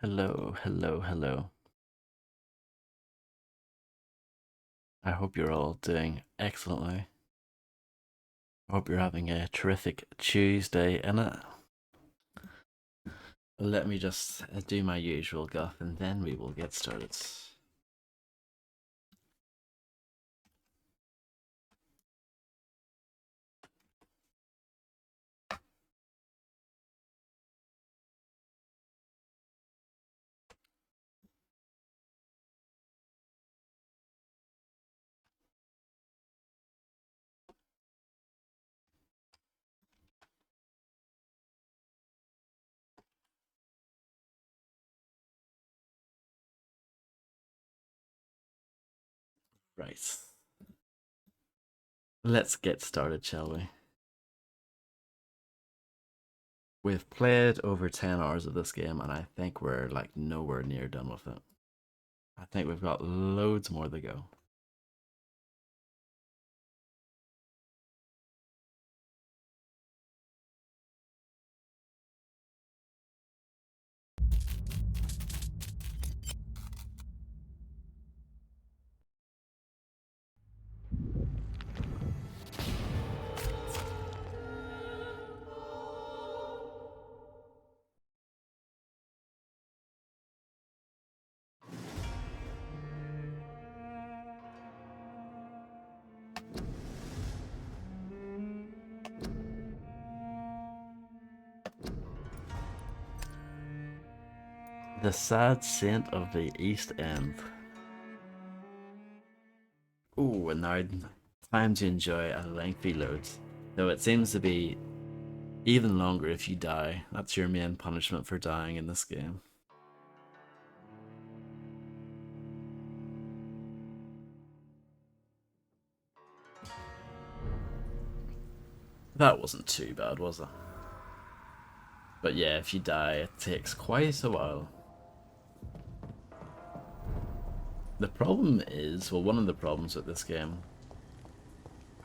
Hello, hello, hello. I hope you're all doing excellently. I hope you're having a terrific Tuesday in it. Let me just do my usual guff and then we will get started. Right. Let's get started, shall we? We've played over 10 hours of this game and I think we're like nowhere near done with it. I think we've got loads more to go. The Sad Saint of the East End. Ooh, and now time to enjoy a lengthy load. Though it seems to be even longer if you die. That's your main punishment for dying in this game. That wasn't too bad, was it? But yeah, if you die, it takes quite a while. The problem is, well, one of the problems with this game,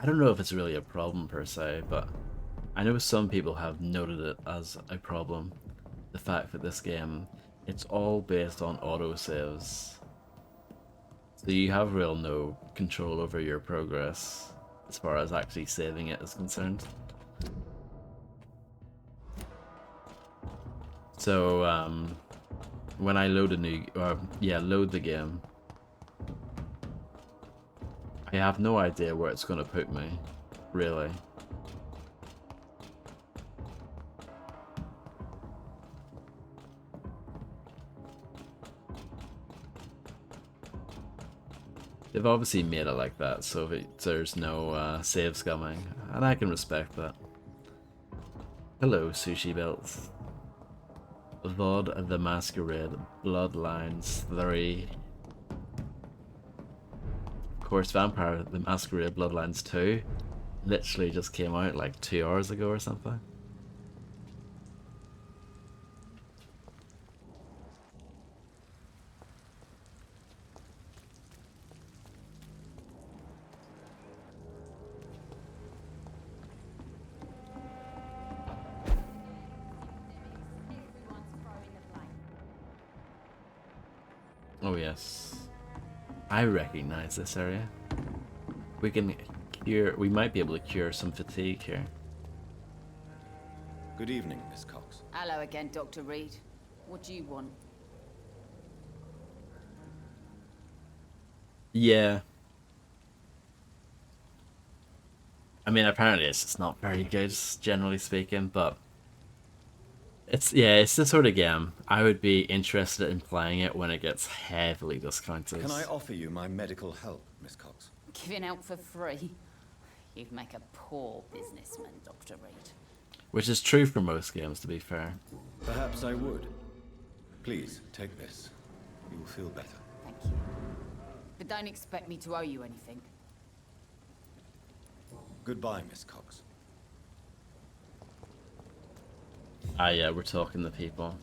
I don't know if it's really a problem per se, but I know some people have noted it as a problem. The fact that this game, it's all based on autosaves. So you have real no control over your progress as far as actually saving it is concerned. So when I load a new, load the game, I have no idea where it's gonna put me, really. They've obviously made it like that, so there's no save scumming, and I can respect that. Hello, Sushi Belts. Vod the Masquerade Bloodlines 3. Of course, Vampyr the Masquerade Bloodlines 2 literally just came out like 2 hours ago or something. Oh yes. I recognize this area. We might be able to cure some fatigue here. Good evening, Miss Cox. Hello again, Dr. Reed. What do you want? Yeah. I mean, apparently it's just not very good, generally speaking, but it's the sort of game I would be interested in playing it when it gets heavily discounted. Can I offer you my medical help, Miss Cox? Giving out for free? You'd make a poor businessman, Dr. Reed. Which is true for most games, to be fair. Perhaps I would. Please, take this. You will feel better. Thank you. But don't expect me to owe you anything. Goodbye, Miss Cox. Ah, yeah, we're talking to people.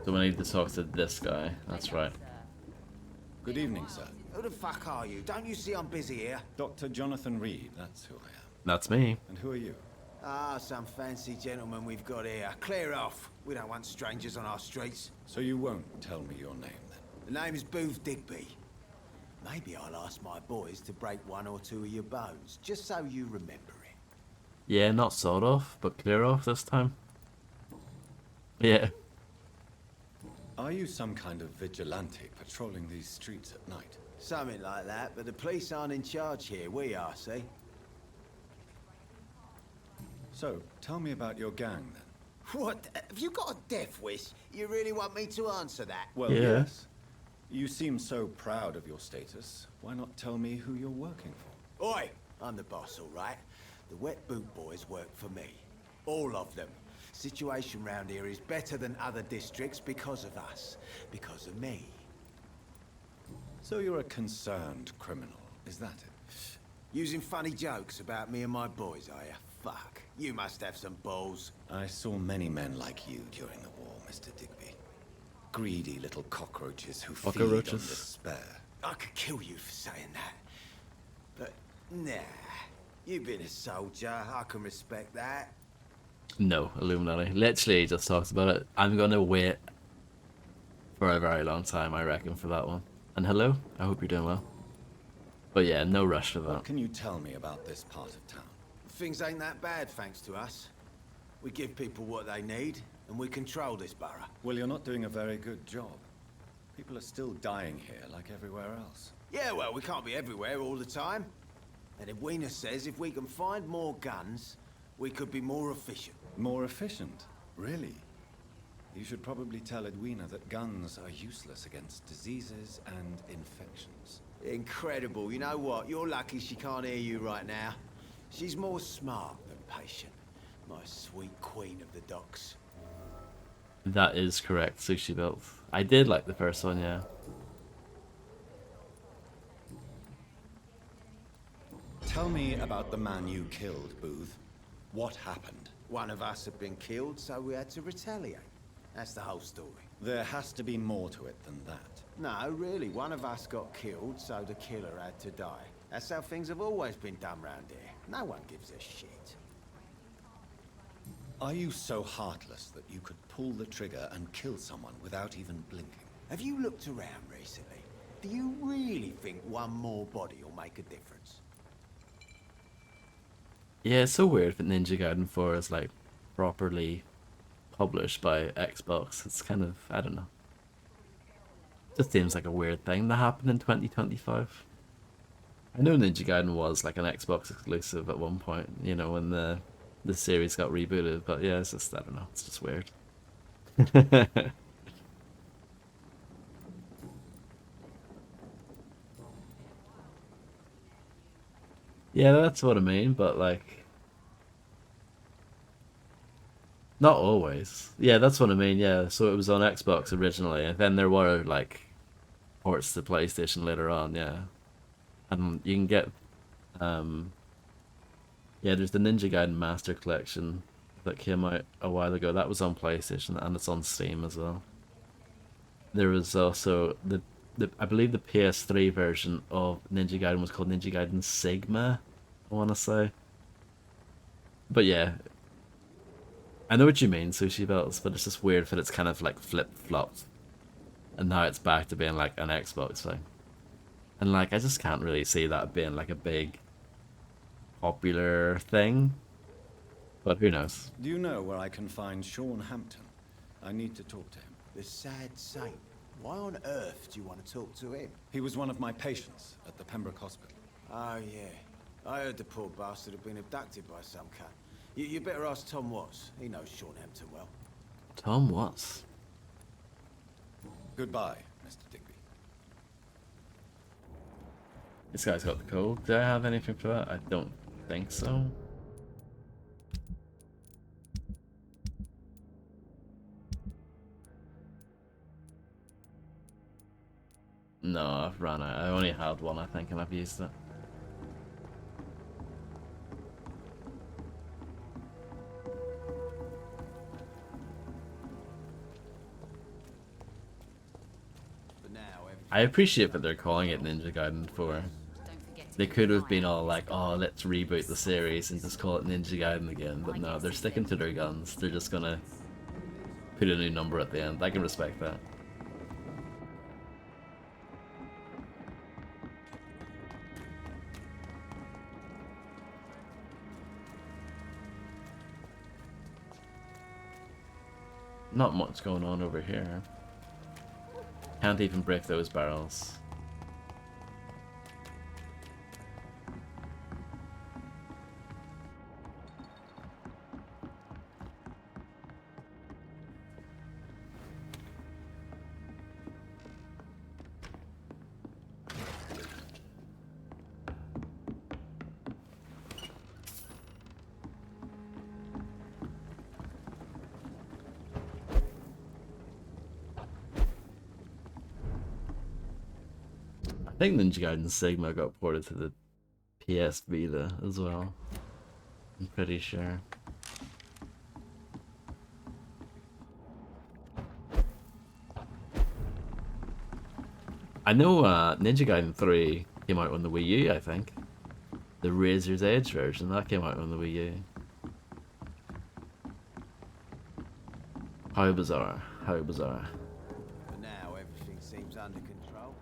So we need to talk to this guy. That's right. Good evening, sir. Who the fuck are you? Don't you see I'm busy here? Dr. Jonathan Reed, that's who I am. That's me. And who are you? Ah, some fancy gentleman we've got here. Clear off. We don't want strangers on our streets. So you won't tell me your name, then? The name's Booth Digby. Maybe I'll ask my boys to break one or two of your bones, just so you remember it. Yeah, not sawed off, but clear off this time. Yeah. Are you some kind of vigilante patrolling these streets at night? Something like that, but the police aren't in charge here. We are, see? So, tell me about your gang, then. What? Have you got a death wish? You really want me to answer that? Well, Yeah. yes. You seem so proud of your status. Why not tell me who you're working for? Oi! I'm the boss, all right? The Wet Boot Boys work for me. All of them. Situation round here is better than other districts because of us. Because of me. So you're a concerned criminal, is that it? Using funny jokes about me and my boys, are you? Fuck. You must have some balls. I saw many men like you during the war, Mr. Digby. Greedy little cockroaches who feed on Cockroaches. despair. I could kill you for saying that. But, nah. You've been a soldier. I can respect that. No, Illuminati. Literally just talks about it. I'm gonna wait for a very long time, I reckon, for that one. And hello, I hope you're doing well. But yeah, no rush for What that. can you tell me about this part of town? Things ain't that bad, thanks to us. We give people what they need, and we control this borough. Well, you're not doing a very good job. People are still dying here like everywhere else. Yeah, well, we can't be everywhere all the time. And Edwina says if we can find more guns, we could be more efficient. More efficient? Really? You should probably tell Edwina that guns are useless against diseases and infections. Incredible. You know what? You're lucky she can't hear you right now. She's more smart than patient. My sweet queen of the docks. That is correct, Sushi Belt. I did like the first one, yeah. Tell me about the man you killed, Booth. What happened? One of us had been killed, so we had to retaliate. That's the whole story. There has to be more to it than that. No, really, one of us got killed, so the killer had to die. That's how things have always been done round here. No one gives a shit. Are you so heartless that you could pull the trigger and kill someone without even blinking? Have you looked around recently? Do you really think one more body will make a difference? Yeah, it's so weird that Ninja Gaiden 4 is like properly published by Xbox. It's kind of, I don't know. Just seems like a weird thing that happened in 2025. I know Ninja Gaiden was like an Xbox exclusive at one point, you know, when the series got rebooted, but yeah, it's just, I don't know, it's just weird. Yeah, that's what I mean, but like, not always. Yeah, that's what I mean, yeah. So it was on Xbox originally, and then there were like ports to PlayStation later on, yeah. And you can get, yeah, there's the Ninja Gaiden Master Collection that came out a while ago. That was on PlayStation, and it's on Steam as well. There was also the I believe the PS3 version of Ninja Gaiden was called Ninja Gaiden Sigma, I want to say. But yeah, I know what you mean, Sushi Belts, but it's just weird that it's kind of like flip-flopped. And now it's back to being like an Xbox thing. And like, I just can't really see that being like a big, popular thing. But who knows? Do you know where I can find Sean Hampton? I need to talk to him. The sad saint. Why on earth do you want to talk to him? He was one of my patients at the Pembroke Hospital. Oh, yeah. I heard the poor bastard had been abducted by some cunt. You better ask Tom Watts. He knows Sean Hampton well. Tom Watts. Goodbye, Mr. Digby. This guy's got the code. Do I have anything for that? I don't think so. No, I've run out. I only had one, I think, and I've used it. But now, I appreciate that they're calling it Ninja Gaiden 4. Don't forget to They could have been all like, oh, let's reboot the series and just call it Ninja Gaiden again, but no, they're sticking to their guns. They're just gonna put a new number at the end. I can respect that. Not much going on over here. Can't even break those barrels. I think Ninja Gaiden Sigma got ported to the PS Vita as well. I'm pretty sure. I know Ninja Gaiden 3 came out on the Wii U, I think. The Razor's Edge version, that came out on the Wii U. How bizarre, how bizarre. For now, everything seems under control,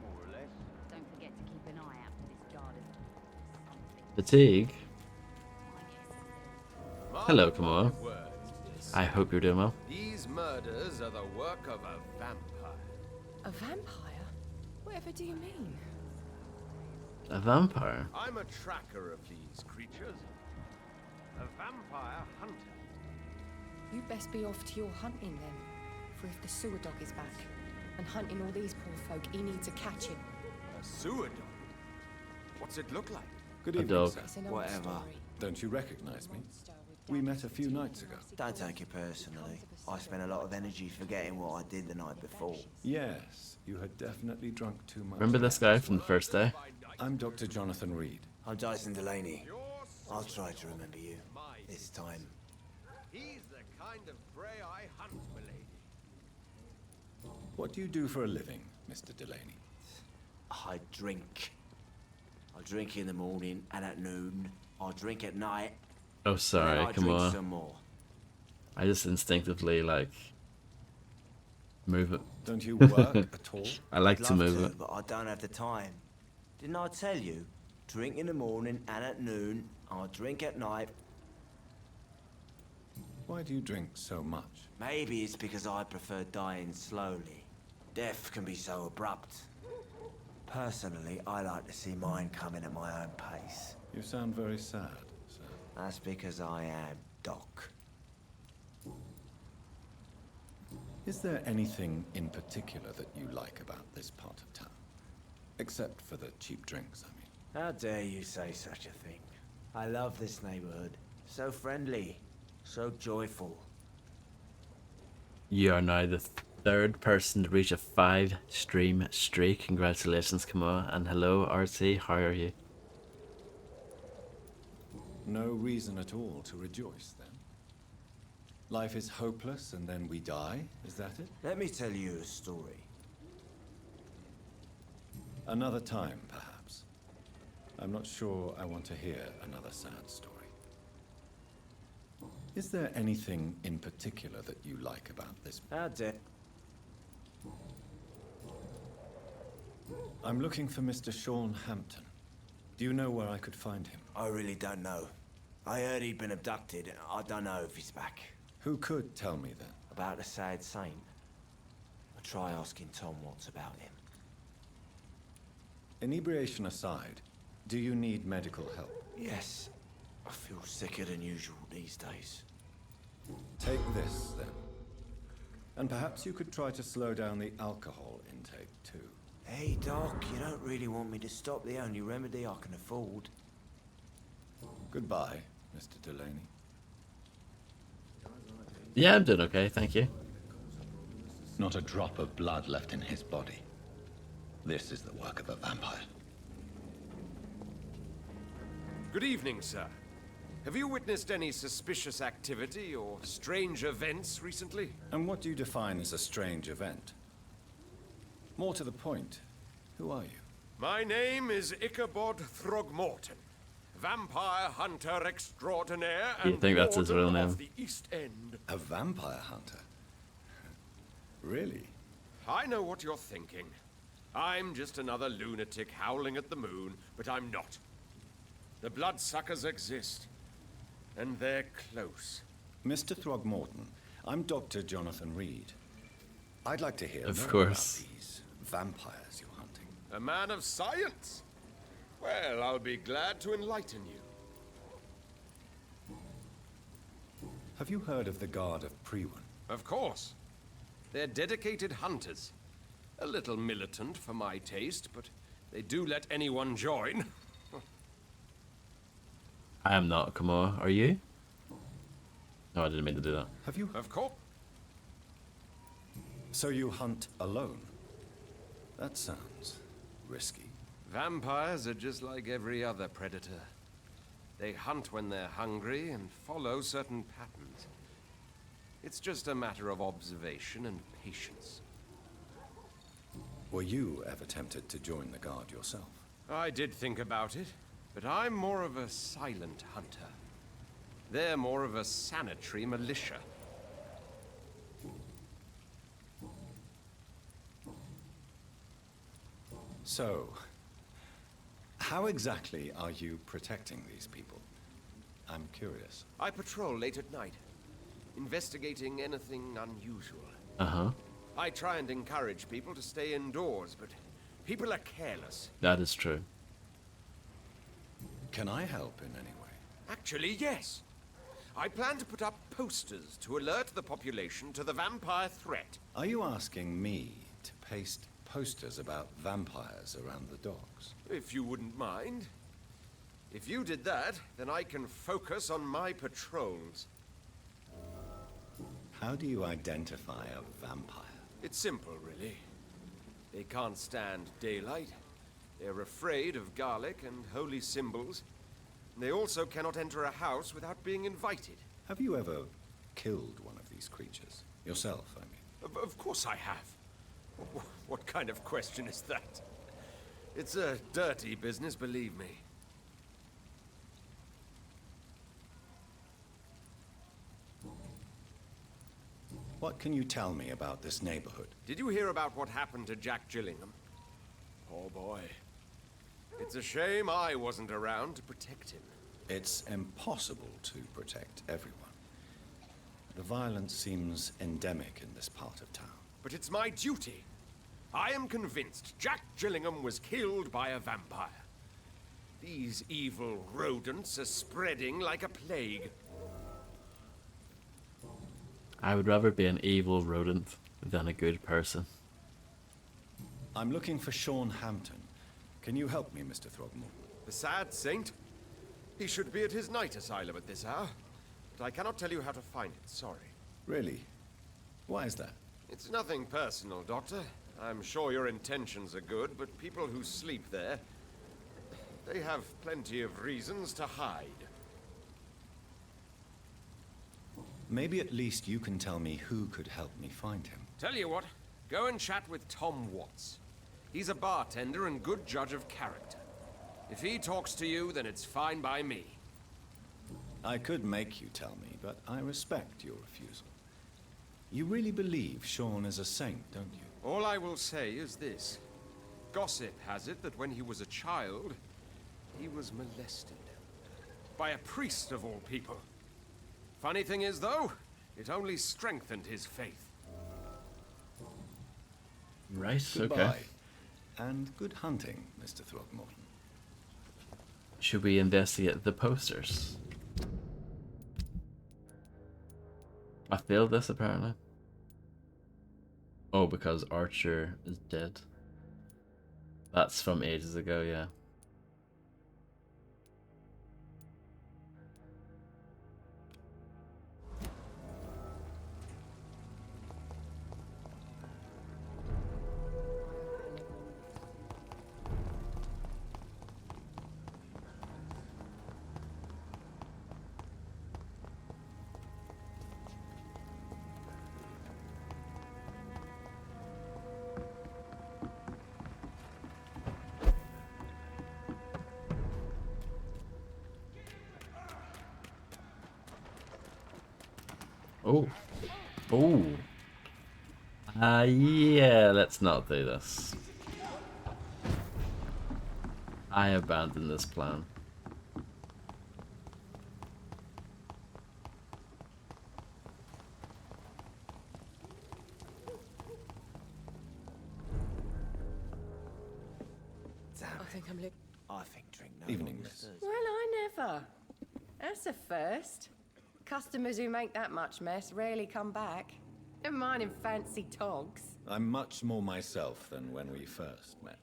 more or less. Don't forget to keep an eye out for this garden. Fatigue? My guess is Hello, Kamora. I hope you're doing well. These murders are the work of a vampire. A vampire? Whatever do you mean? A vampire? I'm a tracker of these creatures. A vampire hunter. You best be off to your hunting then. For if the sewer dog is back and hunting all these poor folk, he needs a catching. A sewer dog? What's it look like? Good A evening, dog. sir. It's an old Whatever. story. Don't you recognize me? Monster with We daggers met a few and nights ago. teeth. Don't take it personally. I spent a lot of energy forgetting what I did the night before. Yes, you had definitely drunk too much. Remember this guy from the first day? I'm Dr. Jonathan Reed. I'm Dyson Delaney. I'll try to remember you. This time. He's the kind of prey I hunt, milady. What do you do for a living, Mr. Delaney? I drink. I drink in the morning and at noon. I drink at night. Oh, And sorry, I come drink on. some more. I just instinctively, like, move it. Don't you work at all? I like I'd to love move to, it. but I don't have the time. Didn't I tell you? Drink in the morning and at noon. I drink at night. Why do you drink so much? Maybe it's because I prefer dying slowly. Death can be so abrupt. Personally, I like to see mine coming at my own pace. You sound very sad, sir. That's because I am Doc. Is there anything in particular that you like about this part of town? Except for the cheap drinks, I mean. How dare you say such a thing? I love this neighborhood. So friendly. So joyful. You are now the third person to reach a 5-stream streak. Congratulations, Kamoa. And hello, RC. How are you? No reason at all to rejoice, then? Life is hopeless and then we die, is that it? Let me tell you a story. Another time, perhaps. I'm not sure I want to hear another sad story. Is there anything in particular that you like about this? How dare... I'm looking for Mr. Sean Hampton. Do you know where I could find him? I really don't know. I heard he'd been abducted. I don't know if he's back. Who could tell me then? About a sad saint. I'll try asking Tom what's about him. Inebriation aside, do you need medical help? Yes. I feel sicker than usual these days. Take this, then. And perhaps you could try to slow down the alcohol intake, too. Hey, Doc, you don't really want me to stop the only remedy I can afford. Goodbye, Mr. Delaney. Yeah, I'm doing okay, thank you. Not a drop of blood left in his body. This is the work of a vampire. Good evening, sir. Have you witnessed any suspicious activity or strange events recently? And what do you define as a strange event? More to the point, who are you? My name is Ichabod Throgmorton, vampire hunter extraordinaire You and think that's his warden real name? of the East End. A vampire hunter? Really? I know what you're thinking. I'm just another lunatic howling at the moon, but I'm not. The bloodsuckers exist, and they're close. Mr. Throgmorton, I'm Dr. Jonathan Reed. I'd like to hear Of more course. about these vampires you're hunting. A man of science? Well, I'll be glad to enlighten you. Have you heard of the Guard of Priwen? Of course. They're dedicated hunters. A little militant for my taste, but they do let anyone join. I am not, Kamora. Are you? No, I didn't mean to do that. Have you? Of course. So you hunt alone? That sounds risky. Vampires are just like every other predator. They hunt when they're hungry and follow certain patterns. It's just a matter of observation and patience. Were you ever tempted to join the Guard yourself? I did think about it, but I'm more of a silent hunter. They're more of a sanitary militia. So, how exactly are you protecting these people? I'm curious. I patrol late at night, investigating anything unusual. Uh-huh. I try and encourage people to stay indoors, but people are careless. That is true. Can I help in any way? Actually, yes. I plan to put up posters to alert the population to the vampire threat. Are you asking me to paste posters about vampires around the docks? If you wouldn't mind. If you did that, then I can focus on my patrols. How do you identify a vampire? It's simple, really. They can't stand daylight. They're afraid of garlic and holy symbols. They also cannot enter a house without being invited. Have you ever killed one of these creatures? Yourself, I mean. Of course I have. What kind of question is that? It's a dirty business, believe me. What can you tell me about this neighborhood? Did you hear about what happened to Jack Gillingham? Poor boy. It's a shame I wasn't around to protect him. It's impossible to protect everyone. The violence seems endemic in this part of town. But it's my duty. I am convinced Jack Gillingham was killed by a vampire. These evil rodents are spreading like a plague. I would rather be an evil rodent than a good person. I'm looking for Sean Hampton. Can you help me, Mr. Throgmorton? The sad saint? He should be at his night asylum at this hour. But I cannot tell you how to find it, sorry. Really? Why is that? It's nothing personal, Doctor. I'm sure your intentions are good, but people who sleep there, they have plenty of reasons to hide. Maybe at least you can tell me who could help me find him. Tell you what, go and chat with Tom Watts. He's a bartender and good judge of character. If he talks to you, then it's fine by me. I could make you tell me, but I respect your refusal. You really believe Sean is a saint, don't you? All I will say is this. Gossip has it that when he was a child, he was molested. By a priest of all people. Funny thing is, though, it only strengthened his faith. Right, Goodbye. okay. And good hunting, Mr. Throgmorton. Should we investigate the posters? I failed this apparently. Oh, because Archer is dead. That's from ages ago, yeah. Oh. Oh. Yeah, let's not do this. I abandon this plan. I think I'm li- I think drink no Evening, more miss. stirs. Well, I never. That's a first. Customers who make that much mess rarely come back. Never mind in fancy togs. I'm much more myself than when we first met.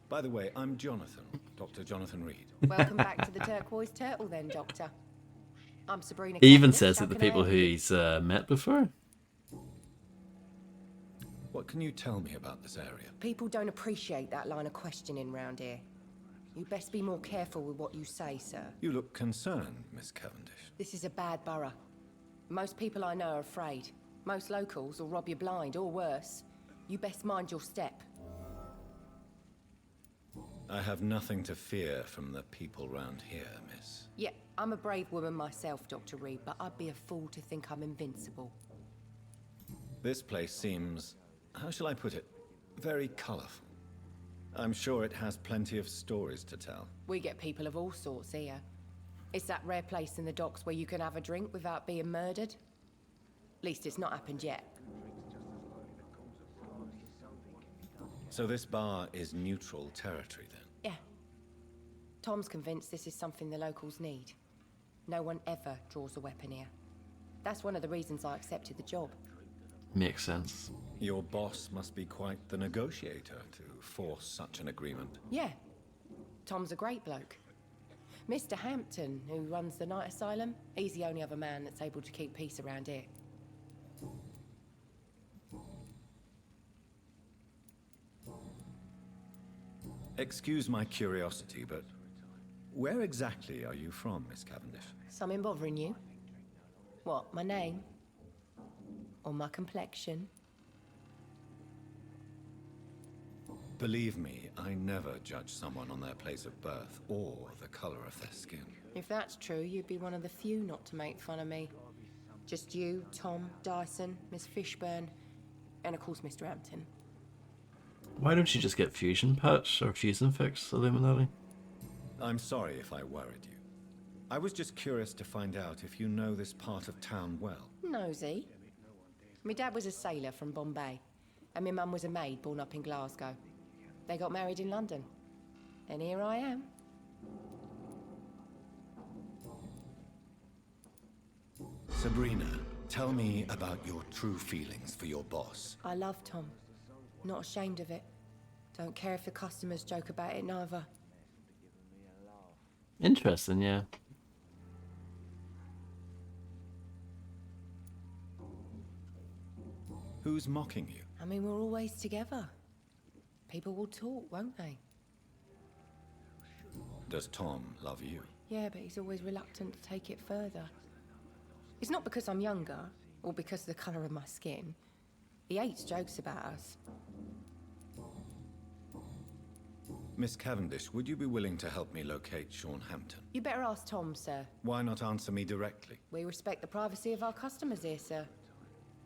By the way, I'm Jonathan, Dr. Jonathan Reed. Welcome back to the Turquoise Turtle then, Doctor. I'm Sabrina He even Cavendish. says How that the can I people help who you? he's met before. What can you tell me about this area? People don't appreciate that line of questioning round here. You best be more careful with what you say, sir. You look concerned, Miss Cavendish. This is a bad borough. Most people I know are afraid. Most locals will rob you blind, or worse. You best mind your step. I have nothing to fear from the people round here, miss. Yeah, I'm a brave woman myself, Dr. Reed, but I'd be a fool to think I'm invincible. This place seems, how shall I put it, very colorful. I'm sure it has plenty of stories to tell. We get people of all sorts here. It's that rare place in the docks where you can have a drink without being murdered. At least it's not happened yet. So this bar is neutral territory then? Yeah. Tom's convinced this is something the locals need. No one ever draws a weapon here. That's one of the reasons I accepted the job. Makes sense. Your boss must be quite the negotiator to force such an agreement. Yeah. Tom's a great bloke. Mr. Hampton, who runs the night asylum, he's the only other man that's able to keep peace around here. Excuse my curiosity, but where exactly are you from, Miss Cavendish? Something bothering you? What, my name? Or my complexion? Believe me, I never judge someone on their place of birth or the color of their skin. If that's true, you'd be one of the few not to make fun of me. Just you, Tom, Dyson, Miss Fishburne, and of course Mr. Hampton. Why don't you just get fusion patch or fusion fix, Illuminati? I'm sorry if I worried you. I was just curious to find out if you know this part of town well. Nosy. My dad was a sailor from Bombay, and my mum was a maid born up in Glasgow. They got married in London, and here I am. Sabrina, tell me about your true feelings for your boss. I love Tom. Not ashamed of it. Don't care if the customers joke about it neither. Interesting, yeah. Who's mocking you? I mean, we're always together. People will talk, won't they? Does Tom love you? Yeah, but he's always reluctant to take it further. It's not because I'm younger, or because of the colour of my skin. He hates jokes about us. Miss Cavendish, would you be willing to help me locate Sean Hampton? You better ask Tom, sir. Why not answer me directly? We respect the privacy of our customers here, sir.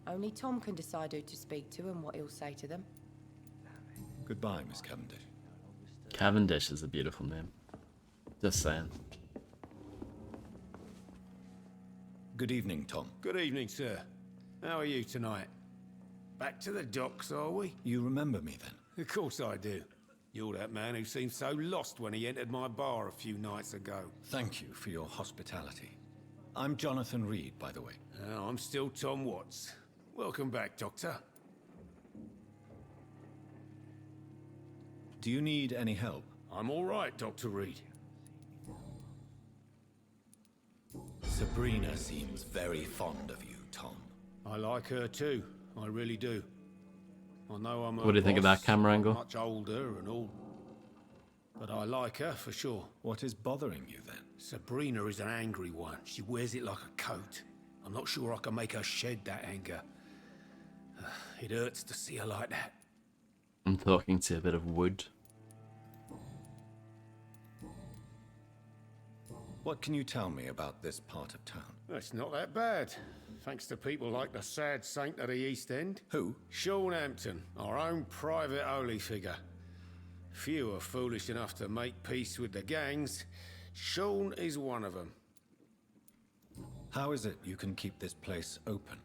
Only Tom can decide who to speak to and what he'll say to them. Goodbye, Miss Cavendish. Cavendish is a beautiful name. Just saying. Good evening, Tom. Good evening, sir. How are you tonight? Back to the docks, are we? You remember me then? Of course I do. You're that man who seemed so lost when he entered my bar a few nights ago. Thank you for your hospitality. I'm Jonathan Reed, by the way. I'm still Tom Watts. Welcome back, Doctor. Do you need any help? I'm all right, Dr. Reed. Sabrina seems very fond of you, Tom. I like her too. I really do. I know I'm What do you think of that camera angle? much older and all, but I like her for sure. What is bothering you then? Sabrina is an angry one. She wears it like a coat. I'm not sure I can make her shed that anger. It hurts to see her like that. I'm talking to a bit of wood. What can you tell me about this part of town? It's not that bad. Thanks to people like the sad saint of the East End. Who? Sean Hampton, our own private holy figure. Few are foolish enough to make peace with the gangs. Sean is one of them. How is it you can keep this place open?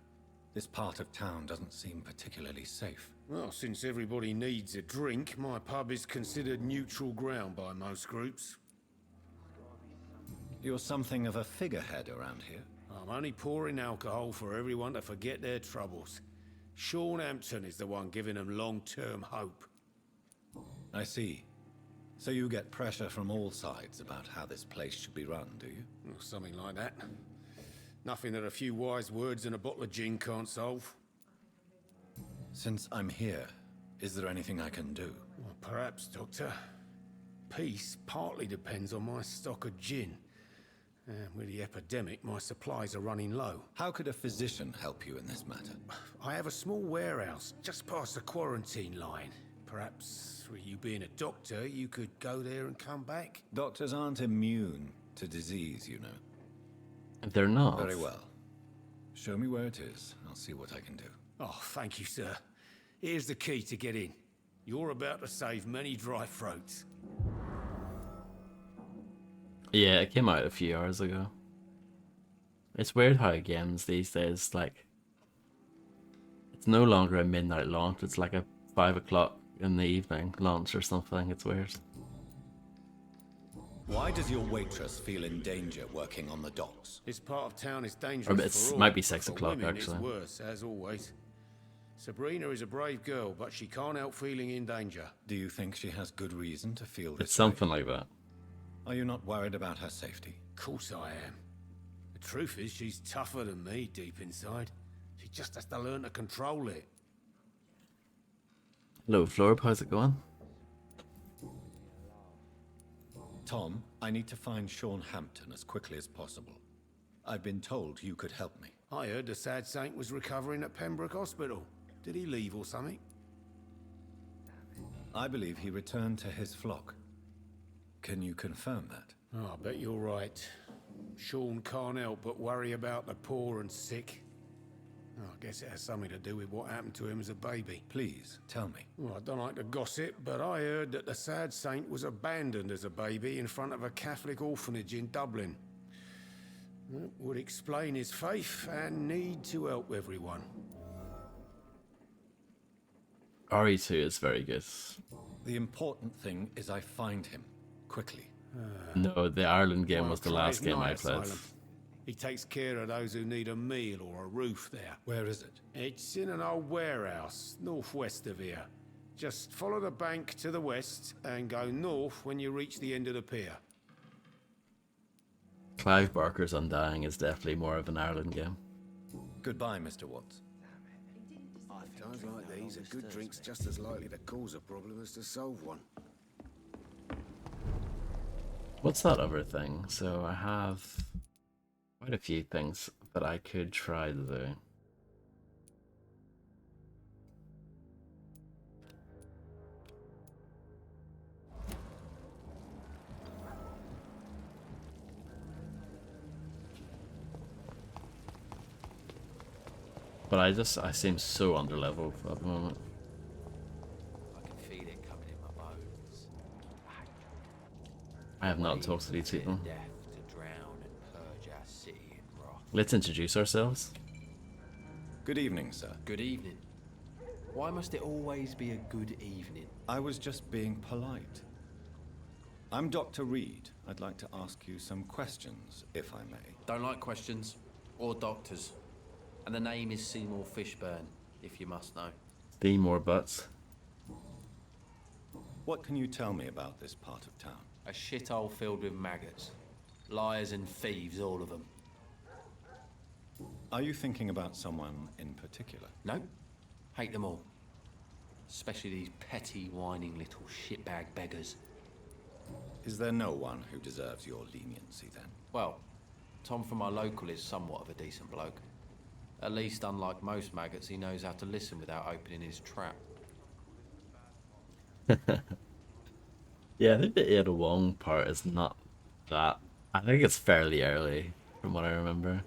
This part of town doesn't seem particularly safe. Well, since everybody needs a drink, my pub is considered neutral ground by most groups. You're something of a figurehead around here. I'm only pouring alcohol for everyone to forget their troubles. Sean Hampton is the one giving them long-term hope. I see. So you get pressure from all sides about how this place should be run, do you? Well, something like that. Nothing that a few wise words and a bottle of gin can't solve. Since I'm here, is there anything I can do? Well, perhaps, Doctor. Peace partly depends on my stock of gin. With the epidemic, my supplies are running low. How could a physician help you in this matter? I have a small warehouse just past the quarantine line. Perhaps, with you being a doctor, you could go there and come back? Doctors aren't immune to disease, you know. They're not. Very well. Show me where it is. I'll see what I can do. Oh, thank you, sir. Here's the key to get in. You're about to save many dry throats. Yeah, it came out a few hours ago. It's weird how games these days, like, it's no longer a midnight launch, it's like a 5 o'clock in the evening launch or something. It's weird. Why does your waitress feel in danger working on the docks? This part of town is dangerous Or for it all. might be 6 For o'clock, women, actually. It's worse, as always. Sabrina is a brave girl, but she can't help feeling in danger. Do you think she has good reason to feel this It's something like that. Are you not worried about her safety? Of course I am. The truth is, she's tougher than me deep inside. She just has to learn to control it. Hello, Florb, how's it going? Tom, I need to find Sean Hampton as quickly as possible. I've been told you could help me. I heard the sad saint was recovering at Pembroke Hospital. Did he leave or something? I believe he returned to his flock. Can you confirm that? Oh, I bet you're right. Sean can't help but worry about the poor and sick. Oh, I guess it has something to do with what happened to him as a baby. Please, tell me. Well, I don't like to gossip, but I heard that the sad saint was abandoned as a baby in front of a Catholic orphanage in Dublin. That would explain his faith and need to help everyone. RE2 is very good. The important thing is I find him. Quickly. No, the Ireland game Well, was the try last his game I night played. asylum. He takes care of those who need a meal or a roof there. Where is it? It's in an old warehouse, northwest of here. Just follow the bank to the west and go north when you reach the end of the pier. Clive Barker's Undying is definitely more of an Ireland game. Goodbye, Mr. Watts. Times like these, a good drink's just as likely to cause a problem as to solve one. What's that other thing? So I have quite a few things that I could try to do. But I seem so underleveled at the moment. I can feel it coming in my bones. I have not talked to these people. Death to drown and purge our city in wrath. Let's introduce ourselves. Good evening, sir. Good evening. Why must it always be a good evening? I was just being polite. I'm Dr. Reed. I'd like to ask you some questions, if I may. Don't like questions or doctors. And the name is Seymour Fishburne, if you must know. The more butts. What can you tell me about this part of town? A shithole filled with maggots. Liars and thieves, all of them. Are you thinking about someone in particular? No, hate them all. Especially these petty, whining little shitbag beggars. Is there no one who deserves your leniency, then? Well, Tom from our local is somewhat of a decent bloke. At least, unlike most maggots, he knows how to listen without opening his trap. Yeah, I think the Ada Wong part is not that I think it's fairly early, from what I remember.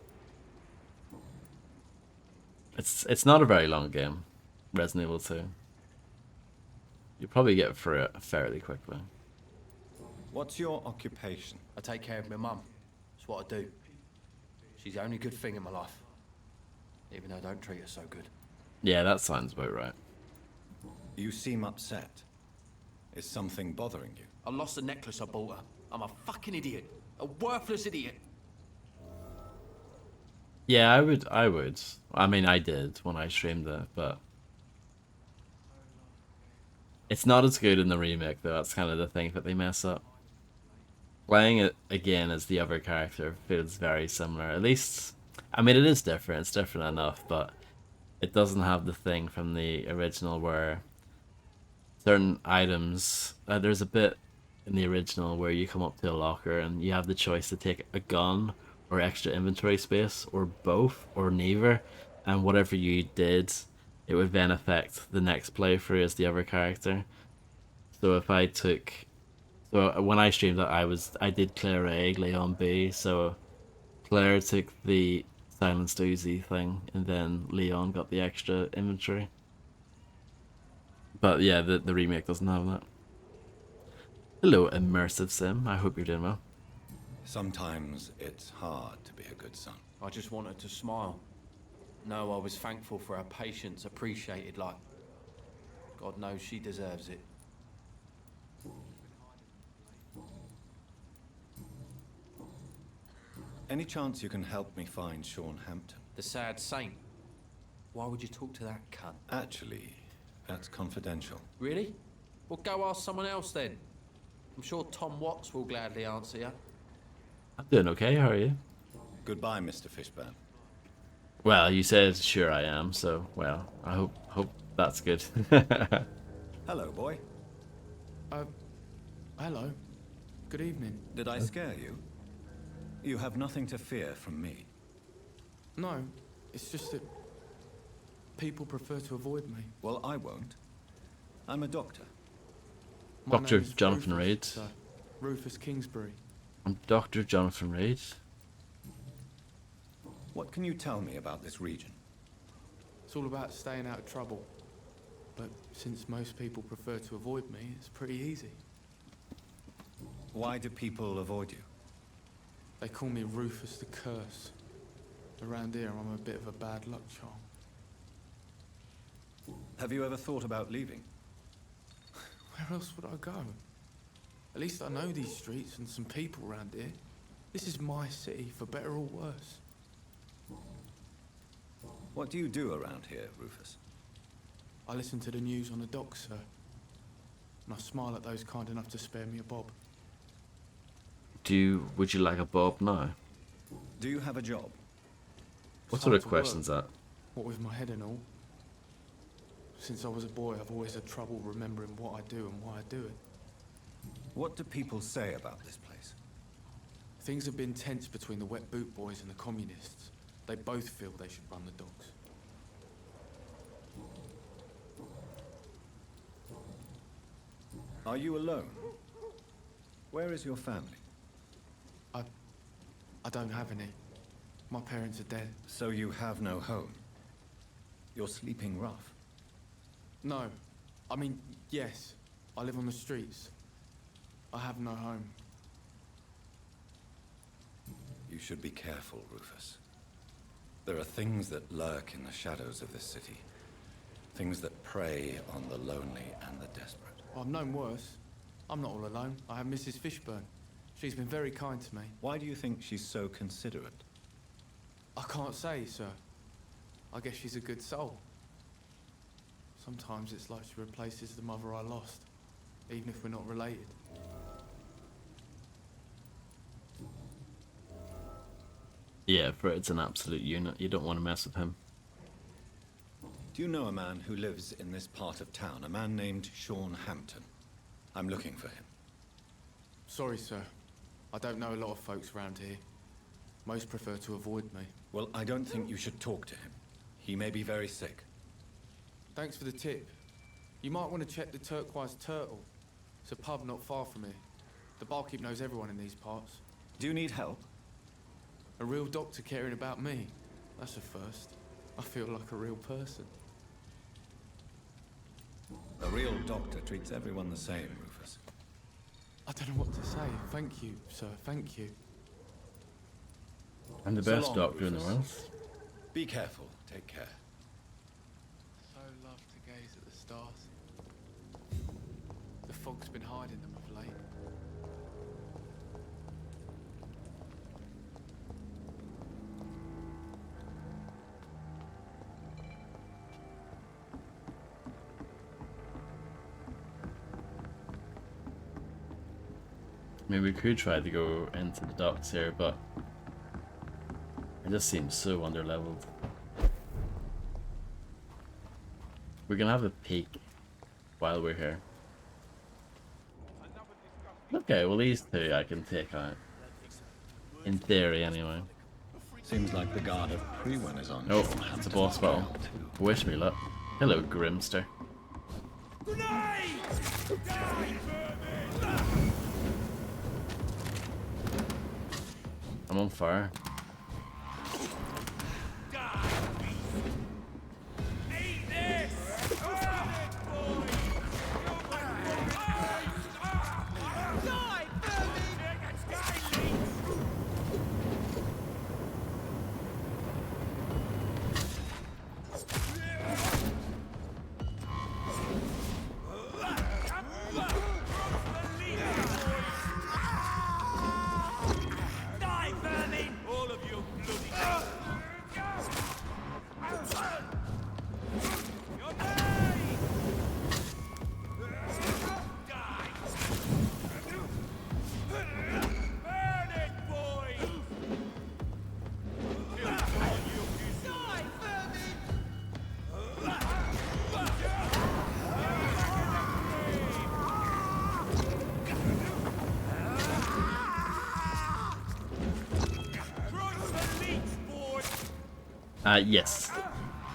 It's not a very long game, Resident Evil 2. You probably get through it fairly quickly. What's your occupation? I take care of my mum. It's what I do. She's the only good thing in my life. Even though I don't treat her so good. Yeah, that sounds about right. You seem upset. Is something bothering you? I lost the necklace I bought her. I'm a fucking idiot. A worthless idiot. Yeah, I would. I mean, I did when I streamed it, but it's not as good in the remake, though. That's kind of the thing that they mess up. Playing it again as the other character feels very similar. At least, I mean, it is different. It's different enough, but it doesn't have the thing from the original where certain items. There's a bit in the original where you come up to a locker and you have the choice to take a gun or extra inventory space, or both, or neither, and whatever you did, it would then affect the next playthrough as the other character. So if I took, so when I streamed it, I did Claire A, Leon B, so Claire took the silenced Uzi thing, and then Leon got the extra inventory. But yeah, the remake doesn't have that. Hello, Immersive Sim. I hope you're doing well. Sometimes it's hard to be a good son. I just wanted to smile. No, I was thankful for her patience, appreciated like... God knows she deserves it. Any chance you can help me find Sean Hampton? The sad saint. Why would you talk to that cunt? Actually, that's confidential. Really? Well, go ask someone else then. I'm sure Tom Watts will gladly answer you. I'm doing okay, how are you? Goodbye, Mr. Fishburne. Well, you said sure I am, so, well, I hope that's good. Hello, boy. Hello. Good evening. Did I scare you? You have nothing to fear from me. No, it's just that people prefer to avoid me. Well, I won't. I'm a doctor. My Dr. name is Jonathan Rufus, Reed. sir. Rufus Kingsbury. I'm Dr. Jonathan Reed. What can you tell me about this region? It's all about staying out of trouble. But since most people prefer to avoid me, it's pretty easy. Why do people avoid you? They call me Rufus the Curse. Around here, I'm a bit of a bad luck charm. Have you ever thought about leaving? Where else would I go? At least I know these streets and some people around here. This is my city, for better or worse. What do you do around here, Rufus? I listen to the news on the docks, sir. And I smile at those kind enough to spare me a bob. Would you like a bob now? Do you have a job? What It's sort hard of to question's work, that? What with my head and all. Since I was a boy, I've always had trouble remembering what I do and why I do it. What do people say about this place? Things have been tense between the Wet Boot Boys and the Communists. They both feel they should run the docks. Are you alone? Where is your family? I don't have any. My parents are dead. So you have no home? You're sleeping rough? No. I mean, yes. I live on the streets. I have no home. You should be careful, Rufus. There are things that lurk in the shadows of this city. Things that prey on the lonely and the desperate. I've known worse. I'm not all alone. I have Mrs. Fishburne. She's been very kind to me. Why do you think she's so considerate? I can't say, sir. I guess she's a good soul. Sometimes it's like she replaces the mother I lost, even if we're not related. Yeah, Fred's an absolute unit. You don't want to mess with him. Do you know a man who lives in this part of town? A man named Sean Hampton. I'm looking for him. Sorry, sir. I don't know a lot of folks around here. Most prefer to avoid me. Well, I don't think you should talk to him. He may be very sick. Thanks for the tip. You might want to check the Turquoise Turtle. It's a pub not far from here. The barkeep knows everyone in these parts. Do you need help? A real doctor caring about me. That's a first. I feel like a real person. A real doctor treats everyone the same, Rufus. I don't know what to say. Thank you, sir. Thank you. I'm the So best long, doctor in the Rufus. world. Be careful. Take care. So love to gaze at the stars. The fog's been hiding them of late. I mean, we could try to go into the docks here, but it just seems so underleveled. We can have a peek while we're here. Okay, well these two I can take out. In theory, anyway. Seems like the guard of Priwen is on. Oh, it's a boss battle. Wish me luck. Hello, Grimster. I'm on fire. Yes.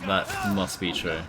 That must be true.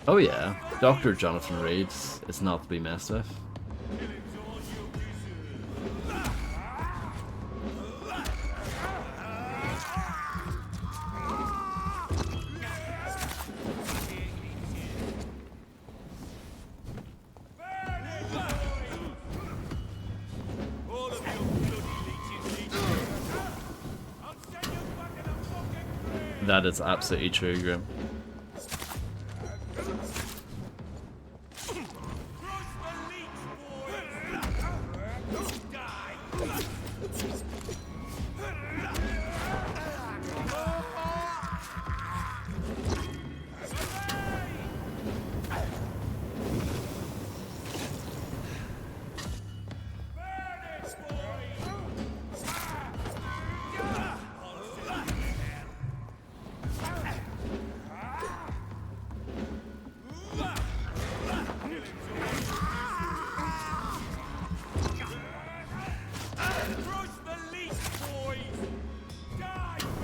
Oh yeah, Dr. Jonathan Reed is not to be messed with. That is absolutely true, Grim.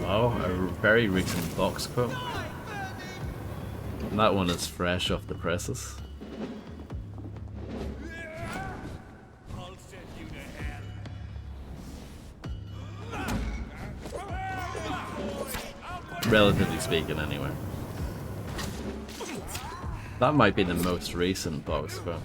Wow, a very recent box quote. And that one is fresh off the presses. Relatively speaking, anyway. That might be the most recent box quote.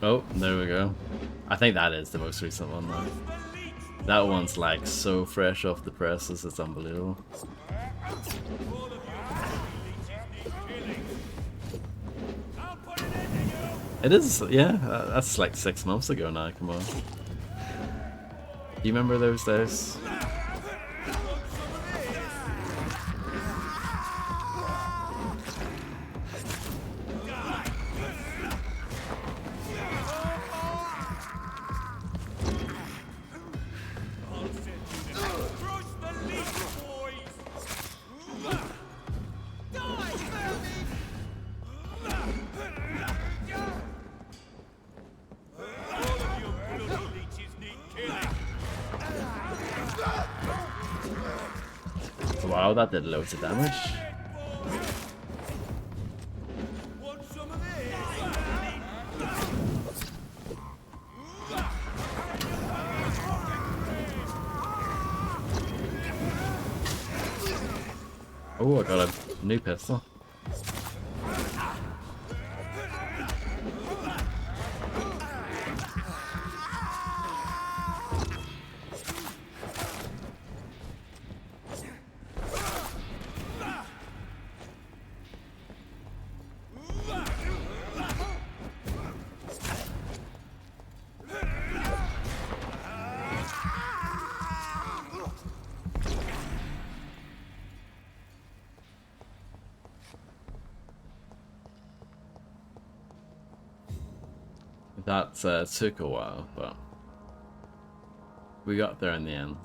Oh, there we go. I think that is the most recent one though. That one's like so fresh off the presses, it's unbelievable. It is, yeah, that's like 6 months ago now, come on. Do you remember those days? Wow, that did loads of damage. Oh, I got a new pistol. That took a while, but we got there in the end.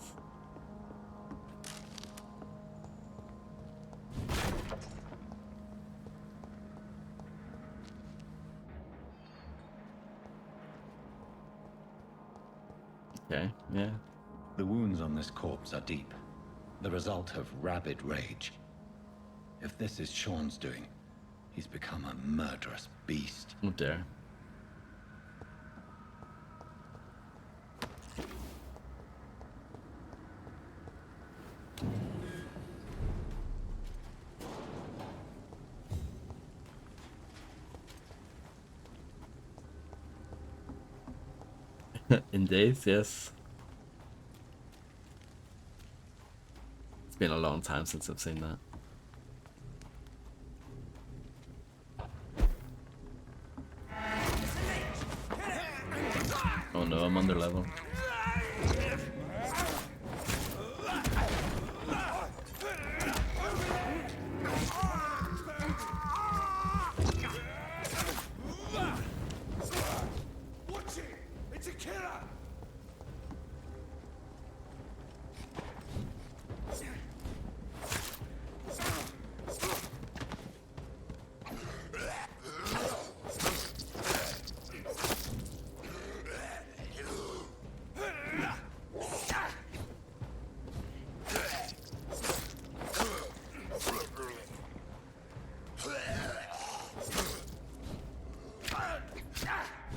Okay, yeah. The wounds on this corpse are deep, the result of rabid rage. If this is Sean's doing, he's become a murderous beast. Oh dear. Indeed, yes. It's been a long time since I've seen that. Oh no, I'm under level.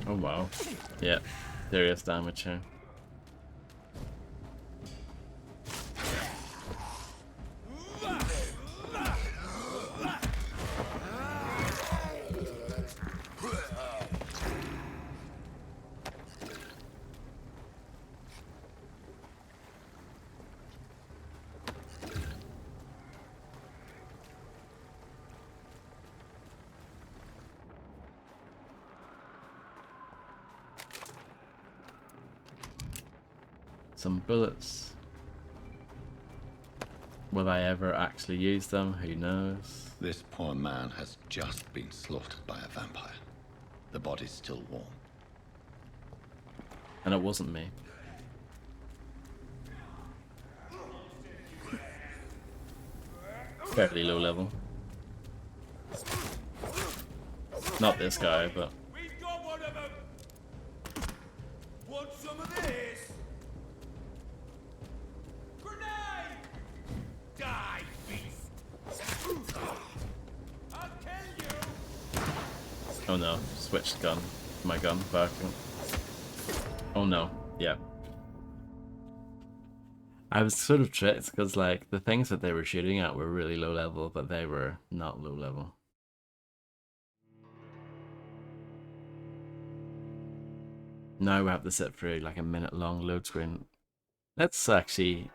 Oh wow. Yeah, serious damage here. Some bullets. Will I ever actually use them? Who knows? This poor man has just been slaughtered by a vampire. The body's still warm. And it wasn't me. Fairly low level. Not this guy, but... We've got one of them! Want some of this? Grenade! Die, beast! I'll kill you! Oh no, switched gun. My gun back. Oh no, yeah. I was sort of tricked because like the things that they were shooting at were really low level, but they were not low level. Now we have to sit through like a minute-long load screen. Let's actually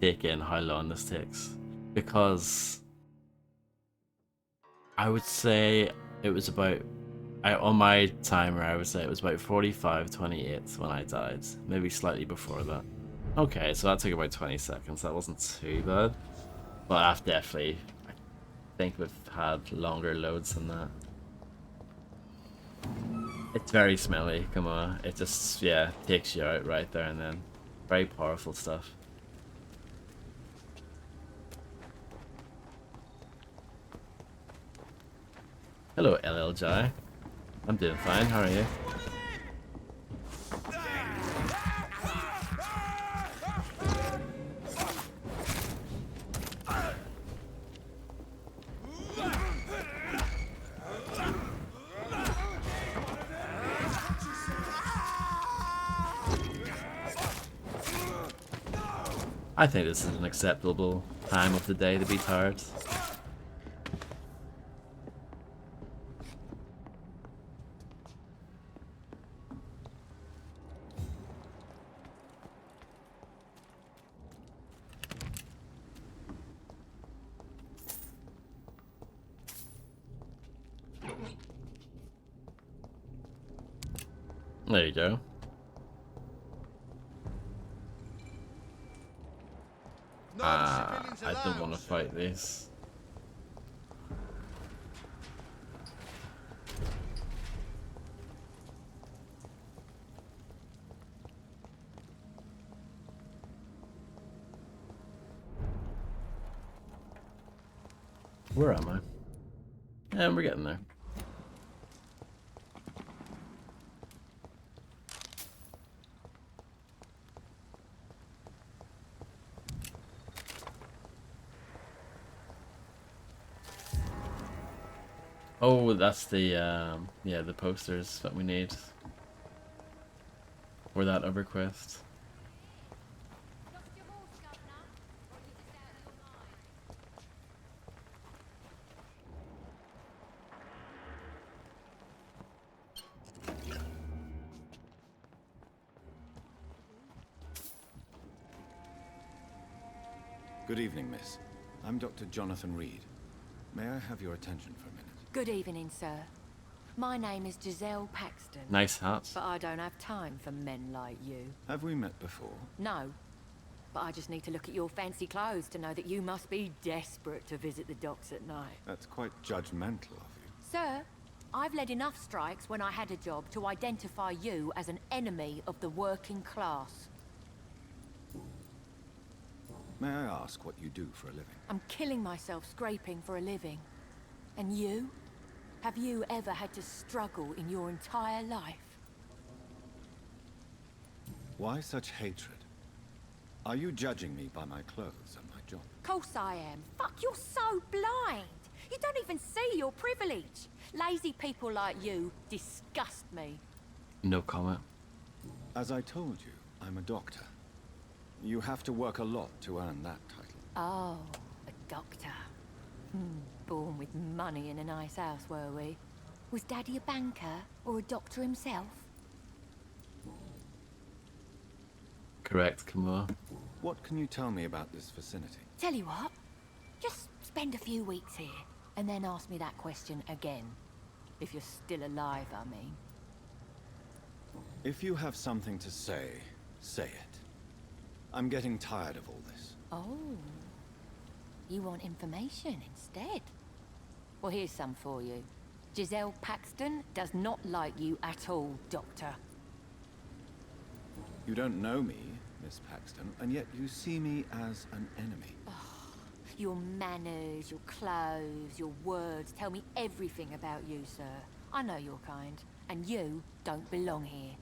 take in how long this takes, because I would say it was about, on my timer, I would say it was about 45:28 when I died, maybe slightly before that. Okay, so that took about 20 seconds. That wasn't too bad, but I've definitely, I think we've had longer loads than that. It's very smelly, come on. It just, yeah, takes you out right there and then. Very powerful stuff. Hello, LLJ. I'm doing fine, how are you? I think this is an acceptable time of the day to be tired. There you go. I don't want to fight this. Where am I? And we're getting there. Oh, that's the yeah, the posters that we need for that other quest. Good evening, miss. I'm Dr. Jonathan Reed. May I have your attention for a minute? Good evening, sir. My name is Giselle Paxton. Nice hat. But I don't have time for men like you. Have we met before? No. But I just need to look at your fancy clothes to know that you must be desperate to visit the docks at night. That's quite judgmental of you. Sir, I've led enough strikes when I had a job to identify you as an enemy of the working class. May I ask what you do for a living? I'm killing myself scraping for a living. And you? Have you ever had to struggle in your entire life? Why such hatred? Are you judging me by my clothes and my job? Course I am. Fuck, you're so blind. You don't even see your privilege. Lazy people like you disgust me. No comment. As I told you, I'm a doctor. You have to work a lot to earn that title. Oh, a doctor. Born with money in a nice house, were we? Was Daddy a banker or a doctor himself? Correct, Kamua. What can you tell me about this vicinity? Tell you what, just spend a few weeks here, and then ask me that question again. If you're still alive, I mean. If you have something to say, say it. I'm getting tired of all this. Oh. You want information instead? Well, here's some for you. Giselle Paxton does not like you at all, Doctor. You don't know me, Miss Paxton, and yet you see me as an enemy. Your manners, your clothes, your words tell me everything about you, sir. I know your kind, and you don't belong here.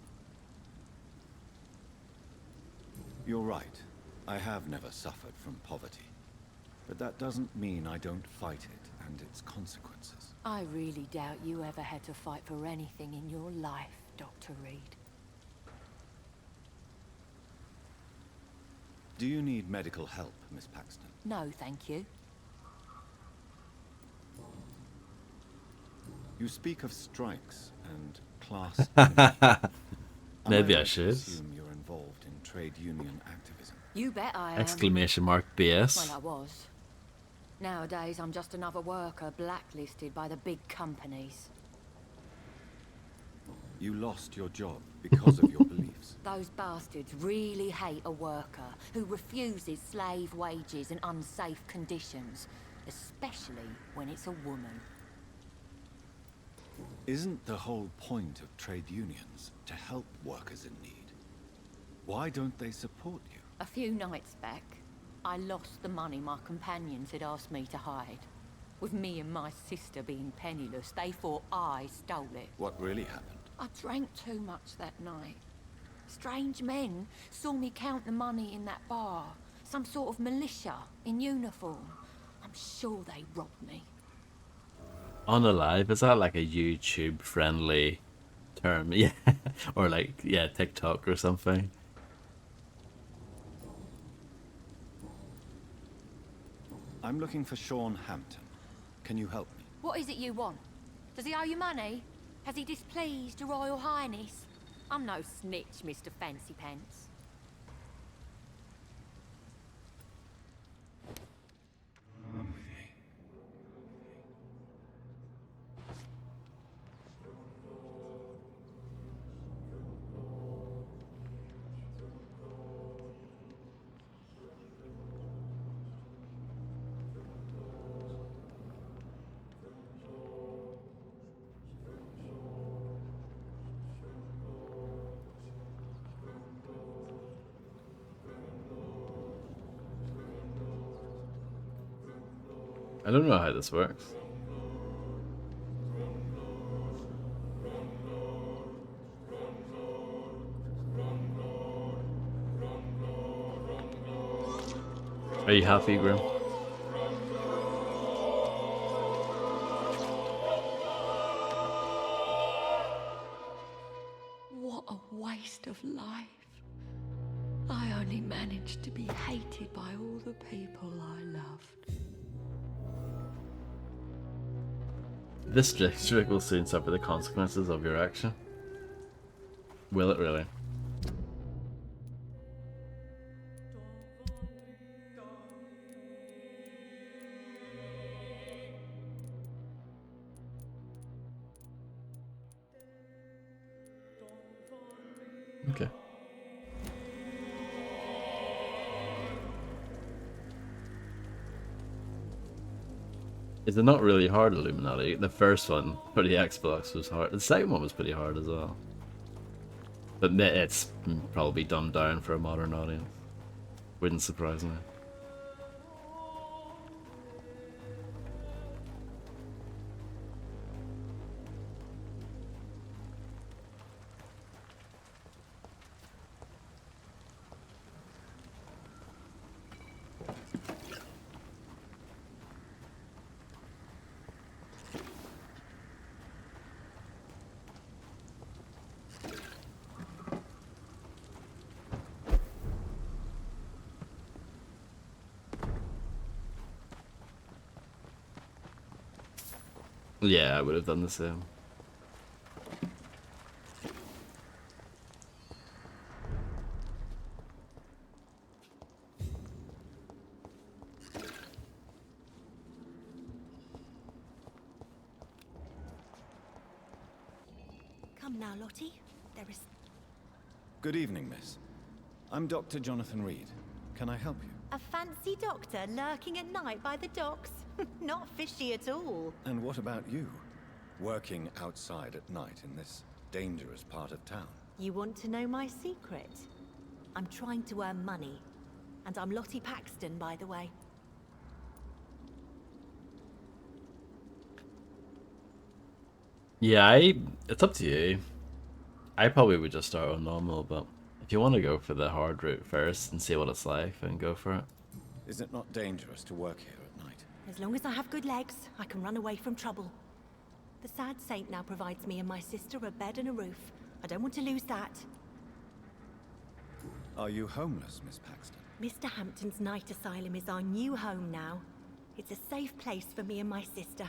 You're right. I have never suffered from poverty. But that doesn't mean I don't fight it and its consequences. I really doubt you ever had to fight for anything in your life, Dr. Reed. Do you need medical help, Miss Paxton? No, thank you. You speak of strikes and class. Maybe I right to should. assume you're involved in trade union activism? You bet I am. Exclamation mark BS. Well, I was. Nowadays, I'm just another worker blacklisted by the big companies. You lost your job because of your beliefs. Those bastards really hate a worker who refuses slave wages and unsafe conditions, especially when it's a woman. Isn't the whole point of trade unions to help workers in need? Why don't they support you? A few nights back, I lost the money my companions had asked me to hide. With me and my sister being penniless, they thought I stole it. What really happened? I drank too much that night. Strange men saw me count the money in that bar. Some sort of militia in uniform. I'm sure they robbed me. Unalive, is that like a YouTube friendly term? Yeah. Or like, yeah, TikTok or something. I'm looking for Sean Hampton. Can you help me? What is it you want? Does he owe you money? Has he displeased your Royal Highness? I'm no snitch, Mr. Fancy Pants. I don't know how this works. Are you happy, Grim? What a waste of life. I only managed to be hated by all the people I loved. This district will soon suffer the consequences of your action. Will it really? Okay. Is it not really hard, Illuminati? The first one for the Xbox was hard. The second one was pretty hard as well. But it's probably dumbed down for a modern audience. Wouldn't surprise me. Yeah, I would have done the same. Come now, Lottie. There is... Good evening, miss. I'm Dr. Jonathan Reed. Can I help you? a fancy doctor lurking at night by the docks. Not fishy at all. And what about you? Working outside at night in this dangerous part of town? You want to know my secret? I'm trying to earn money. And I'm Lottie Paxton, by the way. Yeah, it's up to you. I probably would just start on normal, but if you want to go for the hard route first and see what it's like, then go for it. Is it not dangerous to work here at night? As long as I have good legs, I can run away from trouble. The sad saint now provides me and my sister a bed and a roof. I don't want to lose that. Are you homeless, Miss Paxton? Mr. Hampton's night asylum is our new home now. It's a safe place for me and my sister.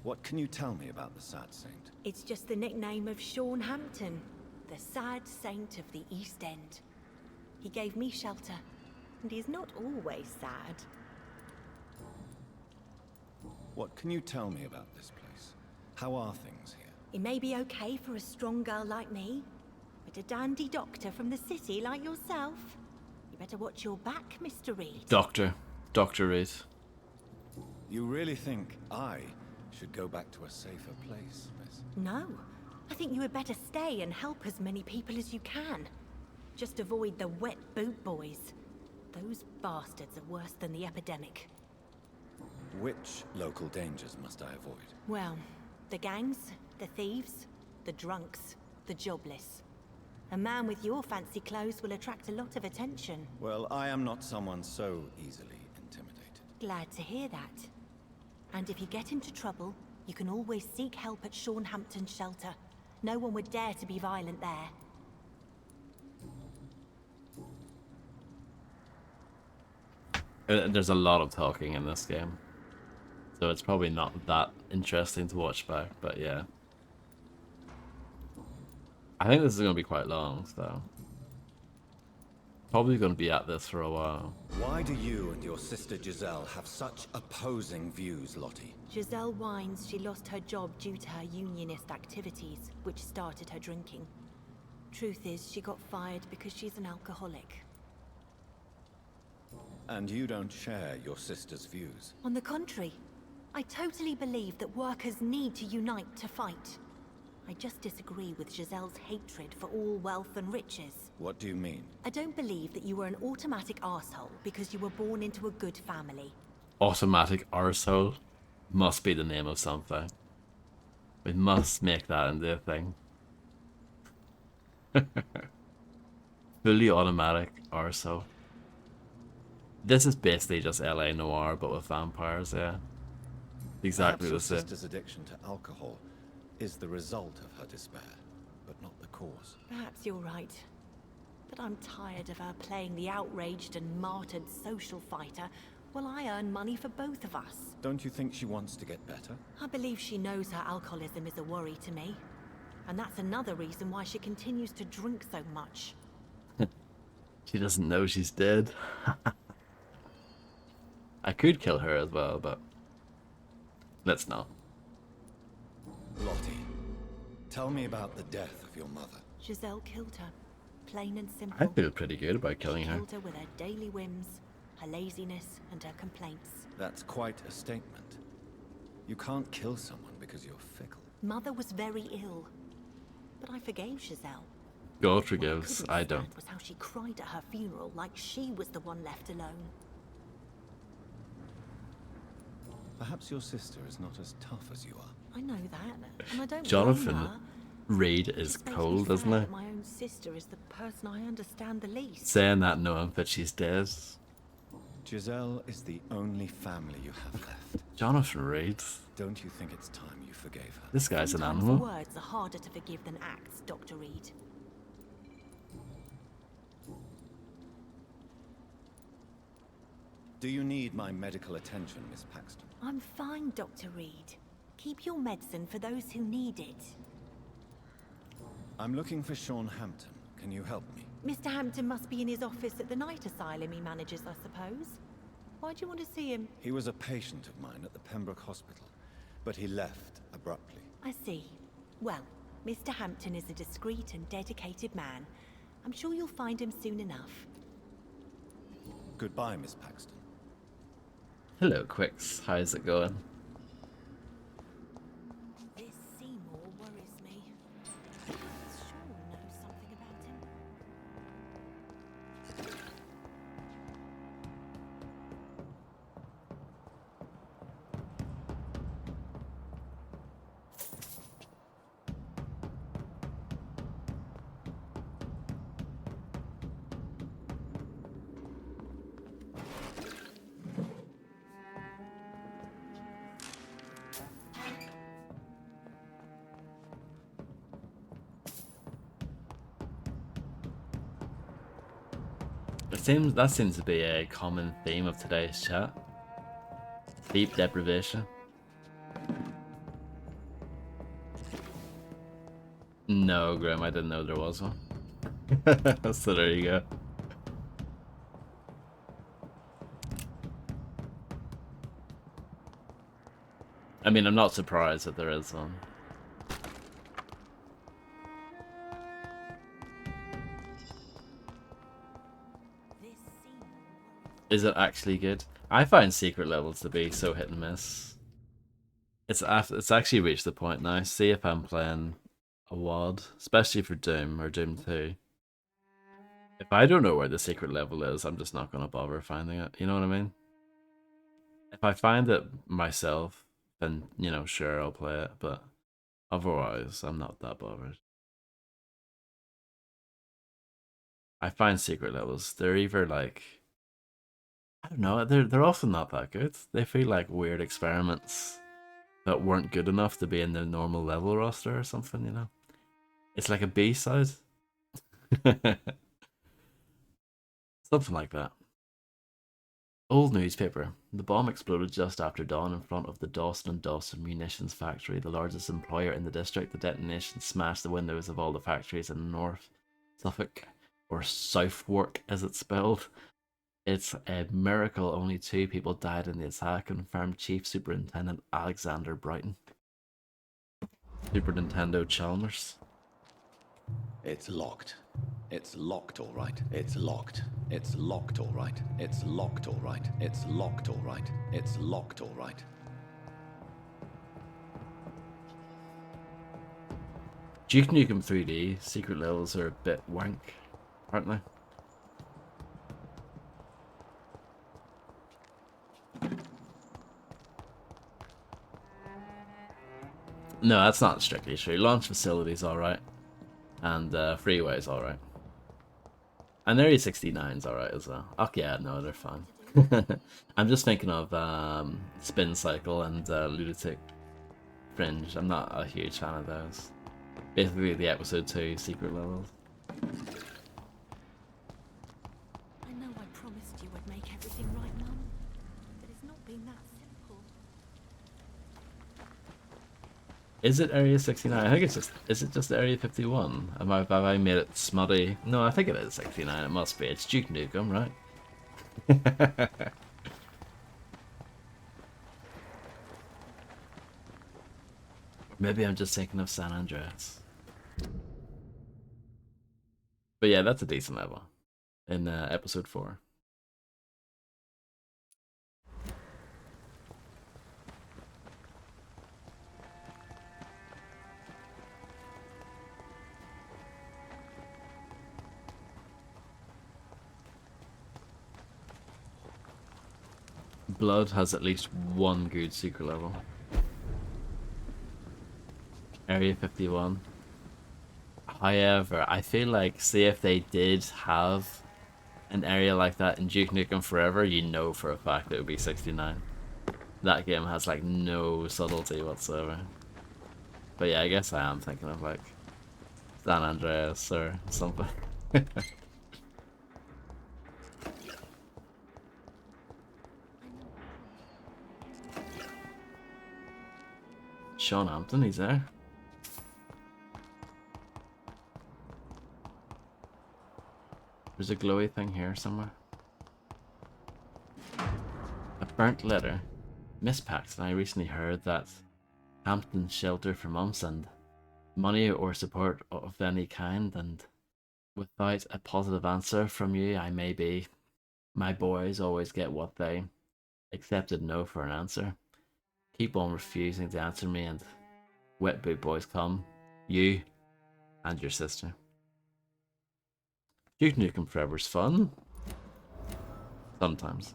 What can you tell me about the sad saint? It's just the nickname of Sean Hampton. the sad saint of the East End. He gave me shelter, and he's not always sad. What can you tell me about this place? How are things here? It may be okay for a strong girl like me, but a dandy doctor from the city like yourself, you better watch your back, Mr. Reed. Dr. Reed. You really think I should go back to a safer place, miss? No. I think you had better stay and help as many people as you can. Just avoid the wet boot boys. Those bastards are worse than the epidemic. Which local dangers must I avoid? Well, the gangs, the thieves, the drunks, the jobless. A man with your fancy clothes will attract a lot of attention. Well, I am not someone so easily intimidated. Glad to hear that. And if you get into trouble, you can always seek help at Hampton's shelter. No one would dare to be violent there. There's a lot of talking in this game, so it's probably not that interesting to watch back, but yeah. I think this is going to be quite long, so probably going to be at this for a while. Why do you and your sister Giselle have such opposing views, Lottie? Giselle whines she lost her job due to her unionist activities, which started her drinking. Truth is, she got fired because she's an alcoholic. And you don't share your sister's views? On the contrary, I totally believe that workers need to unite to fight. I just disagree with Giselle's hatred for all wealth and riches. What do you mean? I don't believe that you were an automatic arsehole because you were born into a good family. Automatic arsehole must be the name of something. We must make that into a thing. Fully automatic arsehole. This is basically just LA Noire, but with vampires, yeah. Exactly the same. Perhaps your sister's addiction to alcohol is the result of her despair, but not the cause. Perhaps you're right. But I'm tired of her playing the outraged and martyred social fighter while I earn money for both of us. Don't you think she wants to get better? I believe she knows her alcoholism is a worry to me. And that's another reason why she continues to drink so much. She doesn't know she's dead. I could kill her as well, but let's not. Lottie, tell me about the death of your mother. Giselle killed her. Plain and simple. I feel pretty good about killing her. Killed her with her daily whims, her laziness, and her complaints. That's quite a statement. You can't kill someone because you're fickle. Mother was very ill, but I forgave Giselle. God forgives, I don't. What was how she cried at her funeral like she was the one left alone. Perhaps your sister is not as tough as you are. I know that, and I don't Jonathan blame her. Reed is cold, isn't he? My own sister is the person I understand the least. Saying that knowing that she's dead. Giselle is the only family you have left. Jonathan Reed. Don't you think it's time you forgave her? This guy's an Sometimes animal. words are harder to forgive than acts, Dr. Reed. Do you need my medical attention, Miss Paxton? I'm fine, Dr. Reed. Keep your medicine for those who need it. I'm looking for Sean Hampton. Can you help me? Mr. Hampton must be in his office at the night asylum he manages, I suppose. Why do you want to see him? He was a patient of mine at the Pembroke Hospital, but he left abruptly. I see. Well, Mr. Hampton is a discreet and dedicated man. I'm sure you'll find him soon enough. Goodbye, Miss Paxton. Hello, Quicks. How's it going? This Seymour worries me. Sean knows something about him. That seems to be a common theme of today's chat. Sleep deprivation. No, Grim, I didn't know there was one. So there you go. I mean, I'm not surprised that there is one. Is it actually good? I find secret levels to be so hit and miss. It's actually reached the point now. See if I'm playing a WoD, especially for Doom or Doom 2. If I don't know where the secret level is, I'm just not gonna bother finding it. You know what I mean? If I find it myself, then you know, sure, I'll play it. But otherwise, I'm not that bothered. I find secret levels, they're either like, I don't know, they're often not that good. They feel like weird experiments that weren't good enough to be in the normal level roster or something, you know? It's like a B-side. Something like that. Old newspaper. The bomb exploded just after dawn in front of the Dawson & Dawson munitions factory, the largest employer in the district. The detonation smashed the windows of all the factories in North Suffolk, or Southwark as it's spelled. It's a miracle only 2 people died in the attack, confirmed Chief Superintendent Alexander Brighton. Super Nintendo Chalmers. It's locked. It's locked, all right. It's locked. It's locked, all right. It's locked, all right. It's locked, all right. It's locked, all right. Duke Nukem 3D secret levels are a bit wank, aren't they? No, that's not strictly true. Launch facility's alright. And freeway's alright. And Area 69's alright as well. Oh yeah, no, they're fine. I'm just thinking of Spin Cycle and Lunatic Fringe. I'm not a huge fan of those. Basically the episode 2 secret levels. I know I promised you I'd make everything right, Mum. But it's not been that simple. Is it Area 69? I think it's just... Is it just Area 51? Have I made it smutty? No, I think it is 69. It must be. It's Duke Nukem, right? Maybe I'm just thinking of San Andreas. But yeah, that's a decent level. In episode 4. Blood has at least one good secret level. Area 51. However, I feel like, see if they did have an area like that in Duke Nukem Forever, you know for a fact it would be 69. That game has like no subtlety whatsoever. But yeah, I guess I am thinking of like San Andreas or something. Sean Hampton, he's there. There's a glowy thing here somewhere. A burnt letter. Miss Paxton, I recently heard that Hampton's shelter for months and money or support of any kind, and without a positive answer from you, I may be. My boys always get what they accepted no for an answer. Keep on refusing to answer me and wet boot boys come. You and your sister. Duke Nukem Forever's fun. Sometimes.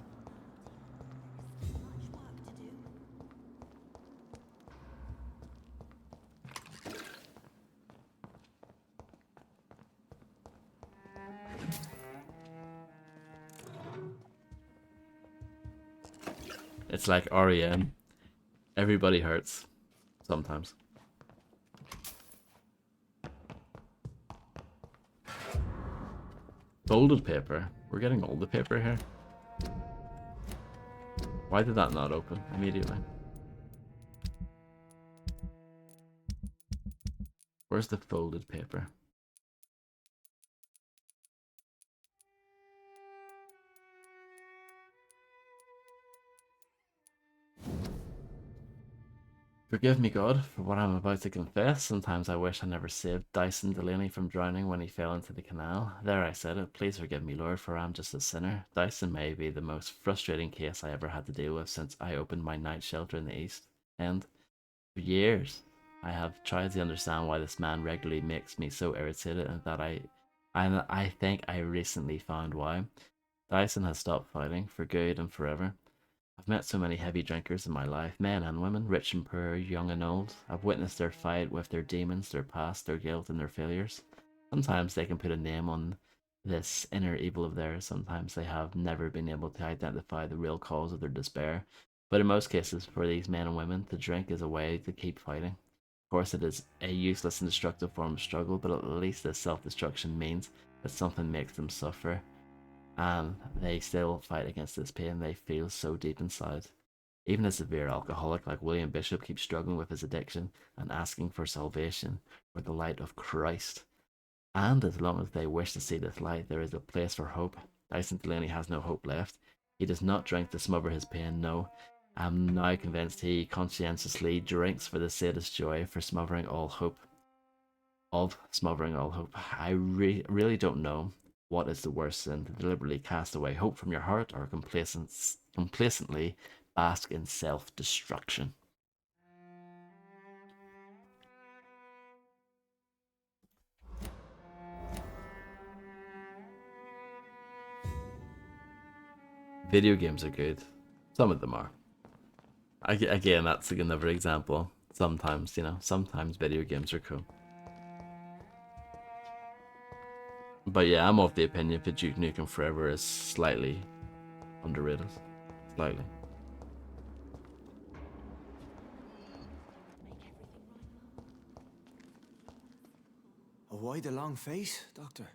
It's like REM. Everybody hurts. Sometimes. Folded paper. We're getting all the paper here. Why did that not open immediately? Where's the folded paper? Forgive me, God, for what I'm about to confess. Sometimes I wish I never saved Dyson Delaney from drowning when he fell into the canal. There I said it. Please forgive me, Lord, for I'm just a sinner. Dyson may be the most frustrating case I ever had to deal with since I opened my night shelter in the East. And for years, I have tried to understand why this man regularly makes me so irritated, and I think I recently found why. Dyson has stopped fighting for good and forever. I've met so many heavy drinkers in my life, men and women, rich and poor, young and old. I've witnessed their fight with their demons, their past, their guilt, and their failures. Sometimes they can put a name on this inner evil of theirs. Sometimes they have never been able to identify the real cause of their despair. But in most cases, for these men and women, to drink is a way to keep fighting. Of course, it is a useless and destructive form of struggle, but at least this self destruction means that something makes them suffer, and they still fight against this pain they feel so deep inside. Even a severe alcoholic like William Bishop keeps struggling with his addiction and asking for salvation or the light of Christ. And as long as they wish to see this light, there is a place for hope. Dyson Delaney has no hope left. He does not drink to smother his pain, no. I'm now convinced he conscientiously drinks for the sadist joy for smothering all hope. Of smothering all hope. I really don't know what is the worst sin, to deliberately cast away hope from your heart or complacently bask in self-destruction. Video games are good. Some of them are. Again, that's another example. Sometimes, sometimes video games are cool. But yeah, I'm of the opinion that Duke Nukem Forever is slightly underrated. Slightly. Why the long face, Doctor?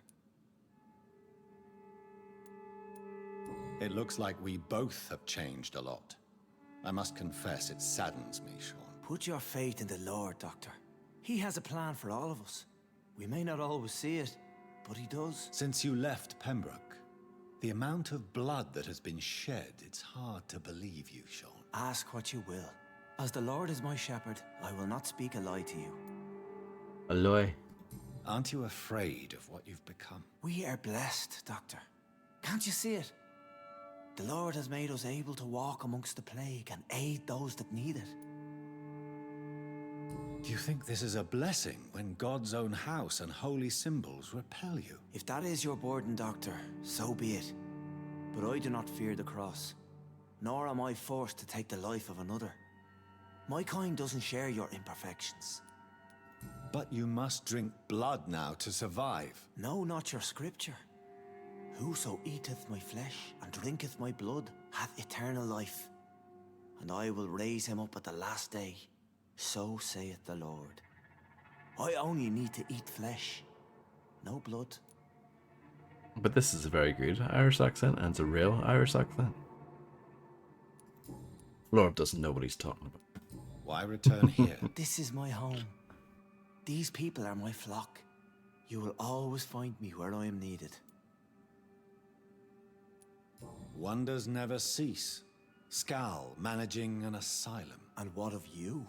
It looks like we both have changed a lot. I must confess, it saddens me, Sean. Put your faith in the Lord, Doctor. He has a plan for all of us. We may not always see it, but he does. Since you left Pembroke, the amount of blood that has been shed, it's hard to believe you, Sean. Ask what you will. As the Lord is my shepherd, I will not speak a lie to you. A lie? Aren't you afraid of what you've become? We are blessed, Doctor. Can't you see it? The Lord has made us able to walk amongst the plague and aid those that need it. Do you think this is a blessing when God's own house and holy symbols repel you? If that is your burden, Doctor, so be it. But I do not fear the cross, nor am I forced to take the life of another. My kind doesn't share your imperfections. But you must drink blood now to survive. No, not your scripture. Whoso eateth my flesh and drinketh my blood hath eternal life, and I will raise him up at the last day. So saith the Lord. I only need to eat flesh, no blood. But this is a very good Irish accent, and it's a real Irish accent. Lord doesn't know what he's talking about. Why return here? This is my home. These people are my flock. You will always find me where I am needed. Wonders never cease. Scal managing an asylum. And what of you?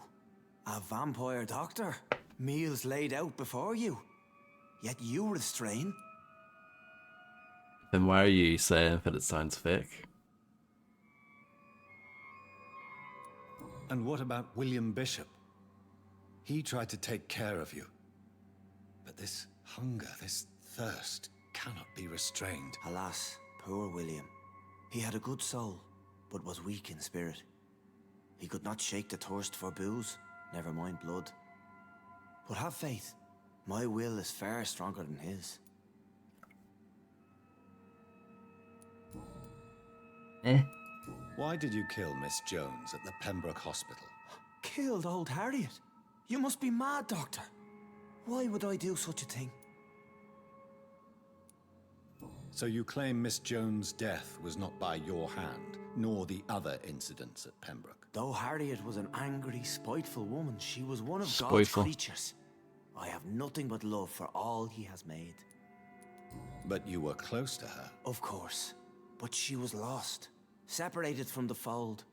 A vampire doctor? Meals laid out before you. Yet you restrain. Then why are you saying that it sounds fake? And what about William Bishop? He tried to take care of you. But this hunger, this thirst, cannot be restrained. Alas, poor William. He had a good soul, but was weak in spirit. He could not shake the thirst for booze, never mind blood. But have faith. My will is far stronger than his. Why did you kill Miss Jones at the Pembroke Hospital? Killed old Harriet? You must be mad, Doctor. Why would I do such a thing? So you claim Miss Jones' death was not by your hand, nor the other incidents at Pembroke? Though Harriet was an angry, spiteful woman, she was one of God's creatures. I have nothing but love for all he has made. But you were close to her. Of course. But she was lost, separated from the fold.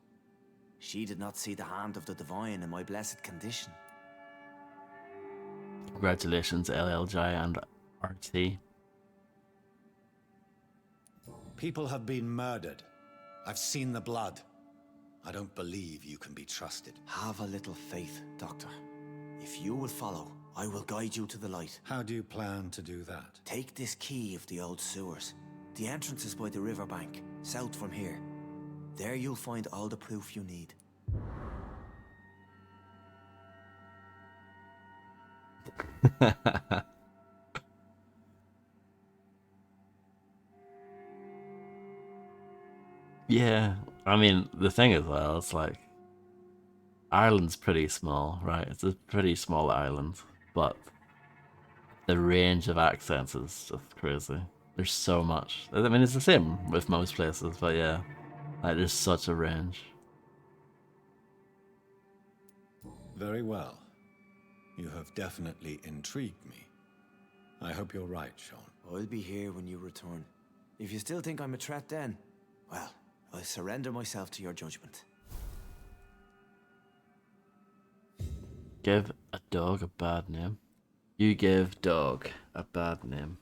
She did not see the hand of the divine in my blessed condition. Congratulations, LLJ and RT. People have been murdered. I've seen the blood. I don't believe you can be trusted. Have a little faith, Doctor. If you will follow, I will guide you to the light. How do you plan to do that? Take this key of the old sewers. The entrance is by the riverbank, south from here. There you'll find all the proof you need. Yeah, I mean, the thing is, well, it's like, Ireland's pretty small, right? It's a pretty small island, but the range of accents is just crazy. There's so much. I mean, it's the same with most places, but yeah, like, there's such a range. Very well. You have definitely intrigued me. I hope you're right, Sean. I'll be here when you return. If you still think I'm a threat then, well, I surrender myself to your judgment. Give a dog a bad name. You give dog a bad name.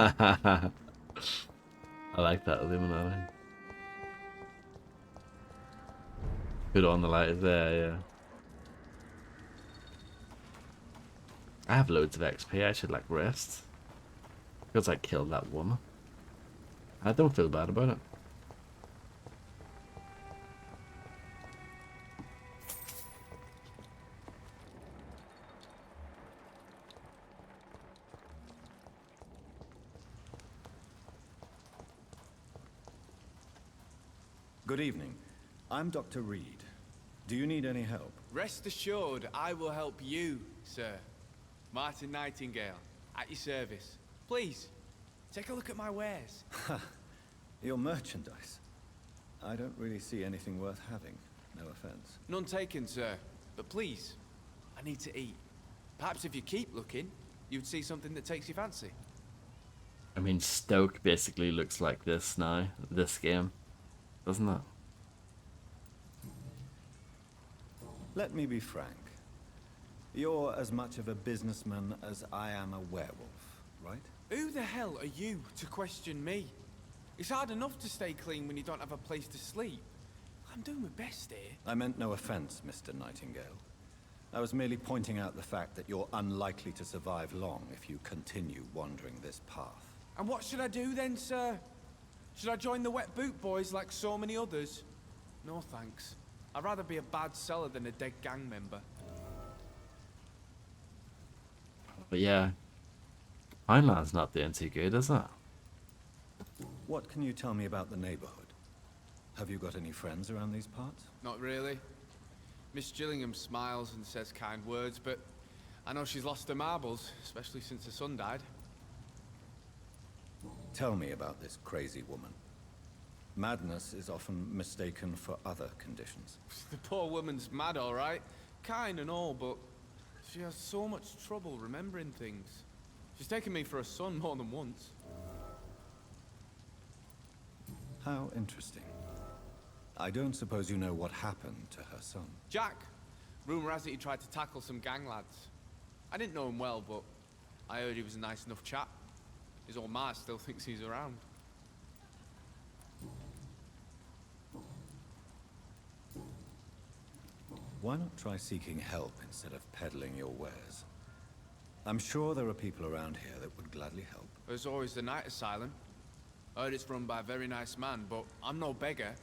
I like that Illuminati. Good on the light there, yeah. I have loads of XP, I should like rest. Because I killed that woman. I don't feel bad about it. Good evening. I'm Dr. Reed. Do you need any help? Rest assured, I will help you, sir. Martin Nightingale, at your service. Please, take a look at my wares. Your merchandise. I don't really see anything worth having. No offense. None taken, sir. But please, I need to eat. Perhaps if you keep looking, you'd see something that takes your fancy. I mean, Stoke basically looks like this now, this game. Doesn't it? Let me be frank. You're as much of a businessman as I am a werewolf, right? Who the hell are you to question me? It's hard enough to stay clean when you don't have a place to sleep. I'm doing my best here. I meant no offense, Mr. Nightingale. I was merely pointing out the fact that you're unlikely to survive long if you continue wandering this path. And what should I do then, sir? Should I join the Wet Boot Boys like so many others? No thanks. I'd rather be a bad seller than a dead gang member. But yeah, Pineland's not doing too good, is it? What can you tell me about the neighborhood? Have you got any friends around these parts? Not really. Miss Gillingham smiles and says kind words, but I know she's lost her marbles, especially since her son died. Tell me about this crazy woman. Madness is often mistaken for other conditions. The poor woman's mad, all right. Kind and all, but she has so much trouble remembering things. She's taken me for a son more than once. How interesting. I don't suppose you know what happened to her son. Jack. Rumour has it he tried to tackle some gang lads. I didn't know him well, but I heard he was a nice enough chap. His old ma still thinks he's around. Why not try seeking help instead of peddling your wares? I'm sure there are people around here that would gladly help. There's always the night asylum. I heard it's run by a very nice man, but I'm no beggar.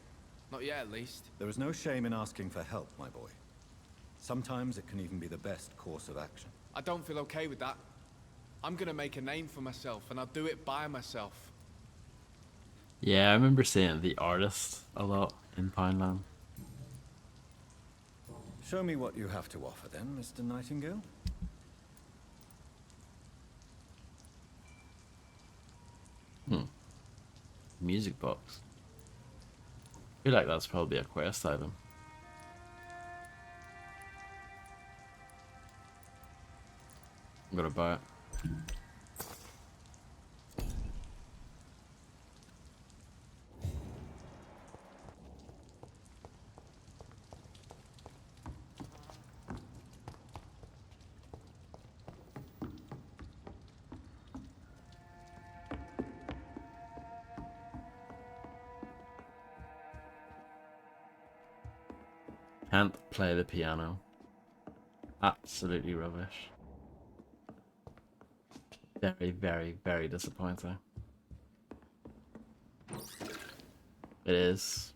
Not yet, at least. There is no shame in asking for help, my boy. Sometimes it can even be the best course of action. I don't feel okay with that. I'm gonna make a name for myself, and I'll do it by myself. Yeah, I remember seeing the artist a lot in Pineland. Show me what you have to offer then, Mr. Nightingale. Music box. I feel like that's probably a quest item. I'm gonna buy it. Can't play the piano. Absolutely rubbish. Very, very, very disappointing. It is.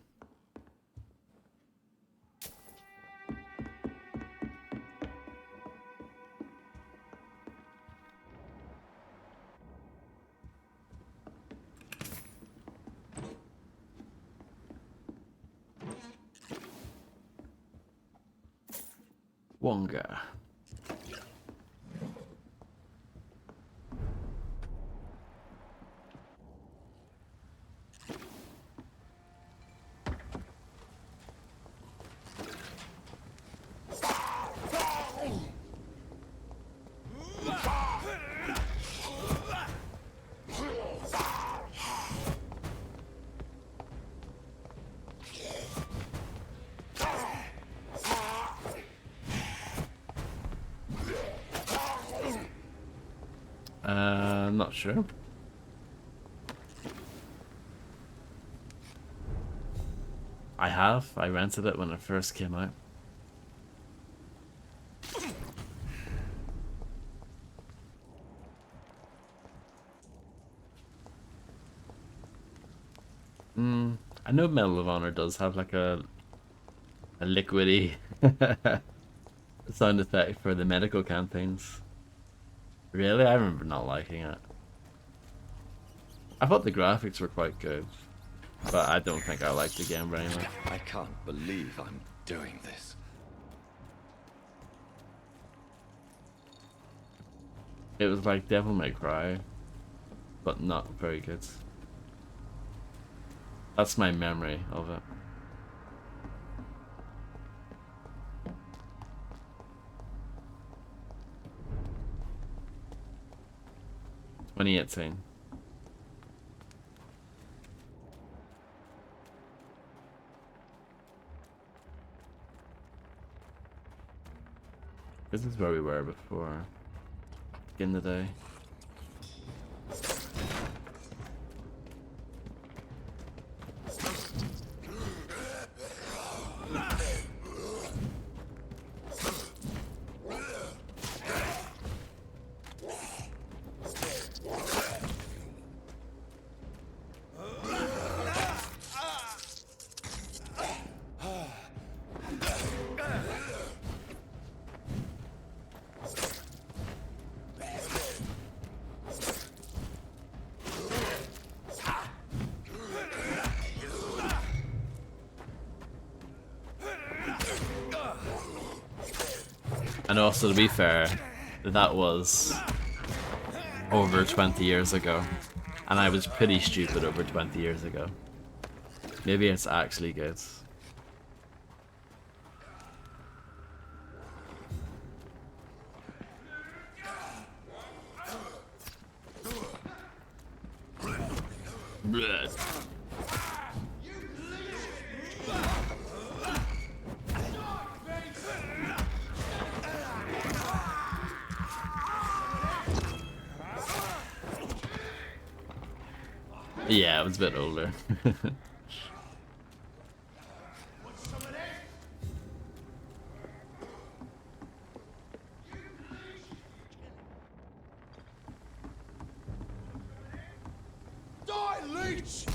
Wonga. I'm not sure. I have. I rented it when it first came out. I know Medal of Honor does have like a liquidy sound effect for the medical campaigns. Really? I remember not liking it. I thought the graphics were quite good, but I don't think I liked the game very much. I can't believe I'm doing this. It was like Devil May Cry, but not very good. That's my memory of it. "2018. This is where we were before. Back in the day. And also, to be fair, that was over 20 years ago. And I was pretty stupid over 20 years ago. Maybe it's actually good. Bleh. Yeah, it was a bit older. Die, leech!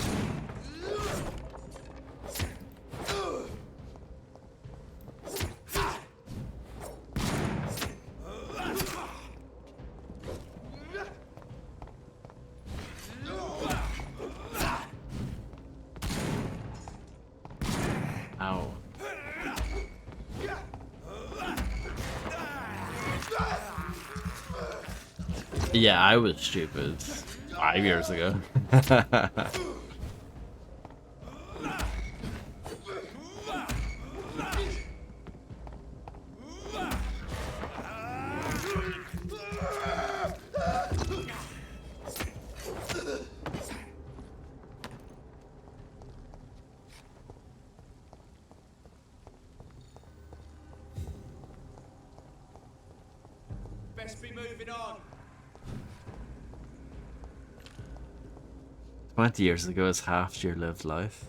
Yeah, I was stupid 5 years ago. Best be moving on. 20 years ago is half your lived life.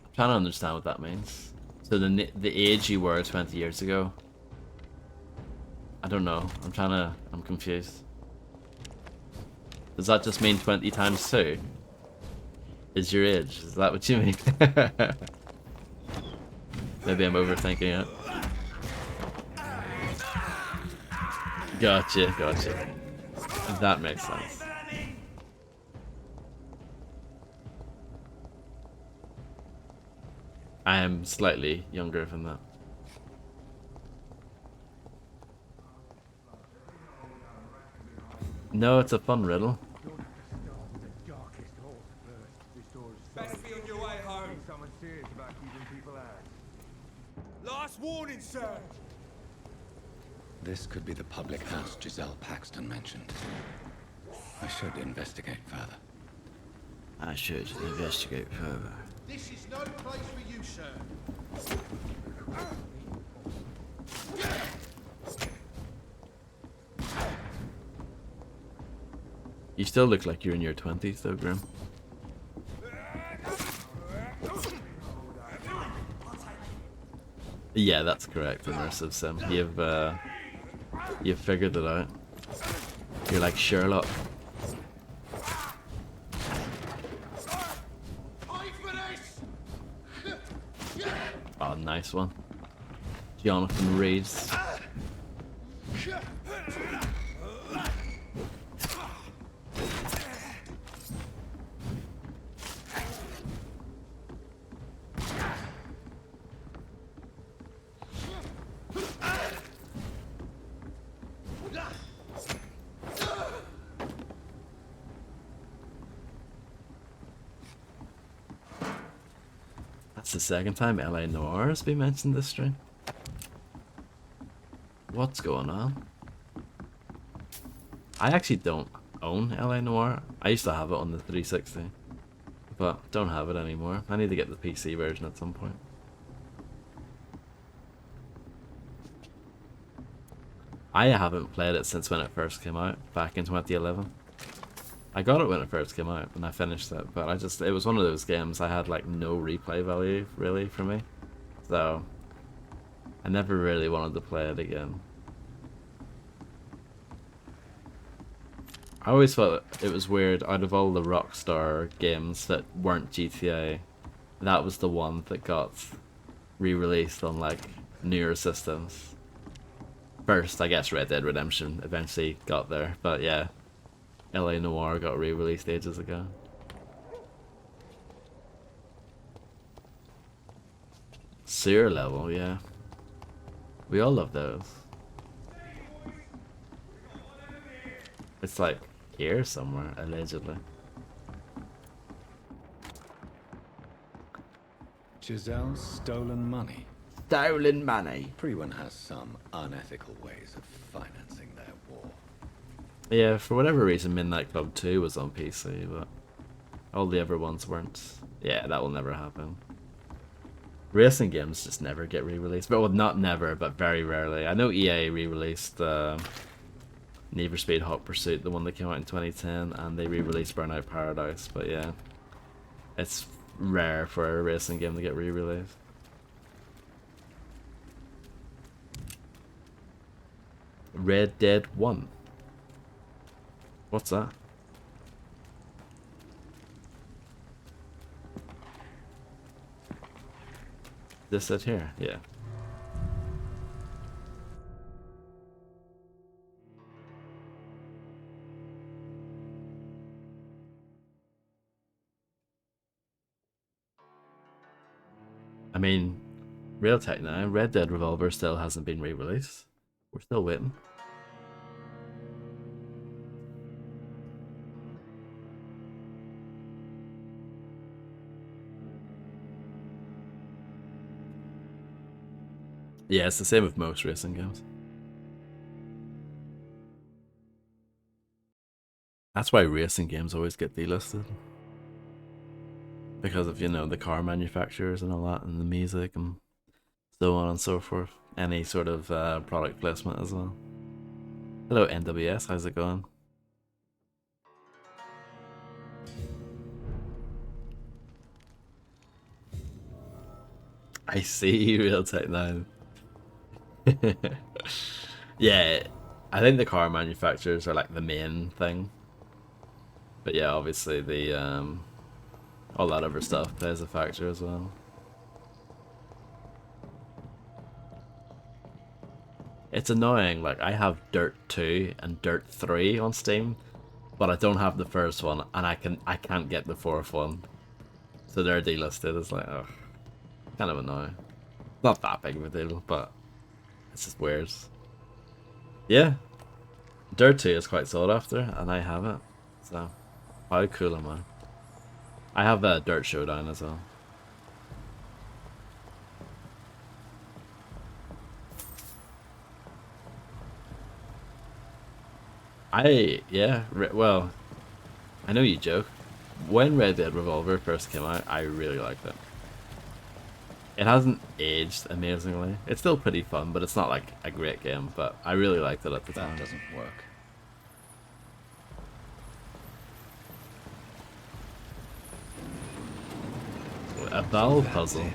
I'm trying to understand what that means. So the age you were 20 years ago. I don't know. I'm confused. Does that just mean 20 times 2? Is your age? Is that what you mean? Maybe I'm overthinking it. Gotcha, gotcha. That makes sense. I am slightly younger than that. No, it's a fun riddle. Best be on your way home. Someone serious about keeping people out. Last warning, sir. This could be the public house Giselle Paxton mentioned. I should investigate further. I should investigate further. This is no place for you, sir. You still look like you're in your 20s though, Grim. Yeah, that's correct, immersive sim. You've figured it out. You're like Sherlock. Oh, nice one. Jonathan Reeves. That's the second time LA Noir has been mentioned this stream. What's going on? I actually don't own LA Noir. I used to have it on the 360, but don't have it anymore. I need to get the PC version at some point. I haven't played it since when it first came out, back in 2011. I got it when it first came out and I finished it, but it was one of those games I had like no replay value really for me. So I never really wanted to play it again. I always thought it was weird, out of all the Rockstar games that weren't GTA, that was the one that got re-released on like newer systems. First, I guess Red Dead Redemption eventually got there, but yeah. LA Noire got re-released ages ago. Sewer level, yeah. We all love those. It's like here somewhere, allegedly. Giselle's stolen money. Stolen money. Everyone has some unethical ways of financing their war. Yeah, for whatever reason, Midnight Club 2 was on PC, but all the other ones weren't. Yeah, that will never happen. Racing games just never get re-released. Well, not never, but very rarely. I know EA re-released Need for Speed Hot Pursuit, the one that came out in 2010, and they re-released Burnout Paradise, but yeah. It's rare for a racing game to get re-released. Red Dead 1. What's that? This it here? Yeah. I mean, Real Tech now. Red Dead Revolver still hasn't been re-released. We're still waiting. Yeah, it's the same with most racing games. That's why racing games always get delisted. Because of, you know, the car manufacturers and all that, and the music and so on and so forth. Any sort of product placement as well. Hello NWS, how's it going? I see, Real Tech 9. Yeah, I think the car manufacturers are like the main thing. But yeah, obviously the all that other stuff plays a factor as well. It's annoying, like I have Dirt 2 and Dirt 3 on Steam, but I don't have the first one, and I can't get the fourth one. So they're delisted. It's like, oh, kind of annoying. Not that big of a deal, but it's just weird. Yeah, Dirt 2 is quite sought after, and I have it. So, how cool am I? I have a Dirt Showdown as well. Well, I know you joke. When Red Dead Revolver first came out, I really liked it. It hasn't aged amazingly. It's still pretty fun, but it's not like a great game, but I really liked it at the time. That doesn't work. A Valve puzzle.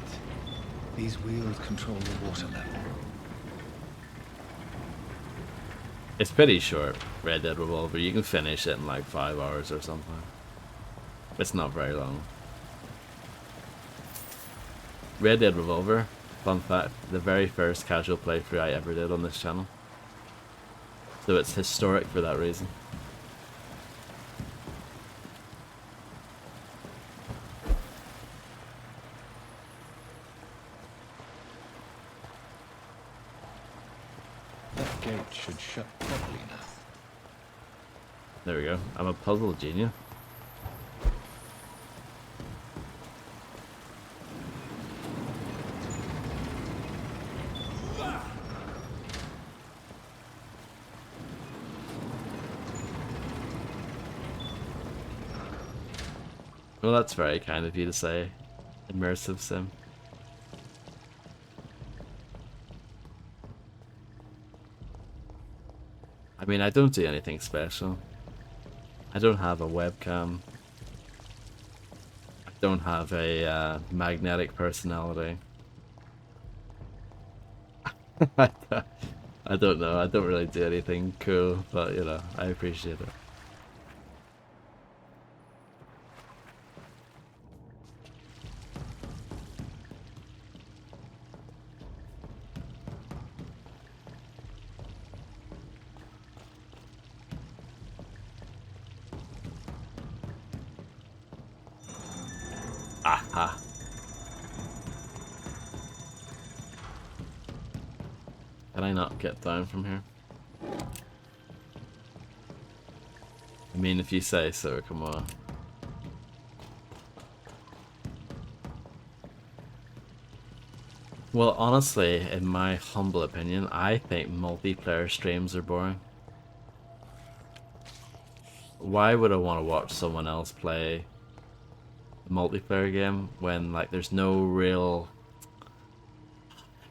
These wheels control the water level. It's pretty short, Red Dead Revolver. You can finish it in like 5 hours or something. It's not very long. Red Dead Revolver, fun fact, the very first casual playthrough I ever did on this channel. So it's historic for that reason. That gate should shut properly now. There we go. I'm a puzzle genius. Well, that's very kind of you to say. Immersive sim. I mean, I don't do anything special. I don't have a webcam. I don't have a magnetic personality. I don't know. I don't really do anything cool, but you know, I appreciate it. Aha. Can I not get down from here? I mean, if you say so, come on. Well, honestly, in my humble opinion, I think multiplayer streams are boring. Why would I want to watch someone else play a multiplayer game when, like, there's no real...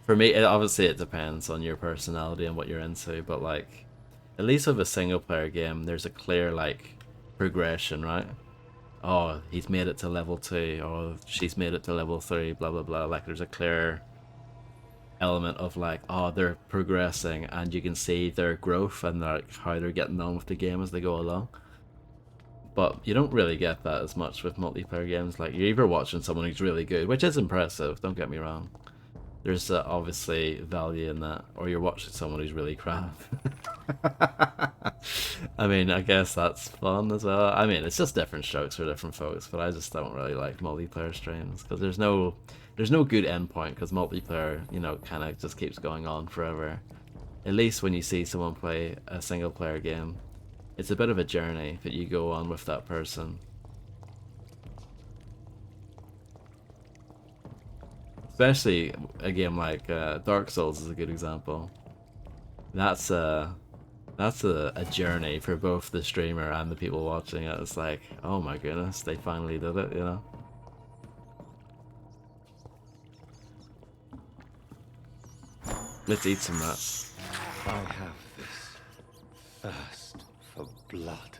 For me, obviously it depends on your personality and what you're into, but, like, at least with a single player game, there's a clear, like, progression, right? Oh, he's made it to level 2, or she's made it to level 3, blah blah blah. Like, there's a clear element of, like, oh, they're progressing, and you can see their growth and, like, how they're getting on with the game as they go along. But you don't really get that as much with multiplayer games. Like, you're either watching someone who's really good, which is impressive, don't get me wrong. There's obviously value in that, or you're watching someone who's really crap. I mean, I guess that's fun as well. I mean, it's just different strokes for different folks, but I just don't really like multiplayer streams because there's no there's no good endpoint because multiplayer, you know, kind of just keeps going on forever. At least when you see someone play a single player game, it's a bit of a journey that you go on with that person. Especially a game like Dark Souls is a good example. That's a journey for both the streamer and the people watching it. It's like, oh my goodness, they finally did it, you know? Let's eat some nuts. I have this thirst for blood.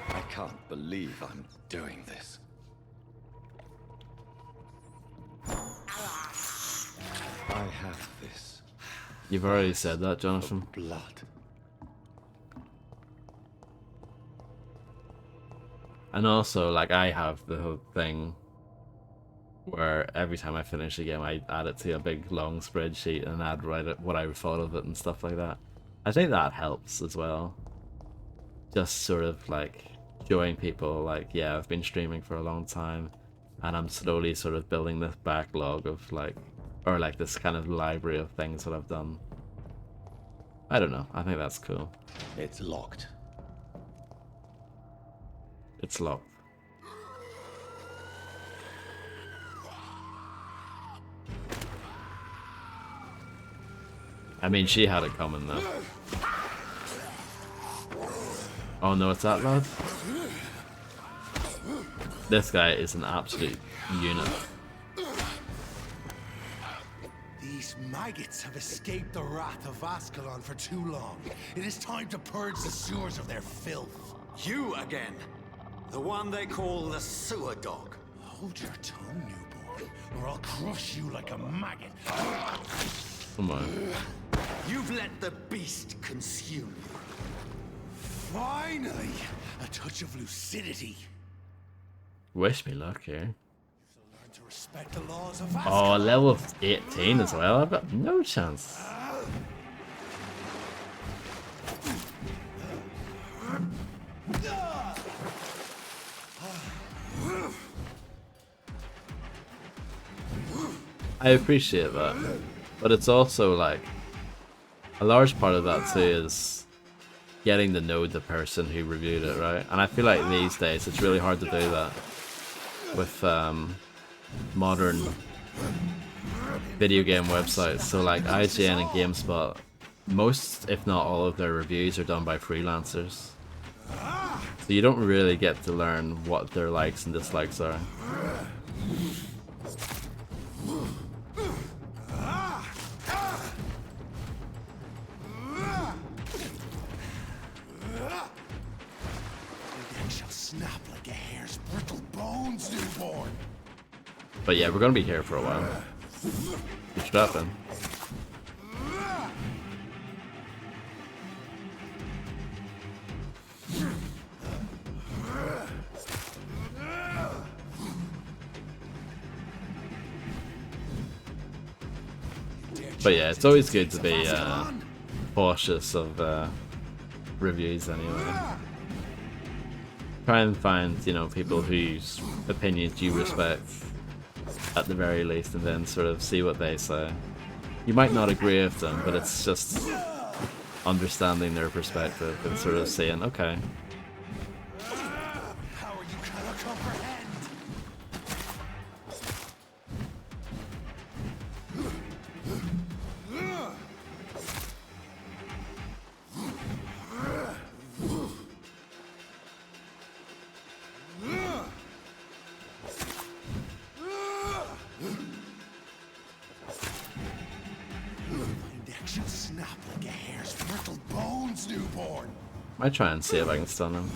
I can't believe I'm doing this. I have this. You've already said that, Jonathan. Blood. And also, like, I have the whole thing where every time I finish a game, I add it to a big long spreadsheet and add what I thought of it and stuff like that. I think that helps as well. Just sort of like showing people, like, yeah, I've been streaming for a long time, and I'm slowly sort of building this backlog of like, or like this kind of library of things that I've done. I don't know. I think that's cool. It's locked. It's locked. I mean, she had it coming though. Oh no, it's that lad? This guy is an absolute unit. These maggots have escaped the wrath of Ascalon for too long. It is time to purge the sewers of their filth. You again. The one they call the sewer dog. Hold your tongue, newborn, or I'll crush you like a maggot. Come on. You've let the beast consume you. Finally, a touch of lucidity. Wish me luck here. Learn to respect the laws of Oh, Ascalon. level 18 as well. I've got no chance. I appreciate that, but it's also like a large part of that too is getting to know the person who reviewed it, right? And I feel like these days it's really hard to do that with modern video game websites. So like IGN and GameSpot, most if not all of their reviews are done by freelancers, so you don't really get to learn what their likes and dislikes are. Snap like a hare's brittle bones, newborn. But yeah, we're gonna be here for a while. Good stuff, then. But yeah, it's always good to be cautious of reviews anyway. Try and find, you know, people whose opinions you respect at the very least, and then sort of see what they say. You might not agree with them, but it's just understanding their perspective and sort of saying, okay. How are you gonna comprehend? Might try and see if I can stun him.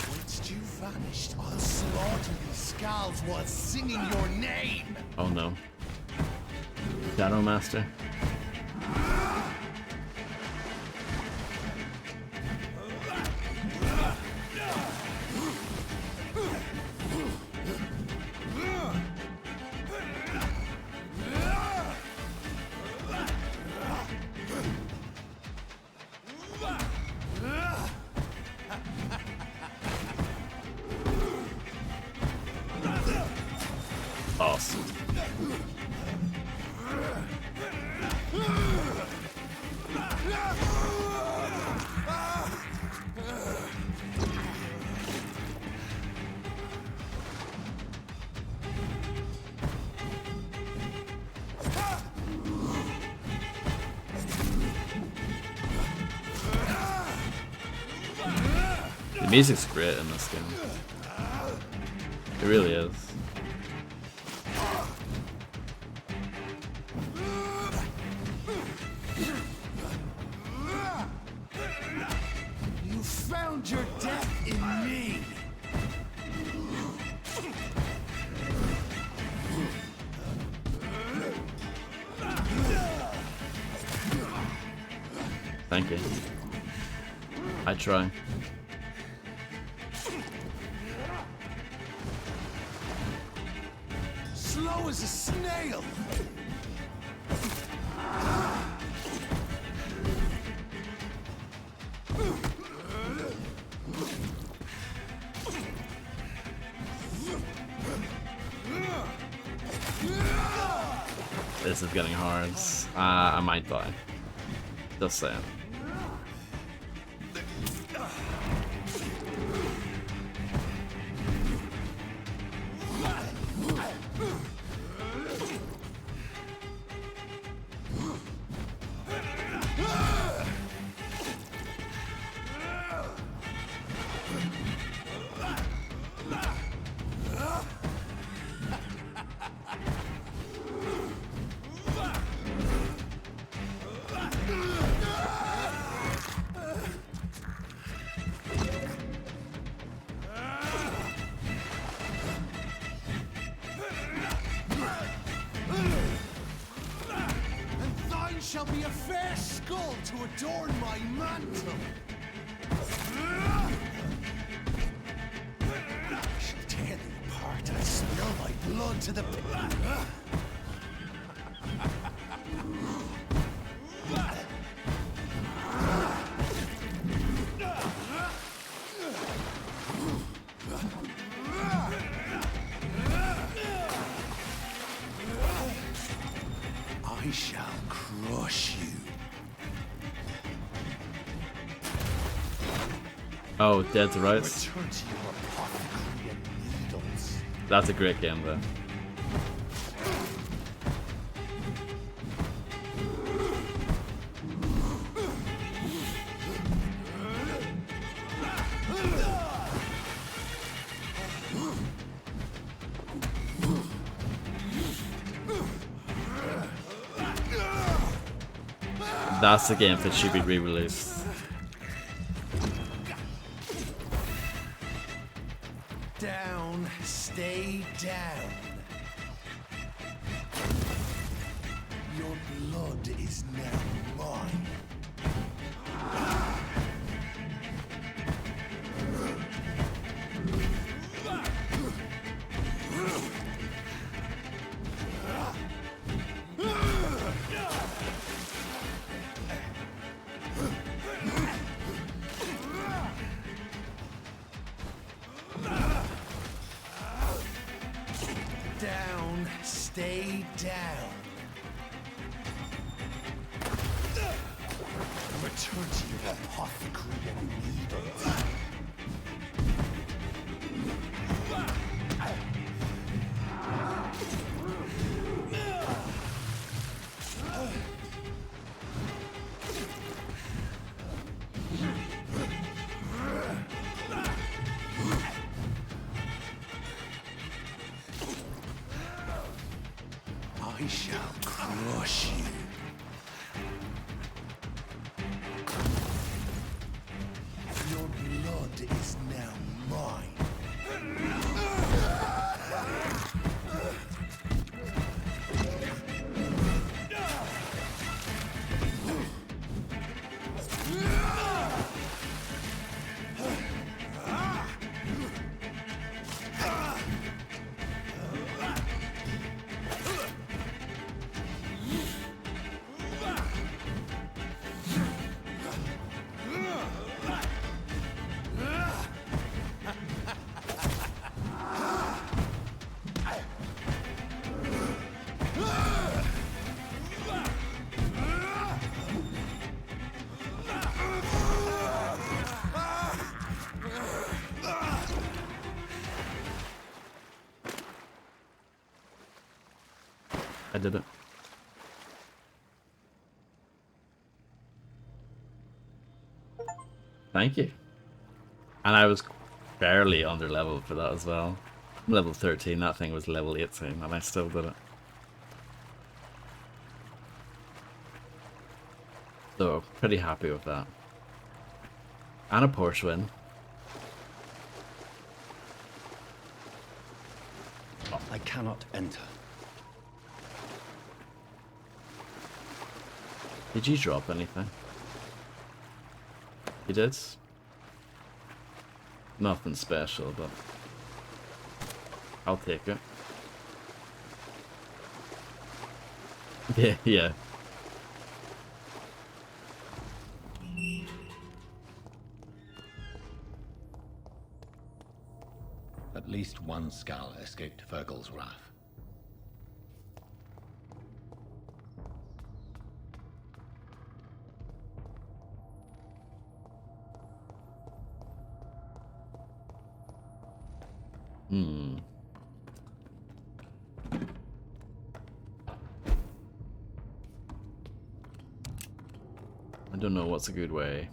Once you vanished, I'll slaughter these scalds while singing your name. Oh no. Shadow Master. Awesome. The music's great in this game. It really is. You found your death in me. Thank you. I try. Slow as a snail. This is getting hard. I might die. Just saying. Shall be a fair skull to adorn my mantle. I shall tear thee apart and spill my blood to the pit. I shall crush you. Oh, Dead to Rights. Return to your apothecary and needles. That's a great game though. That's the game that should be re-released. Down, stay down. Your blood is now mine. Down, stay down. Return to your apothecary and needles. I shall crush you. Your blood is now mine. I did it. Thank you. And I was barely under level for that as well. Level 13, that thing was level 18, and I still did it. So, pretty happy with that. And a Porsche win. I cannot enter. Did you drop anything? You did? Nothing special, but I'll take it. Yeah, yeah. At least one Skal escaped Fergal's wrath. I don't know what's a good way.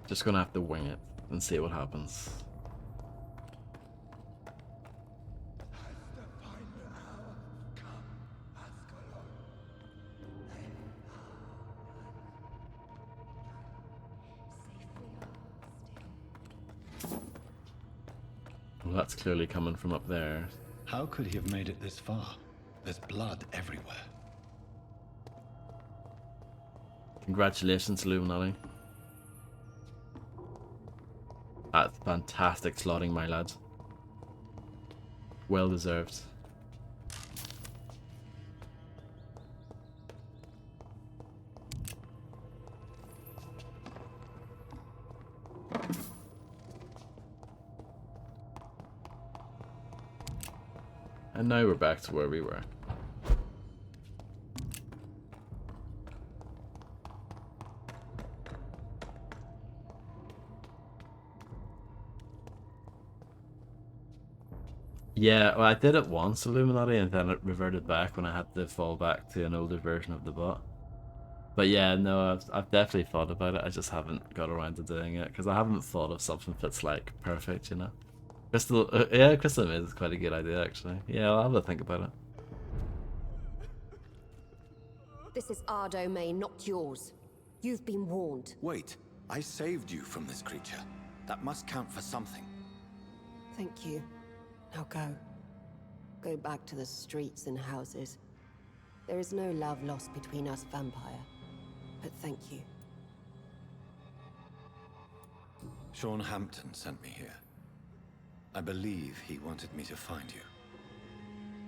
Just gonna have to wing it and see what happens. Well, that's clearly coming from up there. How could he have made it this far? There's blood everywhere. Congratulations, Illuminati. That's fantastic slotting, my lad. Well deserved. And now we're back to where we were. Yeah, well, I did it once, Illuminati, and then it reverted back when I had to fall back to an older version of the bot. But yeah, no, I've definitely thought about it. I just haven't got around to doing it because I haven't thought of something that's like perfect, you know. Crystal, yeah, Crystal Maze is quite a good idea, actually. Yeah, I'll have a think about it. This is our domain, not yours. You've been warned. Wait, I saved you from this creature. That must count for something. Thank you. Now go. Go back to the streets and houses. There is no love lost between us, Vampire. But thank you. Sean Hampton sent me here. I believe he wanted me to find you.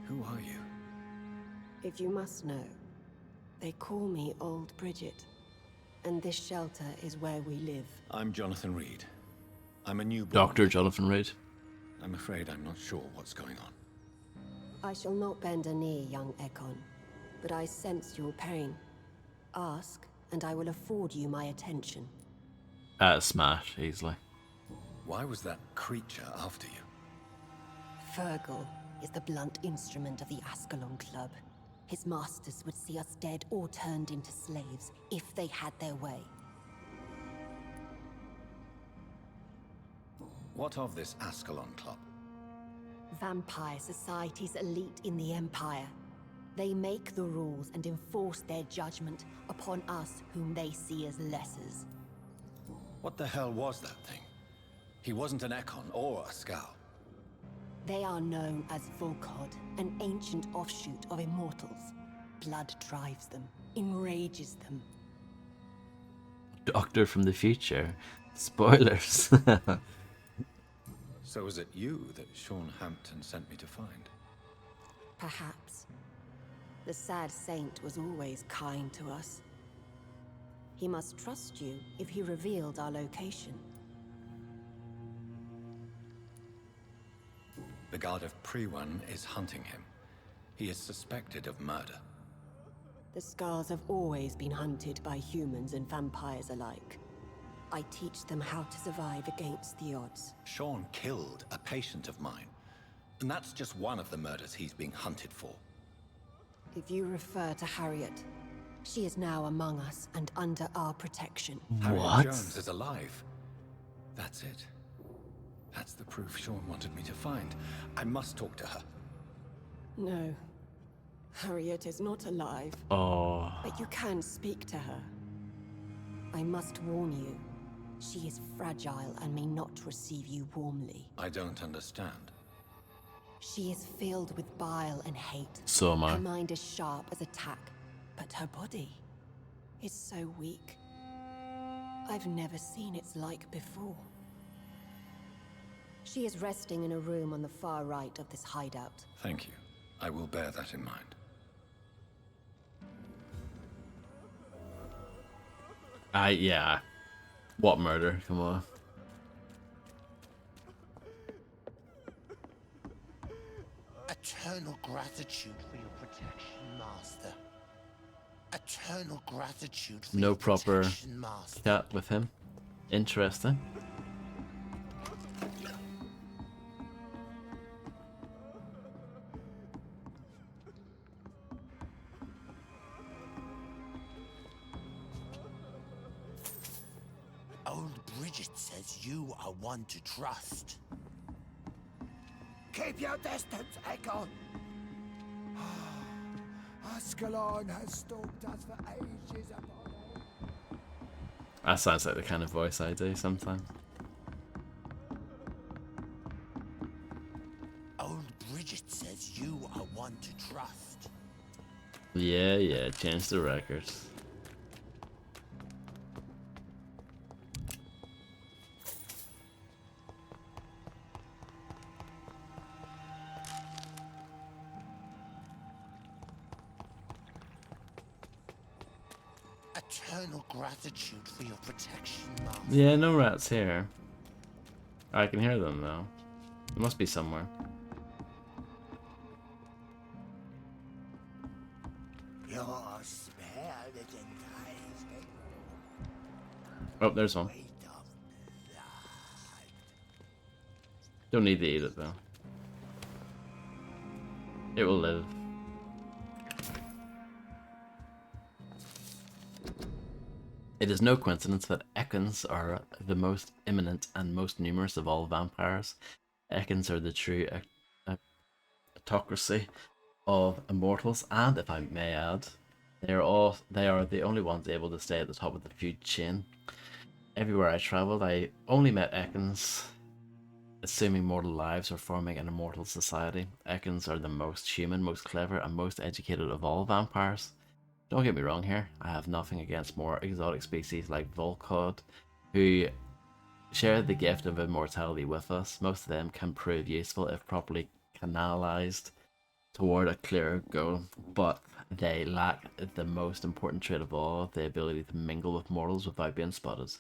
Who are you? If you must know, they call me Old Bridget. And this shelter is where we live. I'm Jonathan Reed. I'm a newborn. Dr. Jonathan Reed. I'm afraid I'm not sure what's going on. I shall not bend a knee, young Ekon, but I sense your pain. Ask, and I will afford you my attention. Smash, easily. Why was that creature after you? Fergal is the blunt instrument of the Ascalon Club. His masters would see us dead or turned into slaves if they had their way. What of this Ascalon Club? Vampire Society's elite in the Empire. They make the rules and enforce their judgment upon us whom they see as lessers. What the hell was that thing? He wasn't an Ekon or a Skal. They are known as Volkod, an ancient offshoot of Immortals. Blood drives them, enrages them. Doctor from the future. Spoilers. So is it you that Sean Hampton sent me to find? Perhaps. The sad saint was always kind to us. He must trust you if he revealed our location. The guard of Pre-One is hunting him. He is suspected of murder. The Skars have always been hunted by humans and vampires alike. I teach them how to survive against the odds. Sean killed a patient of mine. And that's just one of the murders he's being hunted for. If you refer to Harriet, she is now among us and under our protection. Harriet Jones is alive. That's it. That's the proof Sean wanted me to find. I must talk to her. No. Harriet is not alive. Oh. But you can speak to her. I must warn you. She is fragile and may not receive you warmly. I don't understand. She is filled with bile and hate. So am I. Her mind is sharp as a tack, but her body is so weak. I've never seen its like before. She is resting in a room on the far right of this hideout. Thank you. I will bear that in mind. Yeah. What murder? Come on. Eternal gratitude for your protection, Master. Eternal gratitude for No your proper protection, Master. chat with him. Interesting. Old Bridget says you are one to trust. Keep your distance, Echo. Ascalon has stalked us for ages upon end. That sounds like the kind of voice I do sometimes. Old Bridget says you are one to trust. Yeah, change the records. Eternal gratitude for your protection, Master. Yeah, no rats here. I can hear them though. There must be somewhere. You're spared and Oh, there's one. Don't need to eat it though. It will live. It is no coincidence that Ekans are the most imminent and most numerous of all vampires. Ekans are the true autocracy of immortals, and if I may add, they are the only ones able to stay at the top of the food chain. Everywhere I travelled, I only met Ekans, assuming mortal lives or forming an immortal society. Ekans are the most human, most clever, and most educated of all vampires. Don't get me wrong here, I have nothing against more exotic species like Volcod, who share the gift of immortality with us. Most of them can prove useful if properly canalized toward a clearer goal, but they lack the most important trait of all, the ability to mingle with mortals without being spotted.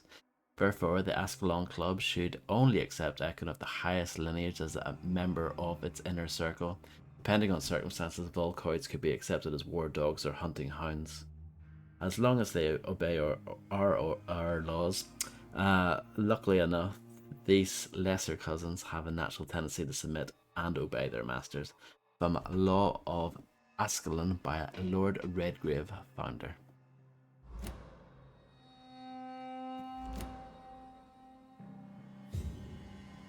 Therefore, the Ascalon Club should only accept Ekon of the highest lineage as a member of its inner circle. Depending on circumstances, Volcoids could be accepted as war dogs or hunting hounds, as long as they obey our laws. Luckily enough, these lesser cousins have a natural tendency to submit and obey their masters, from Law of Ascalon by Lord Redgrave, founder.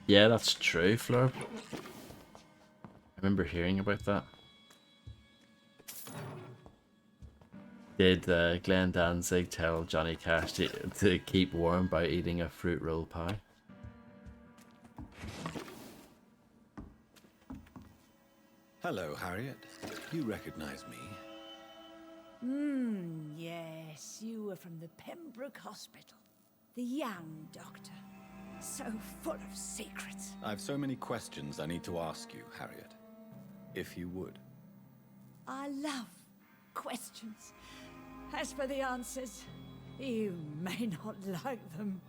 Yeah, that's true, Fleur. I remember hearing about that. Did Glenn Danzig tell Johnny Cash to keep warm by eating a fruit roll pie? Hello, Harriet. You recognize me? Yes, you were from the Pembroke Hospital. The young doctor. So full of secrets. I have so many questions I need to ask you, Harriet. If you would. I love questions. As for the answers, you may not like them.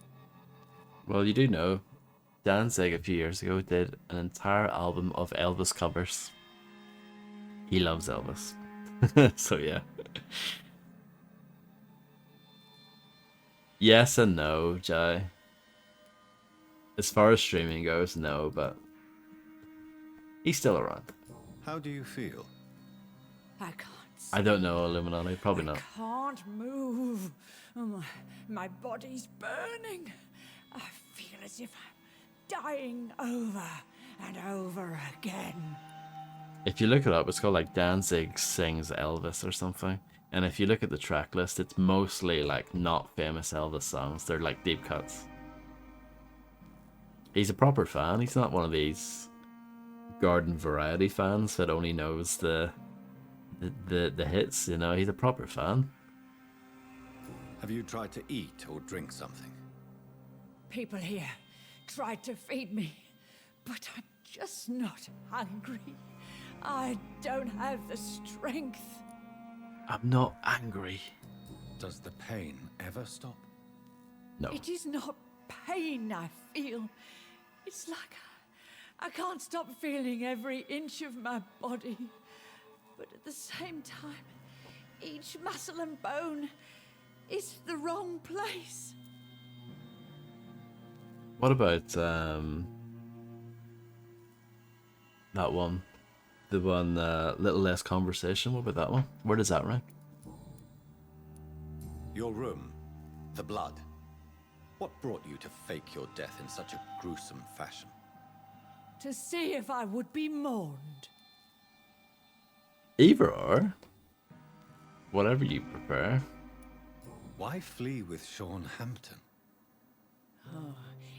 Well, you do know, Danzig a few years ago did an entire album of Elvis covers. He loves Elvis. So yeah. Yes and no, Jai. As far as streaming goes, no, but he's still around. How do you feel? I can't I don't know, Illuminati. Probably not. can't move. My body's burning. I feel as if I'm dying over and over again. If you look it up, it's called like Danzig Sings Elvis or something. And if you look at the track list, it's mostly like not famous Elvis songs. They're like deep cuts. He's a proper fan. He's not one of these garden variety fans that only knows the hits, you know. He's a proper fan. Have you tried to eat or drink something? People here tried to feed me, but I'm just not hungry. I don't have the strength. I'm not angry. Does the pain ever stop? No. It is not pain I feel. It's like I can't stop feeling every inch of my body. But at the same time, each muscle and bone is the wrong place. What about that one? The one, Little Less Conversation. What about that one? Where does that rank? Your room, the blood. What brought you to fake your death in such a gruesome fashion? To see if I would be mourned. Either or. Whatever you prefer. Why flee with Sean Hampton? Oh,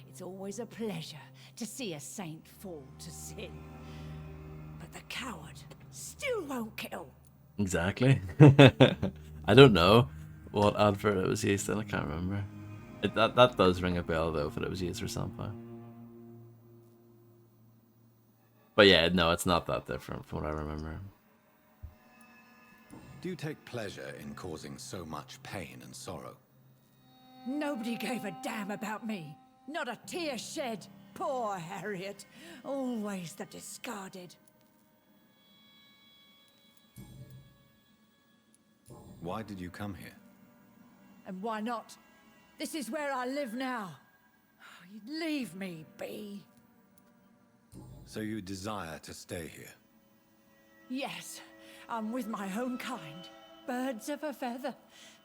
it's always a pleasure to see a saint fall to sin. But the coward still won't kill. Exactly. I don't know what advert it was used in. I can't remember. That does ring a bell though, if it was used for something. But yeah, no, it's not that different from what I remember. Do you take pleasure in causing so much pain and sorrow? Nobody gave a damn about me. Not a tear shed. Poor Harriet. Always the discarded. Why did you come here? And why not? This is where I live now. Leave me be. So you desire to stay here? Yes, I'm with my own kind. Birds of a feather,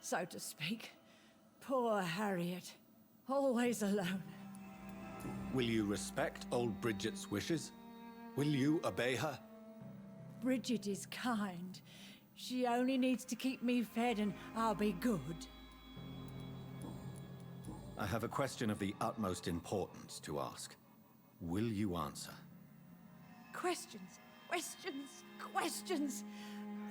so to speak. Poor Harriet. Always alone. Will you respect old Bridget's wishes? Will you obey her? Bridget is kind. She only needs to keep me fed and I'll be good. I have a question of the utmost importance to ask. Will you answer? Questions, questions, questions.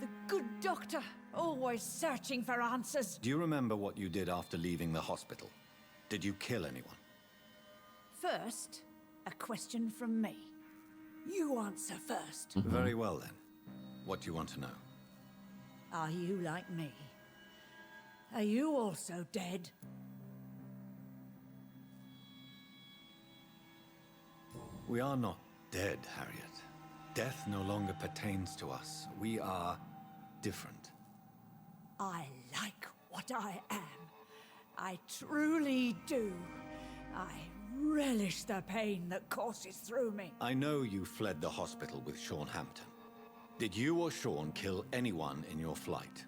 The good doctor, always searching for answers. Do you remember what you did after leaving the hospital? Did you kill anyone? First, a question from me. You answer first. Very well then. What do you want to know? Are you like me? Are you also dead? We are not dead, Harriet. Death no longer pertains to us. We are different. I like what I am. I truly do. I relish the pain that courses through me. I know you fled the hospital with Sean Hampton. Did you or Sean kill anyone in your flight?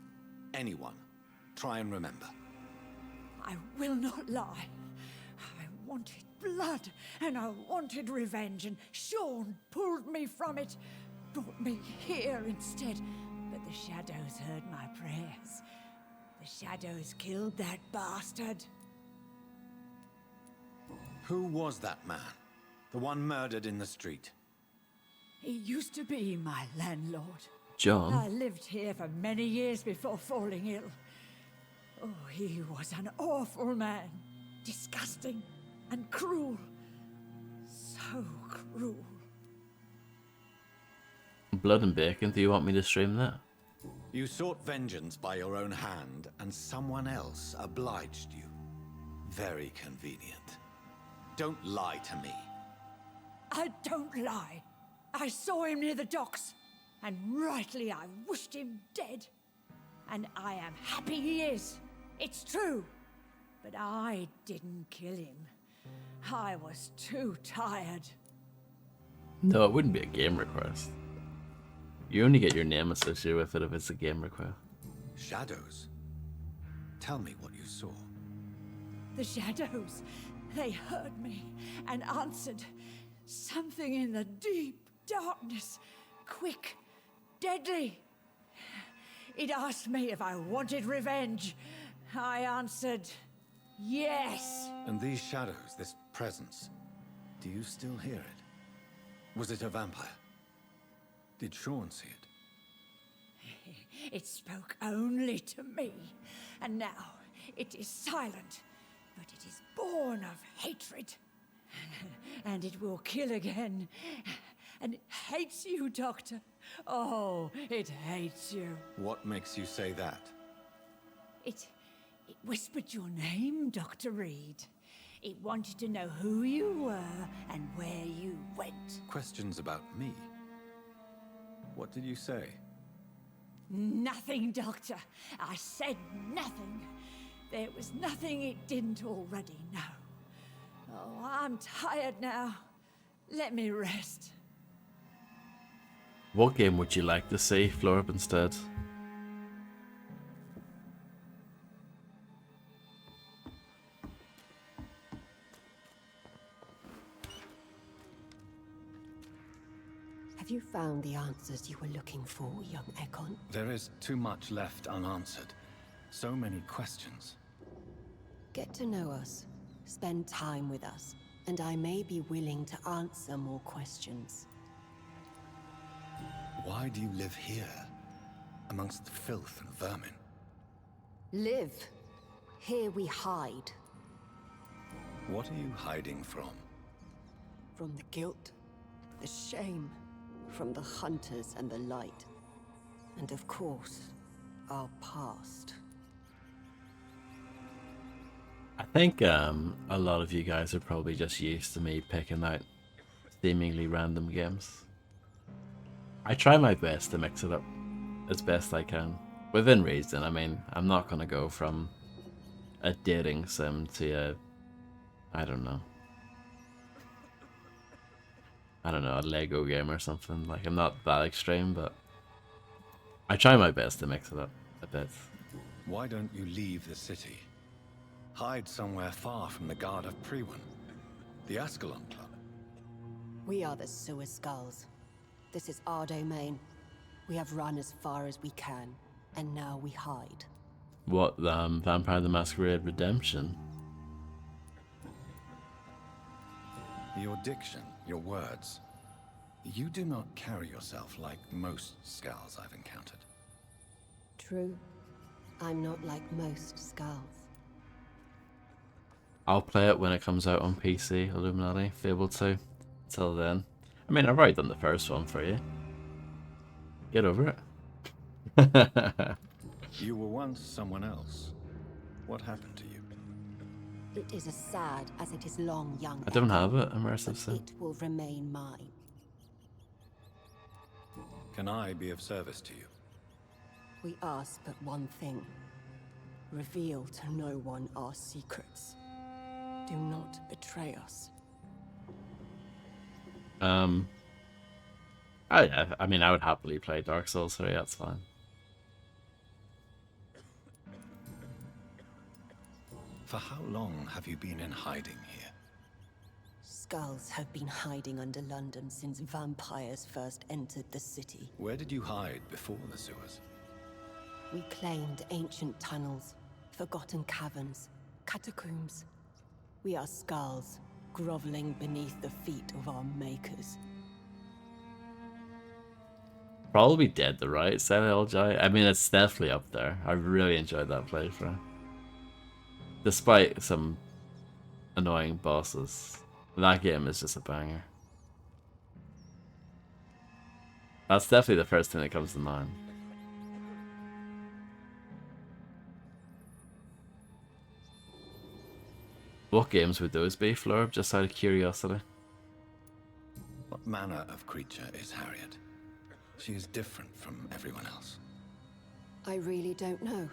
Anyone? Try and remember. I will not lie. I wanted blood, and I wanted revenge, and Sean pulled me from it, brought me here instead. But the shadows heard my prayers. The shadows killed that bastard. Who was that man? The one murdered in the street? He used to be my landlord. John? I lived here for many years before falling ill. Oh, he was an awful man. Disgusting and cruel. So cruel. Blood and Bacon, do you want me to stream that? You sought vengeance by your own hand, and someone else obliged you. Very convenient. Don't lie to me. I don't lie. I saw him near the docks, and rightly I wished him dead. And I am happy he is. It's true. But I didn't kill him. I was too tired. No, it wouldn't be a game request. You only get your name associated with it if it's a game request. Shadows? Tell me what you saw. The shadows, they heard me and answered. Something in the deep darkness, quick, deadly. It asked me if I wanted revenge. I answered, yes. And these shadows, this presence, do you still hear it? Was it a vampire? Did Sean see it? It spoke only to me, and now it is silent, but it is born of hatred. And it will kill again. And it hates you, Doctor. Oh, it hates you. What makes you say that? It whispered your name, Dr. Reed. It wanted to know who you were and where you went. Questions about me? What did you say? Nothing, Doctor. I said nothing. There was nothing it didn't already know. Oh, I'm tired now. Let me rest. What game would you like to see, Florb, instead? Have you found the answers you were looking for, young Ekon? There is too much left unanswered. So many questions. Get to know us, spend time with us, and I may be willing to answer more questions. Why do you live here, amongst the filth and vermin? Live. Here we hide. What are you hiding from? From the guilt, the shame, from the hunters and the light. And of course, our past. I think a lot of you guys are probably just used to me picking out seemingly random games. I try my best to mix it up as best I can. Within reason, I mean, I'm not going to go from a dating sim to a, I don't know, a Lego game or something. Like, I'm not that extreme, but I try my best to mix it up a bit. Why don't you leave the city? Hide somewhere far from the Guard of Priwen, the Ascalon Club. We are the Sewer Skulls. This is our domain. We have run as far as we can, and now we hide. What, Vampire the Masquerade Redemption? Your diction, your words. You do not carry yourself like most Skulls I've encountered. True. I'm not like most Skulls. I'll play it when it comes out on PC, Illuminati, Fable 2. Till then. I mean, I've already done the first one for you. Get over it. You were once someone else. What happened to you? It is as sad as it is long, young. I don't have it, immersive sim. It will remain mine. Can I be of service to you? We ask but one thing. Reveal to no one our secrets. Do not betray us. I mean, I would happily play Dark Souls 3, that's fine. For how long have you been in hiding here? Skulls have been hiding under London since vampires first entered the city. Where did you hide before the sewers? We claimed ancient tunnels, forgotten caverns, catacombs. We are skulls, groveling beneath the feet of our makers. Probably dead the right side LJ. I mean, it's definitely up there. I really enjoyed that playthrough. Despite some annoying bosses, that game is just a banger. That's definitely the first thing that comes to mind. What games would those be, Florb, just out of curiosity? What manner of creature is Harriet? She is different from everyone else. I really don't know.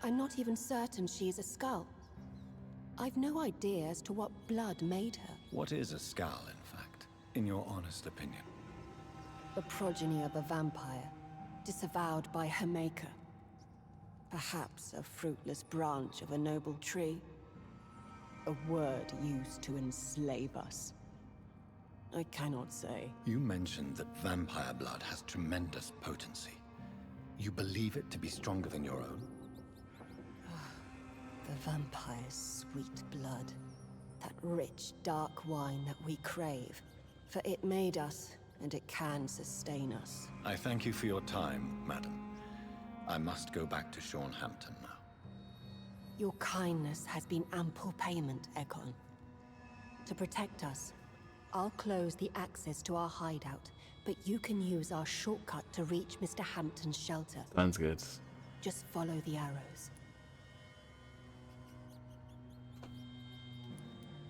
I'm not even certain she is a skull. I've no idea as to what blood made her. What is a skull, in fact, in your honest opinion? The progeny of a vampire, disavowed by her maker. Perhaps a fruitless branch of a noble tree. A word used to enslave us. I cannot say. You mentioned that vampire blood has tremendous potency. You believe it to be stronger than your own? The vampire's sweet blood. That rich, dark wine that we crave. For it made us, and it can sustain us. I thank you for your time, madam. I must go back to Hampton now. Your kindness has been ample payment, Egon. To protect us, I'll close the access to our hideout, but you can use our shortcut to reach Mr. Hampton's shelter. Sounds good. Just follow the arrows.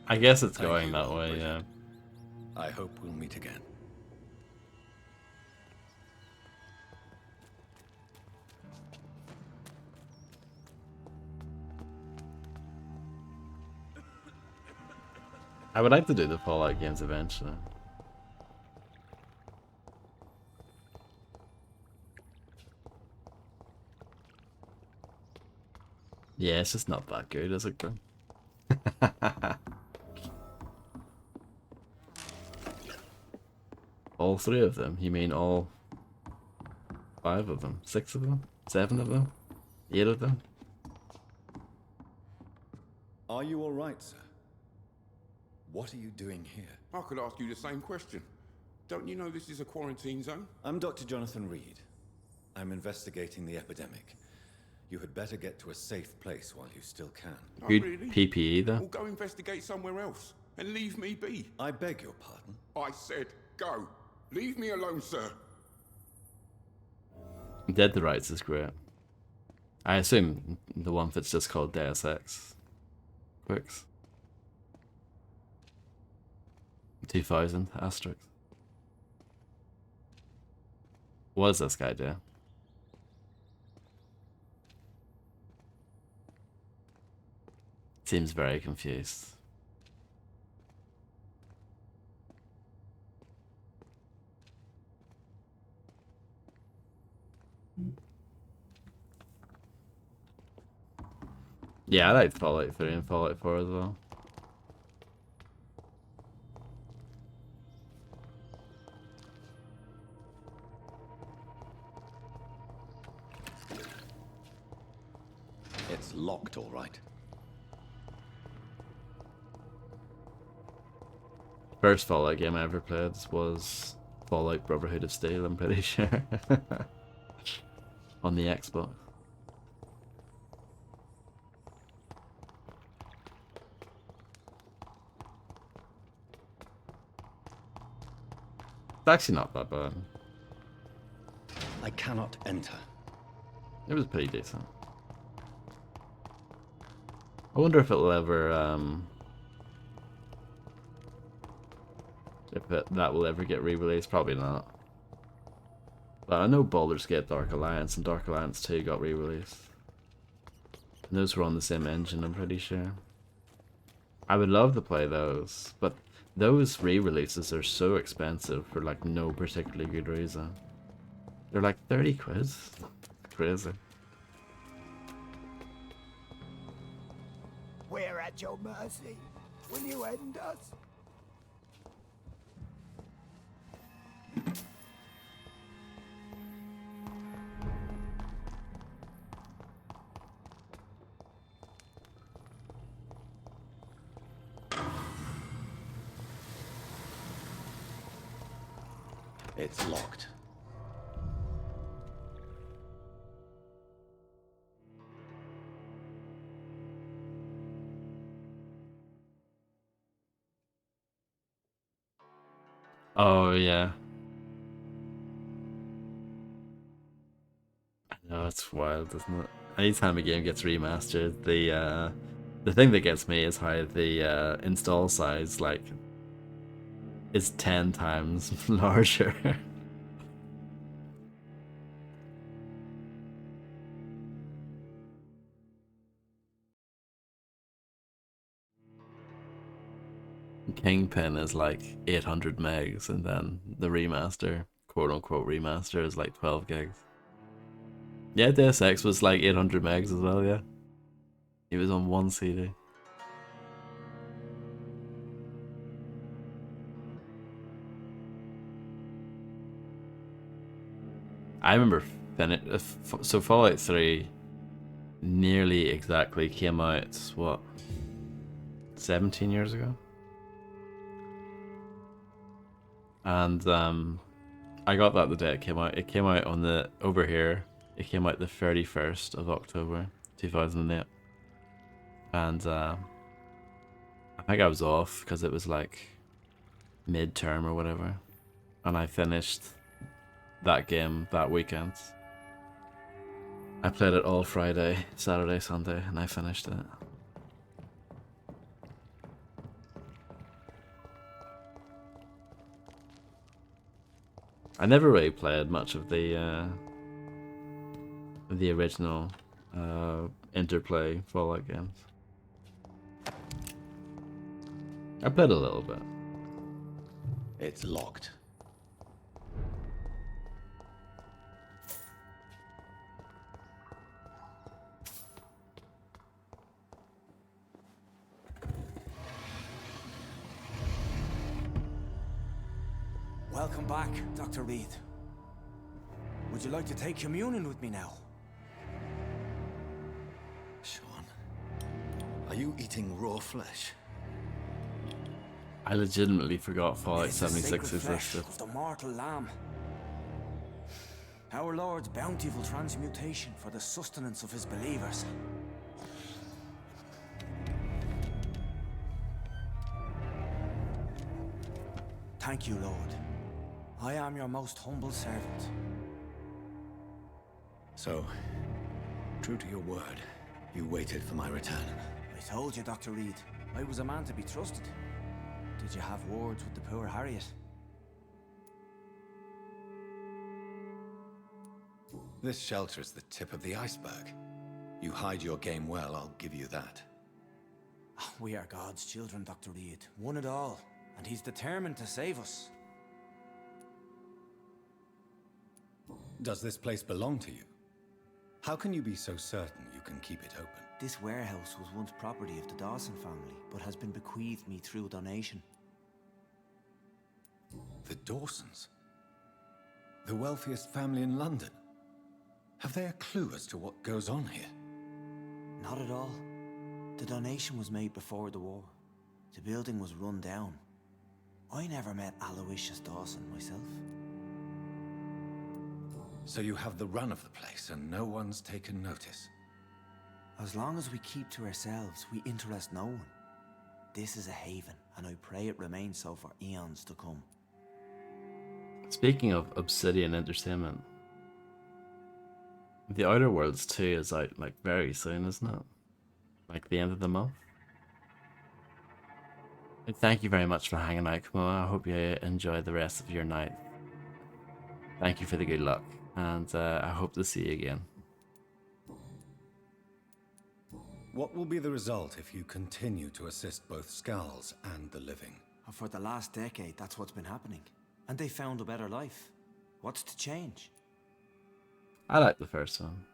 I guess it's Thank going you, that way, Bridget. yeah. I hope we'll meet again. I would like to do the Fallout games eventually. Yeah, it's just not that good, is it, bro? All 3 of them? You mean all 5 of them? 6 of them? 7 of them? 8 of them? Are you all right, sir? What are you doing here? I could ask you the same question. Don't you know this is a quarantine zone? I'm Dr. Jonathan Reed. I'm investigating the epidemic. You had better get to a safe place while you still can. Oh, Good really? PPE though. We'll go investigate somewhere else and leave me be. I beg your pardon? I said go. Leave me alone, sir. Dead to Rights is great. I assume the one that's just called Deus Ex. Quicks. 2000 asterisk. What does this guy do? Seems very confused. Yeah, I like Fallout 3 and Fallout 4 as well. It's locked, all right. First Fallout game I ever played was Fallout Brotherhood of Steel, I'm pretty sure. On the Xbox. It's actually not that bad. I cannot enter. It was pretty decent. I wonder if it'll ever, that will ever get re-released. Probably not. But I know Baldur's Gate Dark Alliance and Dark Alliance 2 got re-released. And those were on the same engine, I'm pretty sure. I would love to play those, but those re-releases are so expensive for like no particularly good reason. They're like 30 quid. Crazy. We're at your mercy. Will you end us? It's locked. Oh yeah. I know, it's wild, isn't it? Anytime a game gets remastered, the thing that gets me is how the install size like is 10 times larger. Kingpin is like 800 megs, and then the remaster, quote unquote remaster, is like 12 gigs. Yeah, Deus Ex was like 800 megs as well, yeah. It was on one CD. I remember so Fallout 3 nearly exactly came out, what, 17 years ago? And I got that the day it came out. It came out on the, over here, it came out the 31st of October 2008. And I think I was off because it was like midterm or whatever. And I finished that game that weekend. I played it all Friday, Saturday, Sunday, and I finished it. I never really played much of the original Interplay Fallout games. I played a little bit. It's locked. Welcome back, Dr. Reed. Would you like to take communion with me now? Sean, are you eating raw flesh? I legitimately forgot Fallout It is the 76 sacred flesh existed. of the mortal lamb. Our Lord's bountiful transmutation for the sustenance of his believers. Thank you, Lord. I am your most humble servant. So, true to your word, you waited for my return. I told you, Dr. Reed, I was a man to be trusted. Did you have words with the poor Harriet? This shelter is the tip of the iceberg. You hide your game well, I'll give you that. We are God's children, Dr. Reed. One and all. And he's determined to save us. Does this place belong to you? How can you be so certain you can keep it open? This warehouse was once property of the Dawson family, but has been bequeathed me through donation. The Dawsons? The wealthiest family in London? Have they a clue as to what goes on here? Not at all. The donation was made before the war. The building was run down. I never met Aloysius Dawson myself. So you have the run of the place and no one's taken notice? As long as we keep to ourselves, we interest no one. This is a haven, and I pray it remains so for eons to come. Speaking of Obsidian Entertainment, The Outer Worlds 2 is out like very soon, isn't it? Like the end of the month. And thank you very much for hanging out, Kamoa. I hope you enjoy the rest of your night. Thank you for the good luck, and I hope to see you again. What will be the result if you continue to assist both Skulls and the living? For the last decade, that's what's been happening. And they found a better life. What's to change? I like the first one.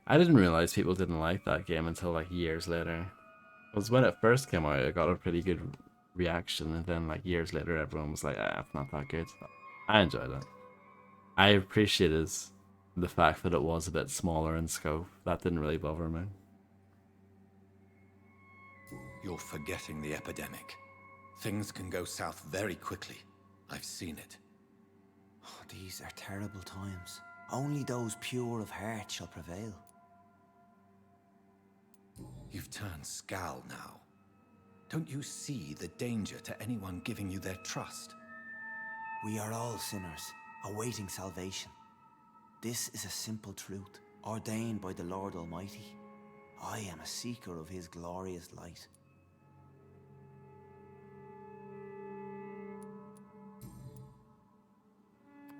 I didn't realize people didn't like that game until like years later. Because when it first came out, it got a pretty good reaction, and then like years later, everyone was like, "Ah, it's not that good." I enjoyed it. I appreciated the fact that it was a bit smaller in scope. That didn't really bother me. You're forgetting the epidemic. Things can go south very quickly. I've seen it. Oh, these are terrible times. Only those pure of heart shall prevail. You've turned Skal now. Don't you see the danger to anyone giving you their trust? We are all sinners, awaiting salvation. This is a simple truth, ordained by the Lord Almighty. I am a seeker of his glorious light.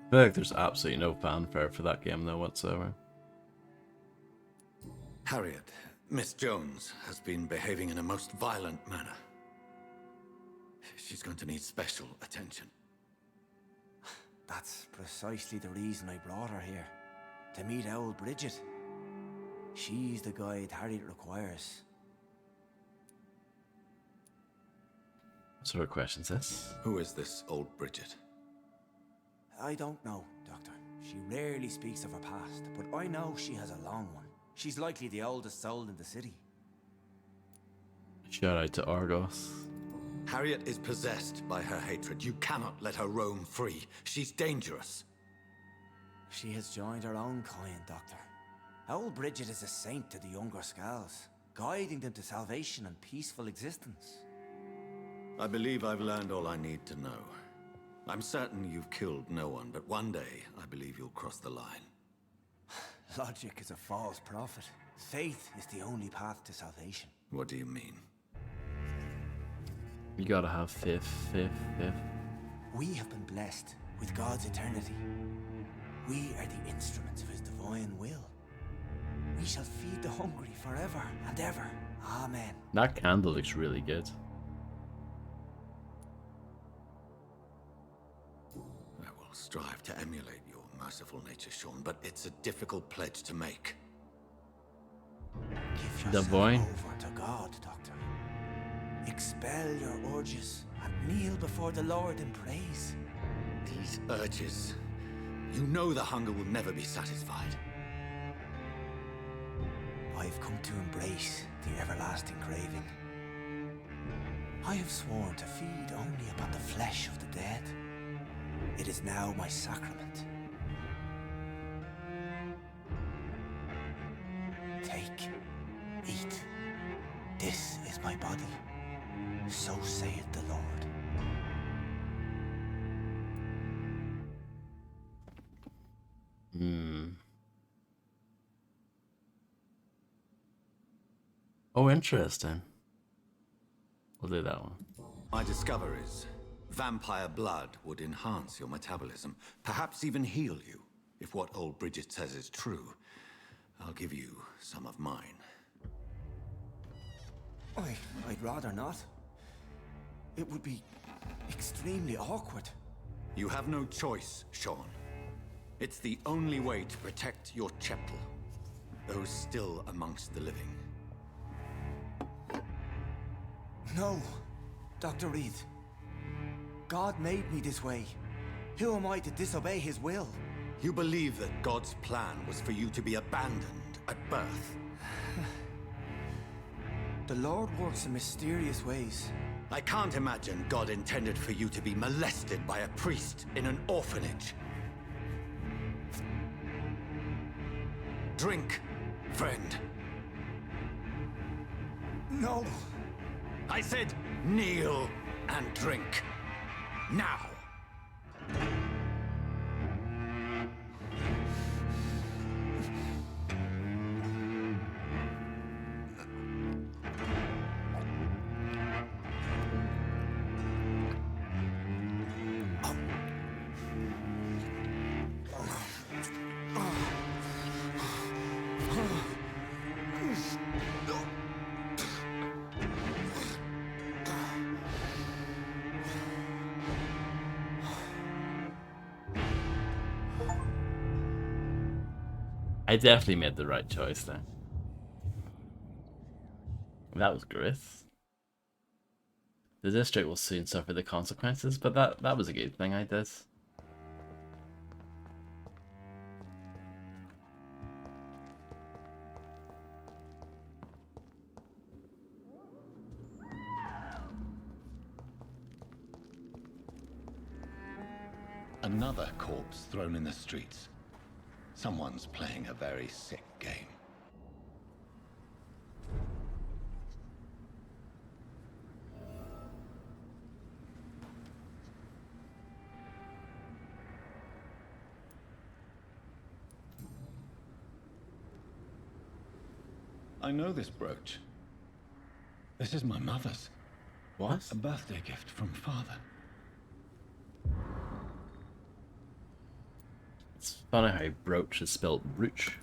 I feel like there's absolutely no fanfare for that game though whatsoever. Harriet, Miss Jones has been behaving in a most violent manner. She's going to need special attention. That's precisely the reason I brought her here. To meet old Bridget. She's the guide Harriet requires. What sort of questions this? Who is this old Bridget? I don't know, Doctor. She rarely speaks of her past, but I know she has a long one. She's likely the oldest soul in the city. Shout out to Argos. Harriet is possessed by her hatred. You cannot let her roam free. She's dangerous. She has joined her own kind, Doctor. Old Bridget is a saint to the younger Skulls, guiding them to salvation and peaceful existence. I believe I've learned all I need to know. I'm certain you've killed no one, but one day I believe you'll cross the line. Logic is a false prophet. Faith is the only path to salvation. What do you mean? You gotta have faith. We have been blessed with God's eternity. We are the instruments of his divine will. We shall feed the hungry forever and ever. Amen. That candle looks really good. I will strive to emulate your merciful nature, Sean, but it's a difficult pledge to make. Give The yourself boy. over to God, Doctor. Expel your urges and kneel before the Lord in praise. These urges. You know the hunger will never be satisfied. I've come to embrace the everlasting craving. I have sworn to feed only upon the flesh of the dead. It is now my sacrament. Take, eat. This is my body. So saith the Lord. Oh, interesting. We'll do that one. My discoveries. Vampire blood would enhance your metabolism, perhaps even heal you. If what old Bridget says is true, I'll give you some of mine. I'd rather not. It would be extremely awkward. You have no choice, Sean. It's the only way to protect your cheptel, those still amongst the living. No, Dr. Reed. God made me this way. Who am I to disobey his will? You believe that God's plan was for you to be abandoned at birth. The Lord works in mysterious ways. I can't imagine God intended for you to be molested by a priest in an orphanage. Drink, friend. No. I said kneel and drink. Now. I definitely made the right choice there. That was great. The district will soon suffer the consequences, but that was a good thing I did. Another corpse thrown in the streets. Someone's playing a very sick game. I know this brooch. This is my mother's. What? A birthday gift from father. It's funny how brooch is spelled brooch.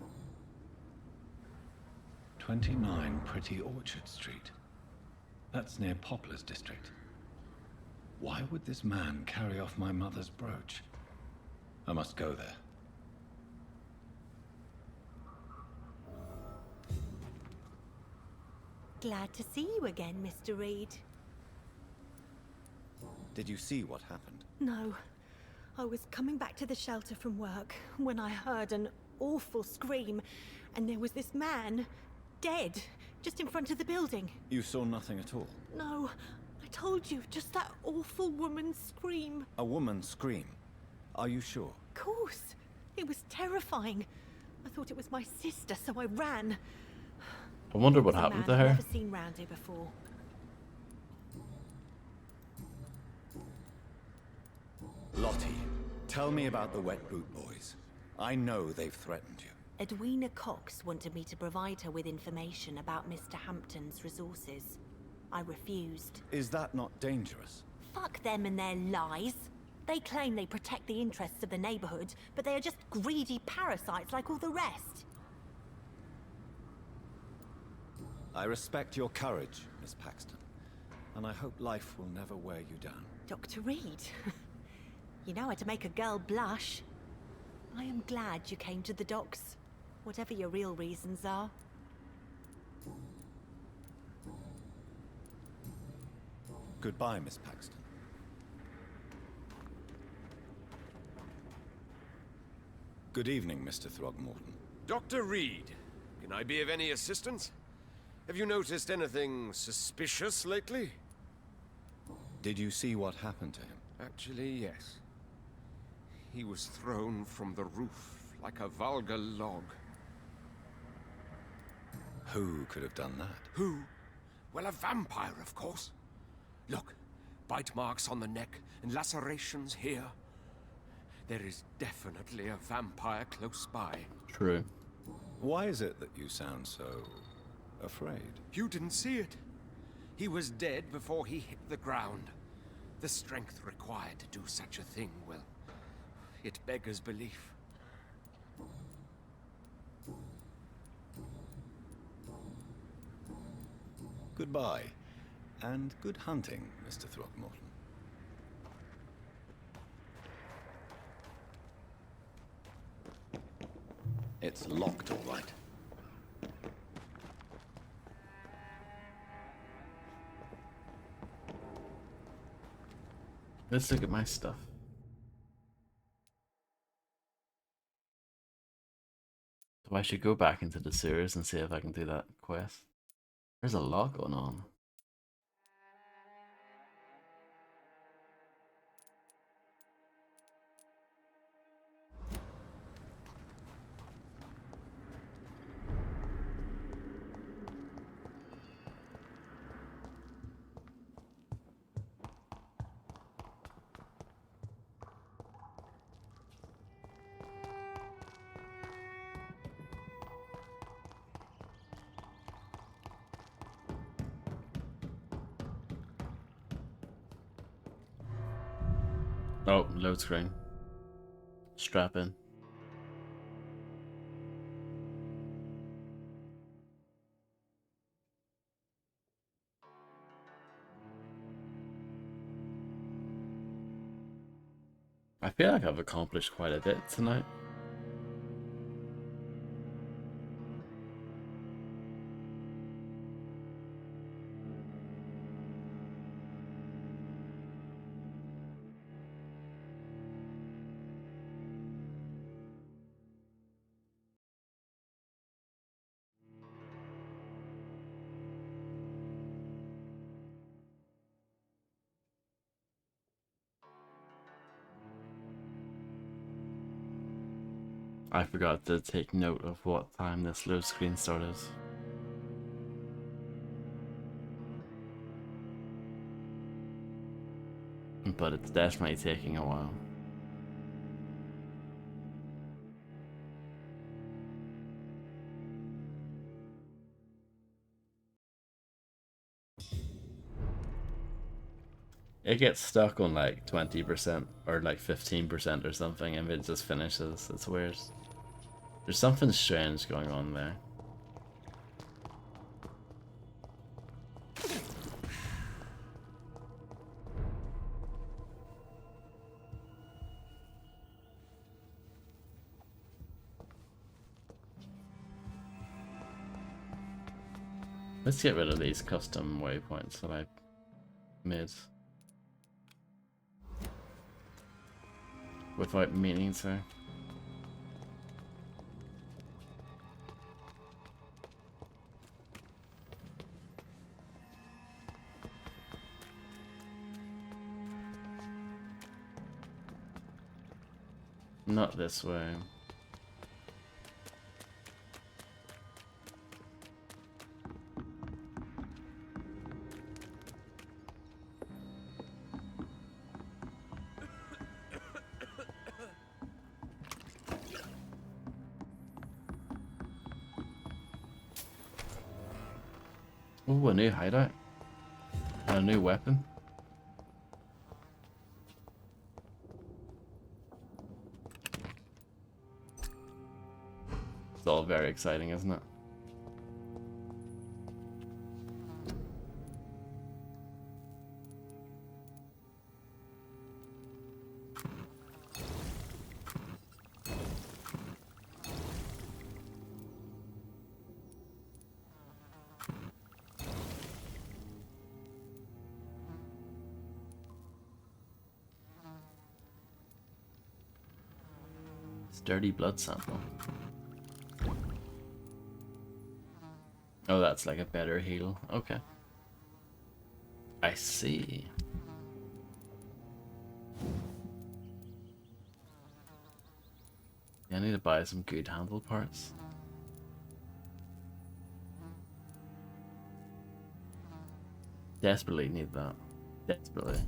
29 Pretty Orchard Street. That's near Poplar's district. Why would this man carry off my mother's brooch? I must go there. Glad to see you again, Mr. Reed. Did you see what happened? No. I was coming back to the shelter from work when I heard an awful scream, and there was this man, dead, just in front of the building. You saw nothing at all? No, I told you, just that awful woman's scream. A woman scream? Are you sure? Of course. It was terrifying. I thought it was my sister, so I ran. I wonder what It was a happened to man her. I've never seen round here before. Lottie, tell me about the Wet Boot Boys. I know they've threatened you. Edwina Cox wanted me to provide her with information about Mr. Hampton's resources. I refused. Is that not dangerous? Fuck them and their lies. They claim they protect the interests of the neighborhood, but they are just greedy parasites like all the rest. I respect your courage, Miss Paxton, and I hope life will never wear you down. Dr. Reed, you know how to make a girl blush. I am glad you came to the docks, whatever your real reasons are. Goodbye, Miss Paxton. Good evening, Mr. Throgmorton. Dr. Reed, can I be of any assistance? Have you noticed anything suspicious lately? Did you see what happened to him? Actually, yes. He was thrown from the roof like a vulgar log. Who could have done that? Who? Well, a vampire, of course. Look, bite marks on the neck and lacerations here. There is definitely a vampire close by. True. Why is it that you sound so afraid? You didn't see it. He was dead before he hit the ground. The strength required to do such a thing, well, it beggars belief. Goodbye, and good hunting, Mr. Throgmorton. It's locked, all right. Let's look at my stuff. So I should go back into the sewers and see if I can do that quest. There's a lot going on. Oh, load screen. Strap in. I feel like I've accomplished quite a bit tonight. I forgot to take note of what time this load screen started. But it's definitely taking a while. It gets stuck on like 20% or like 15% or something and it just finishes. It's weird. There's something strange going on there. Let's get rid of these custom waypoints that I made without meaning to. Not this way. Ooh, a new hideout. And a new weapon. It's all very exciting, isn't it? Dirty blood sample. Oh, that's like a better heal. Okay. I see. Yeah, I need to buy some good handle parts. Desperately need that. Desperately.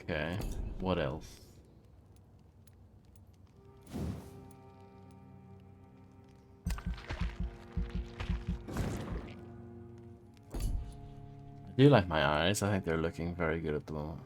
Okay, what else? I do like my eyes. I think they're looking very good at the moment.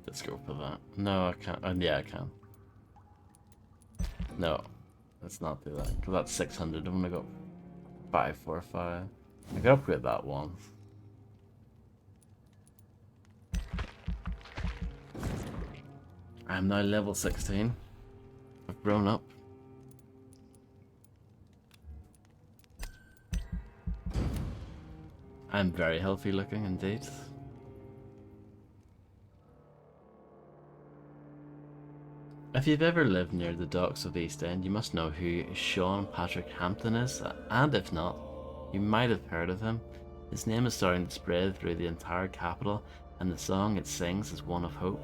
Let's go for that. No, I can't. Yeah, I can. No, let's not do that, because that's 600. I'm gonna go 545. I could upgrade that one. I'm now level 16. I've grown up. I'm very healthy looking indeed. If you've ever lived near the docks of East End, you must know who Sean Patrick Hampton is, and if not, you might have heard of him. His name is starting to spread through the entire capital, and the song it sings is one of hope.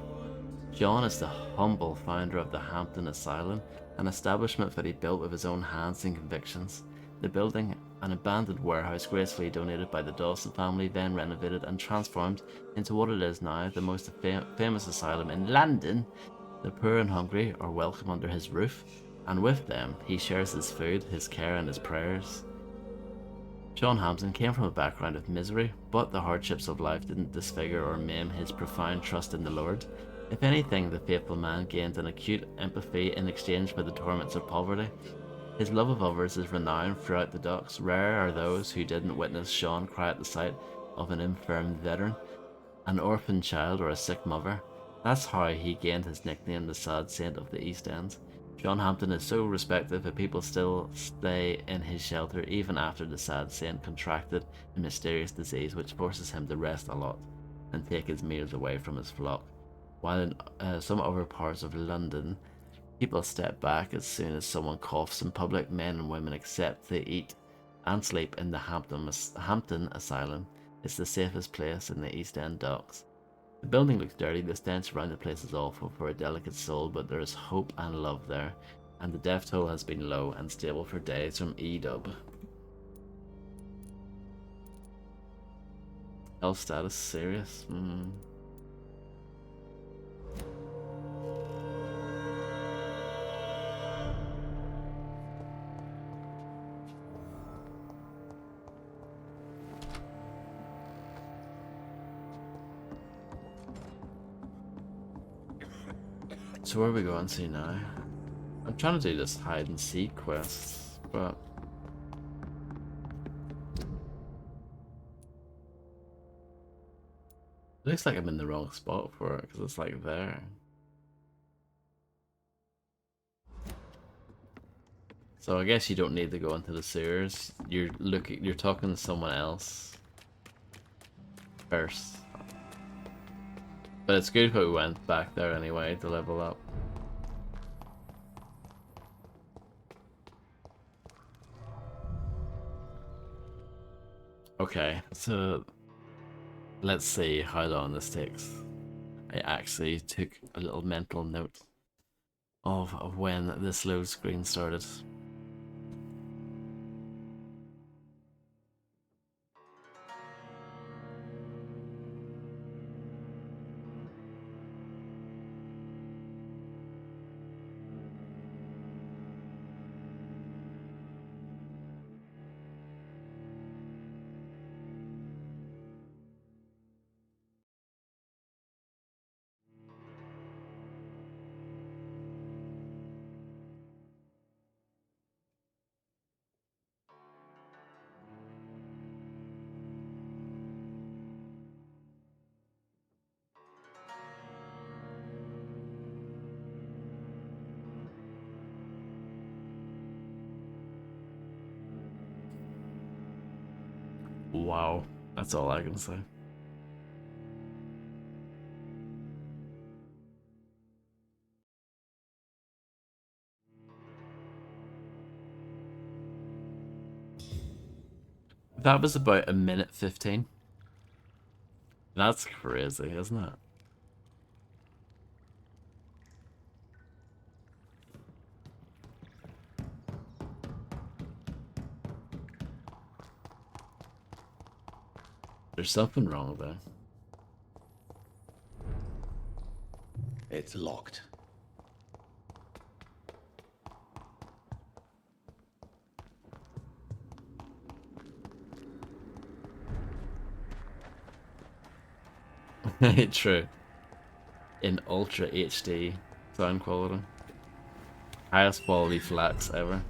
Sean is the humble founder of the Hampton Asylum, an establishment that he built with his own hands and convictions. The building, an abandoned warehouse gracefully donated by the Dawson family, then renovated and transformed into what it is now, the most famous asylum in London. The poor and hungry are welcome under his roof, and with them he shares his food, his care and his prayers. Sean Hampton came from a background of misery, but the hardships of life didn't disfigure or maim his profound trust in the Lord. If anything, the faithful man gained an acute empathy in exchange for the torments of poverty. His love of others is renowned throughout the docks. Rare are those who didn't witness Sean cry at the sight of an infirm veteran, an orphan child or a sick mother. That's how he gained his nickname, the Sad Saint of the East End. Sean Hampton is so respected that people still stay in his shelter even after the Sad Saint contracted a mysterious disease which forces him to rest a lot and take his meals away from his flock. While in some other parts of London, people step back as soon as someone coughs in public. Men and women accept to eat and sleep in the Hampton Asylum. It's the safest place in the East End docks. The building looks dirty, the stench around the place is awful for a delicate soul, but there is hope and love there, and the death toll has been low and stable for days. From E-Dub. Health status serious? So where are we going to now? I'm trying to do this hide and seek quests, but it looks like I'm in the wrong spot for it because it's like there. So I guess you don't need to go into the sewers. You're talking to someone else first. But it's good that we went back there anyway to level up. Okay, so let's see how long this takes. I actually took a little mental note of when this load screen started. Wow, that's all I can say. That was about 1:15. That's crazy, isn't it? There's something wrong there. It's locked. True. In Ultra HD sound quality. Highest quality flats ever.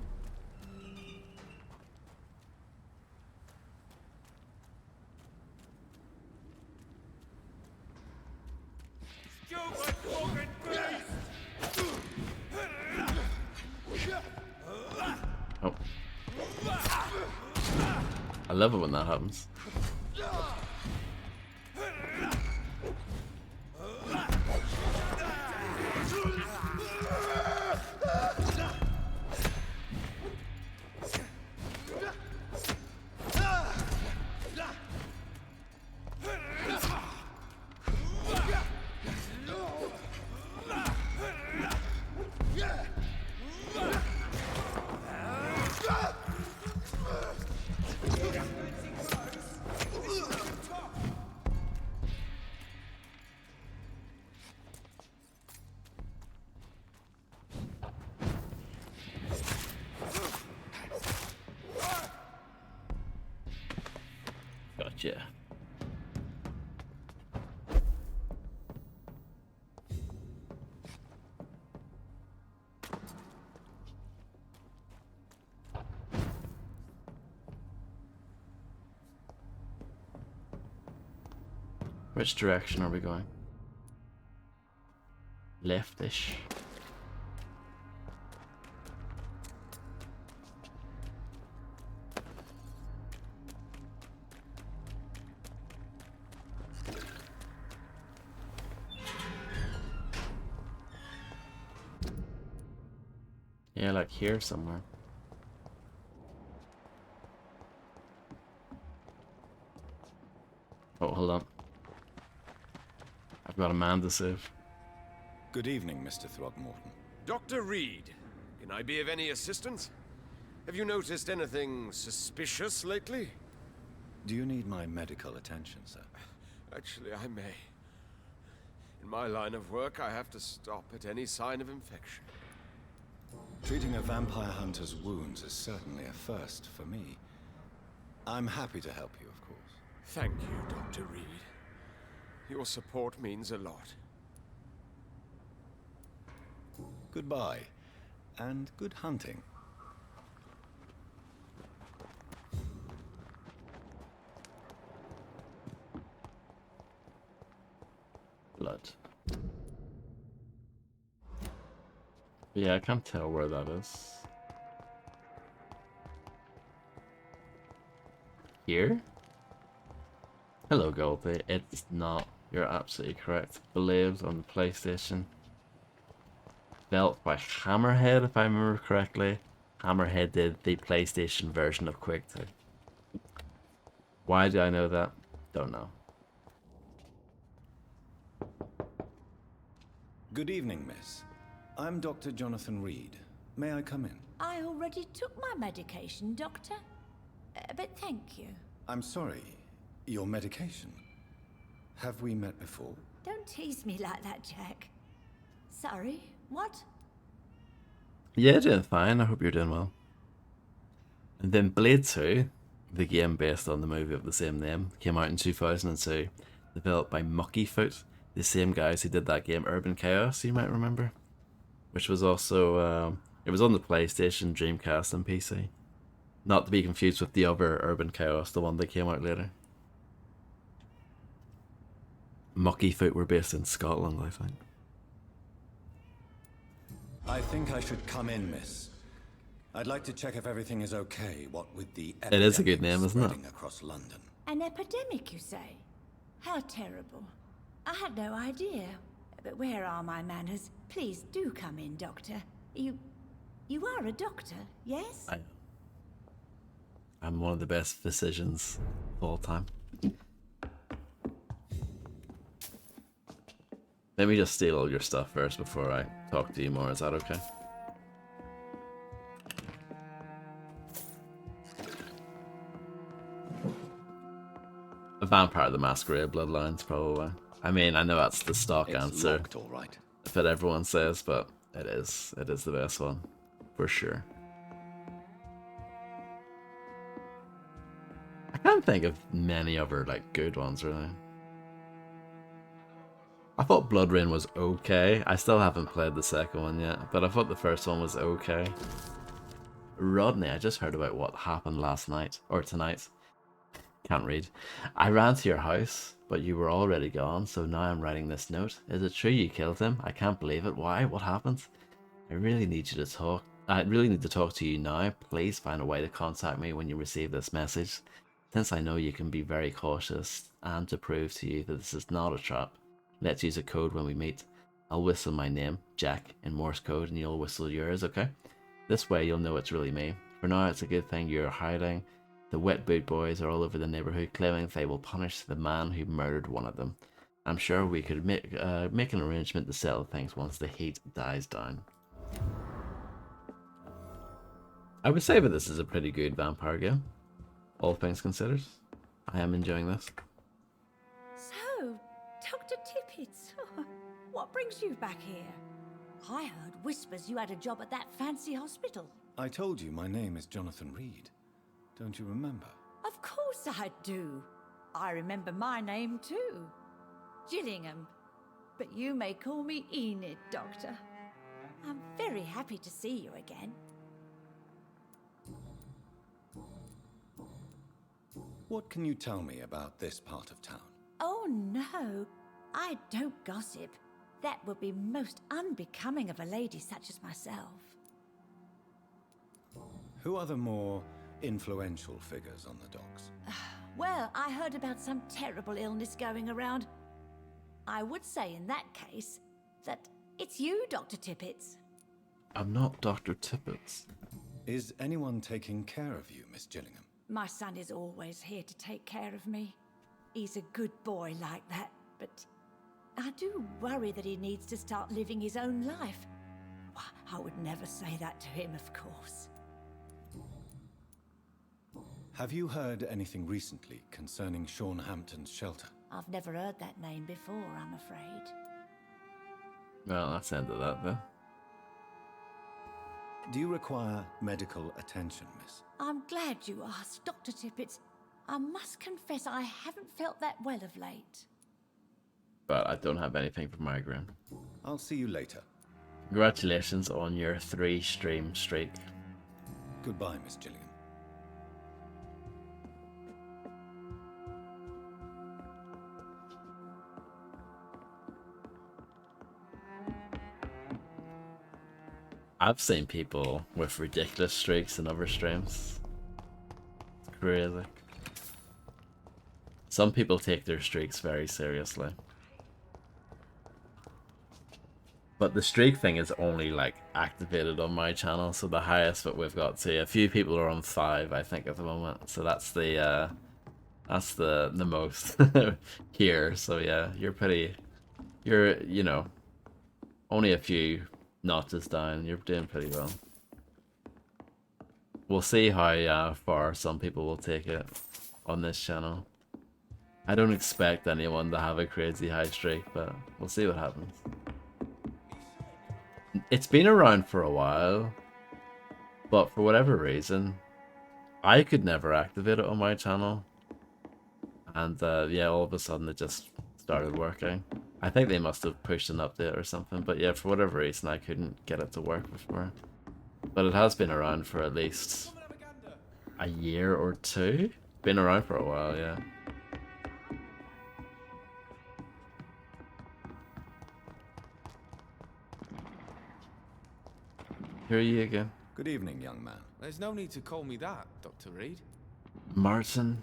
Oh. I love it when that happens. Gotcha. Which direction are we going? Leftish. Yeah, like here somewhere. Oh, hold on. I've got a man to save. Good evening, Mr. Throgmorton. Dr. Reed, can I be of any assistance? Have you noticed anything suspicious lately? Do you need my medical attention, sir? Actually, I may. In my line of work, I have to stop at any sign of infection. Treating a vampire hunter's wounds is certainly a first for me. I'm happy to help you, of course. Thank you, Dr. Reed. Your support means a lot. Goodbye, and good hunting. Blood. Yeah, I can't tell where that is. Here? Hello, Goldie. It's not. You're absolutely correct. Believed on the PlayStation. Developed by Hammerhead, if I remember correctly. Hammerhead did the PlayStation version of QuickTime. Why do I know that? Don't know. Good evening, miss. I'm Dr. Jonathan Reed. May I come in? I already took my medication, Doctor. But thank you. I'm sorry. Your medication? Have we met before? Don't tease me like that, Jack. Sorry, what? Yeah, doing fine. I hope you're doing well. And then Blade 2, the game based on the movie of the same name, came out in 2002, developed by Muckyfoot, the same guys who did that game Urban Chaos, you might remember, which was also, it was on the PlayStation, Dreamcast, and PC. Not to be confused with the other Urban Chaos, the one that came out later. Muckyfoot were based in Scotland, I think. I think I should come in, miss. I'd like to check if everything is okay, what with the It is a good name, isn't it? spreading across London. An epidemic, you say? How terrible. I had no idea. But where are my manners? Please do come in, Doctor. You are a doctor, yes? I'm one of the best physicians of all time. Let me just steal all your stuff first before I talk to you more, is that okay? A Vampire the Masquerade Bloodlines, probably. I mean, I know that's the stock answer Locked, all right. that everyone says, but it is the best one, for sure. I can't think of many other, like, good ones, really. I thought Blood Rain was okay. I still haven't played the second one yet, but I thought the first one was okay. Rodney, I just heard about what happened last night, or tonight. Can't read. I ran to your house, but you were already gone, so now I'm writing this note. Is it true you killed him? I can't believe it. Why? What happened? I really need you to talk. I really need to talk to you now. Please find a way to contact me when you receive this message, since I know you can be very cautious, and to prove to you that this is not a trap. Let's use a code when we meet. I'll whistle my name, Jack, in Morse code, and you'll whistle yours, okay? This way you'll know it's really me. For now, it's a good thing you're hiding. The wet boot boys are all over the neighborhood claiming they will punish the man who murdered one of them. I'm sure we could make an arrangement to settle things once the heat dies down. I would say that this is a pretty good vampire game, all things considered. I am enjoying this. So, Dr. Tippets, what brings you back here? I heard whispers you had a job at that fancy hospital. I told you my name is Jonathan Reed. Don't you remember? Of course I do. I remember my name too. Gillingham. But you may call me Enid, Doctor. I'm very happy to see you again. What can you tell me about this part of town? Oh no, I don't gossip. That would be most unbecoming of a lady such as myself. Who are the more influential figures on the docks? Well, I heard about some terrible illness going around. I would say in that case that it's you, Dr. Tippets. I'm not Dr. Tippets. Is anyone taking care of you, Miss Gillingham? My son is always here to take care of me. He's a good boy like that, but I do worry that he needs to start living his own life. Why, I would never say that to him, of course. Have you heard anything recently concerning Sean Hampton's shelter? I've never heard that name before, I'm afraid. Well, that's the end of that then. Do you require medical attention, miss? I'm glad you asked, Dr. Tippett. I must confess I haven't felt that well of late. But I don't have anything for migraine. I'll see you later. Congratulations on your 3-stream streak. Goodbye, Miss Gilligan. I've seen people with ridiculous streaks in other streams. It's crazy. Some people take their streaks very seriously. But the streak thing is only like activated on my channel, so the highest that we've got to, a few people are on 5, I think, at the moment. So that's the most here. So yeah, you're you know, only a few notches down. You're doing pretty well. We'll see how far some people will take it on this channel. I don't expect anyone to have a crazy high streak, but we'll see what happens. It's been around for a while, but for whatever reason, I could never activate it on my channel. And yeah, all of a sudden it just started working. I think they must have pushed an update or something, but yeah, for whatever reason I couldn't get it to work before. But it has been around for at least a year or two. Been around for a while, yeah. Who are you again? Good evening, young man. There's no need to call me that, Dr. Reed. Martin,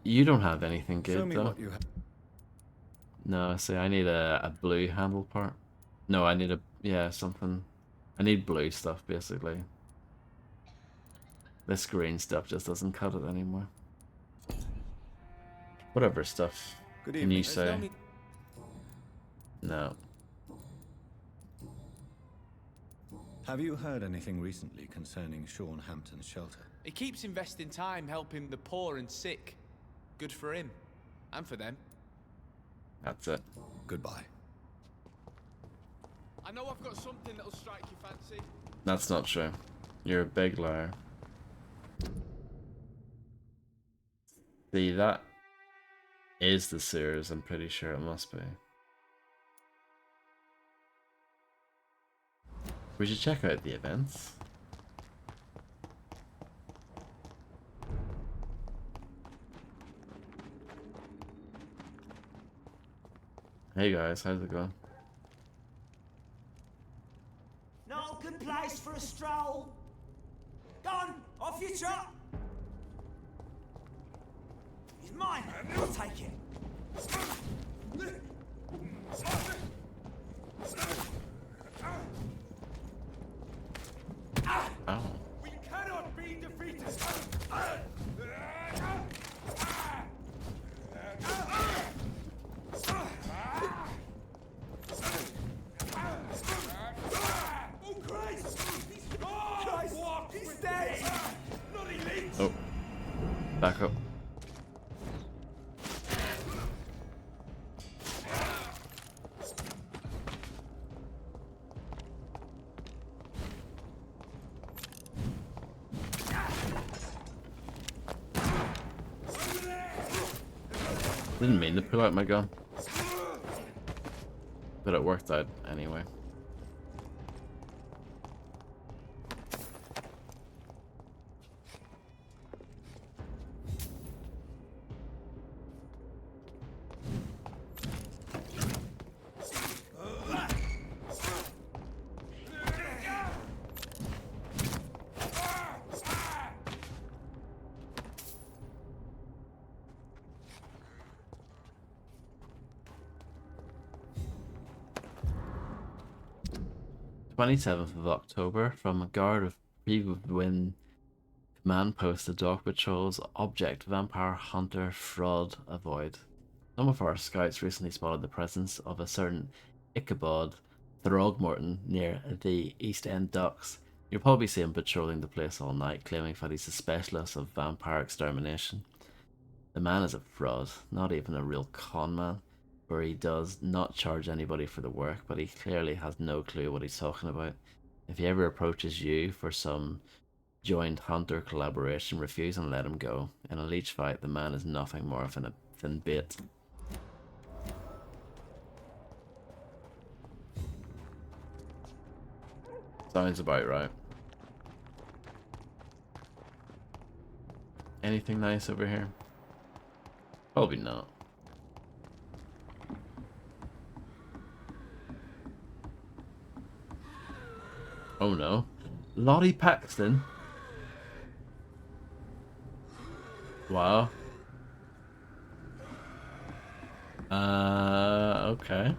you don't have anything good Show me though. what you have. No, see, I need a blue handle part. No, I need something. I need blue stuff, basically. This green stuff just doesn't cut it anymore. Whatever stuff Good can evening. you say? No. Have you heard anything recently concerning Sean Hampton's shelter? He keeps investing time helping the poor and sick. Good for him. And for them. That's it. Goodbye. I know I've got something that'll strike your fancy. That's not true. You're a big liar. See, that is the sewers. I'm pretty sure it must be. We should check out the events. Hey guys, how's it going? No good place for a stroll. Go on, off you trot. It's mine. I'll take it. Oh. We cannot be defeated. Oh Christ! He's dead. Not elite. Oh. Back up. Didn't mean to pull out my gun. But it worked out anyway. October 27th, from a guard of Prewin command post to dog patrols, object, vampire, hunter, fraud, avoid. Some of our scouts recently spotted the presence of a certain Ichabod Throgmorton near the East End docks. You'll probably see him patrolling the place all night, claiming that he's a specialist of vampire extermination. The man is a fraud, not even a real con man, where he does not charge anybody for the work, but he clearly has no clue what he's talking about. If he ever approaches you for some joint hunter collaboration, refuse and let him go. In a leech fight, the man is nothing more than bait. Sounds about right. Anything nice over here? Probably not. Oh no. Lottie Paxton? Wow. Okay.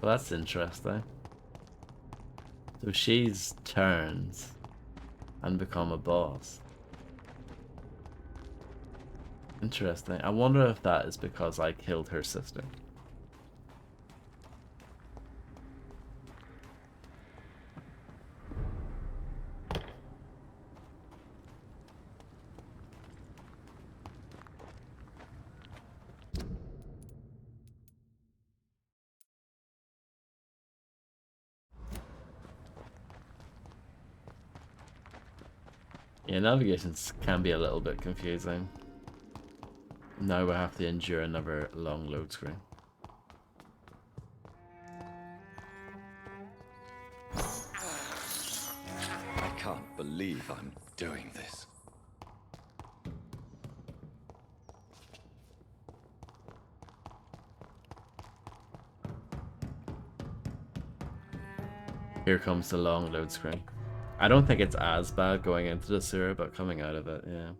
Well, that's interesting. So she's turned and become a boss. Interesting. I wonder if that is because I killed her sister. Yeah, navigations can be a little bit confusing. Now we have to endure another long load screen. I can't believe I'm doing this. Here comes the long load screen. I don't think it's as bad going into the sewer, but coming out of it, yeah.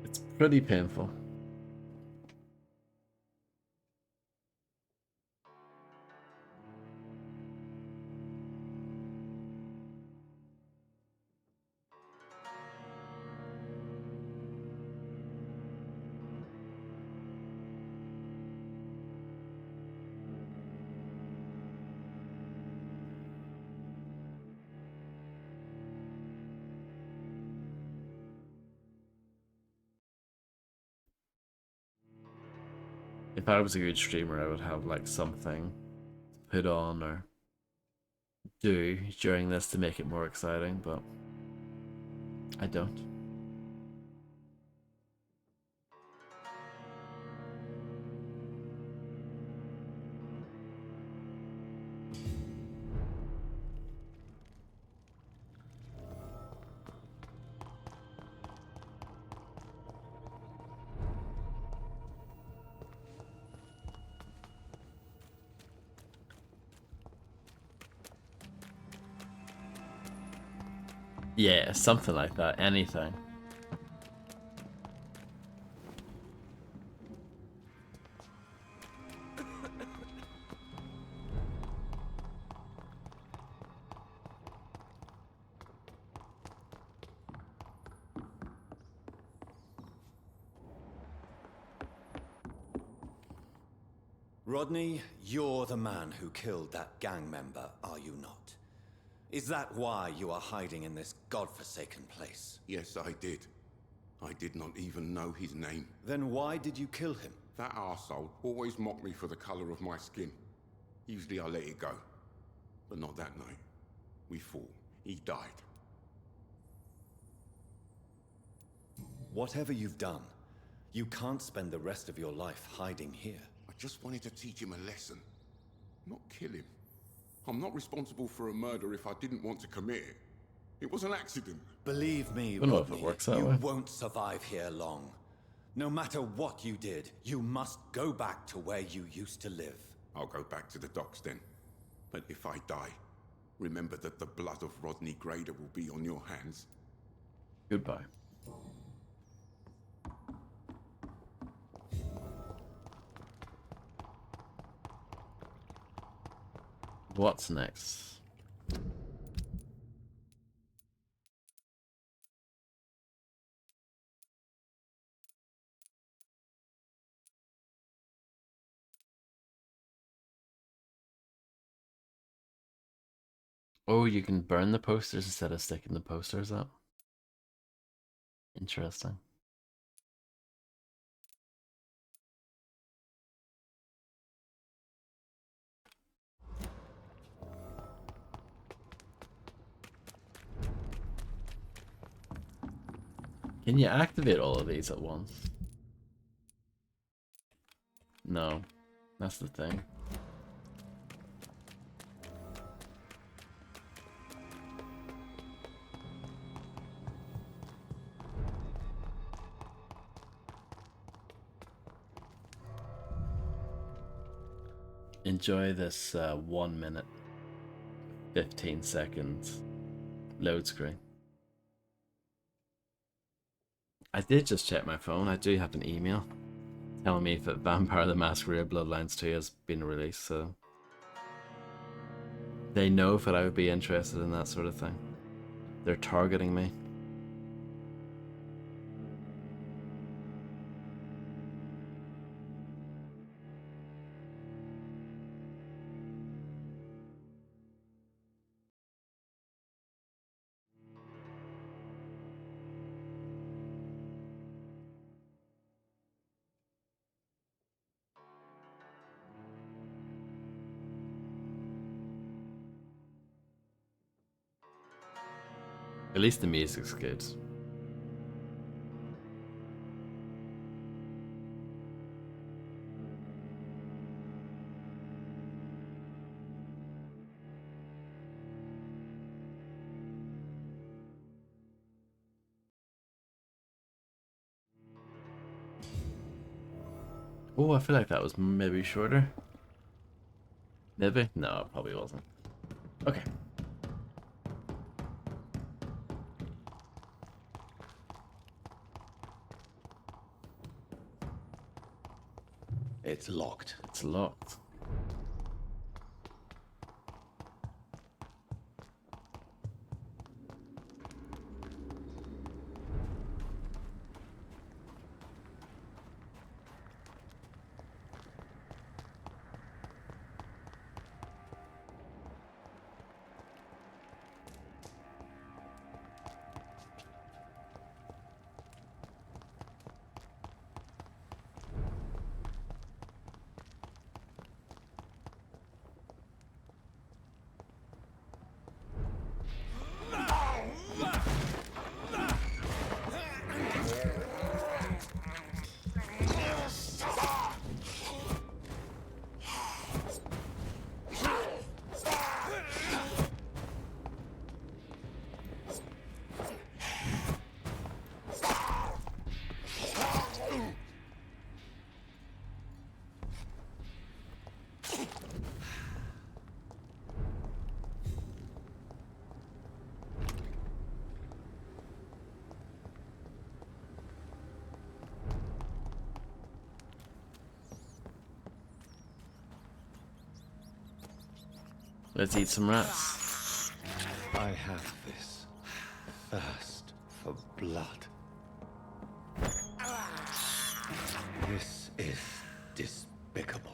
It's pretty painful. If I was a good streamer, I would have like something to put on or do during this to make it more exciting, but I don't. Yeah, something like that. Anything. Rodney, you're the man who killed that gang member, are you not? Is that why you are hiding in this godforsaken place? Yes, I did. I did not even know his name. Then why did you kill him? That arsehole always mocked me for the color of my skin. Usually I let it go. But not that night. We fought. He died. Whatever you've done, you can't spend the rest of your life hiding here. I just wanted to teach him a lesson. Not kill him. I'm not responsible for a murder if I didn't want to commit it. It was an accident. Believe me, I don't know if Rodney, it works that you way. won't survive here long. No matter what you did, you must go back to where you used to live. I'll go back to the docks then. But if I die, remember that the blood of Rodney Grader will be on your hands. Goodbye. What's next? Oh, you can burn the posters instead of sticking the posters up. Interesting. Can you activate all of these at once? No, that's the thing. Enjoy this 1 minute, 15 seconds load screen. I did just check my phone. I do have an email telling me that Vampire the Masquerade Bloodlines 2 has been released, so they know that I would be interested in that sort of thing. They're targeting me. At least the music's good. Oh, I feel like that was maybe shorter. Maybe? No, it probably wasn't. Okay. It's locked. It's locked. Let's eat some rats. I have this thirst for blood. This is despicable.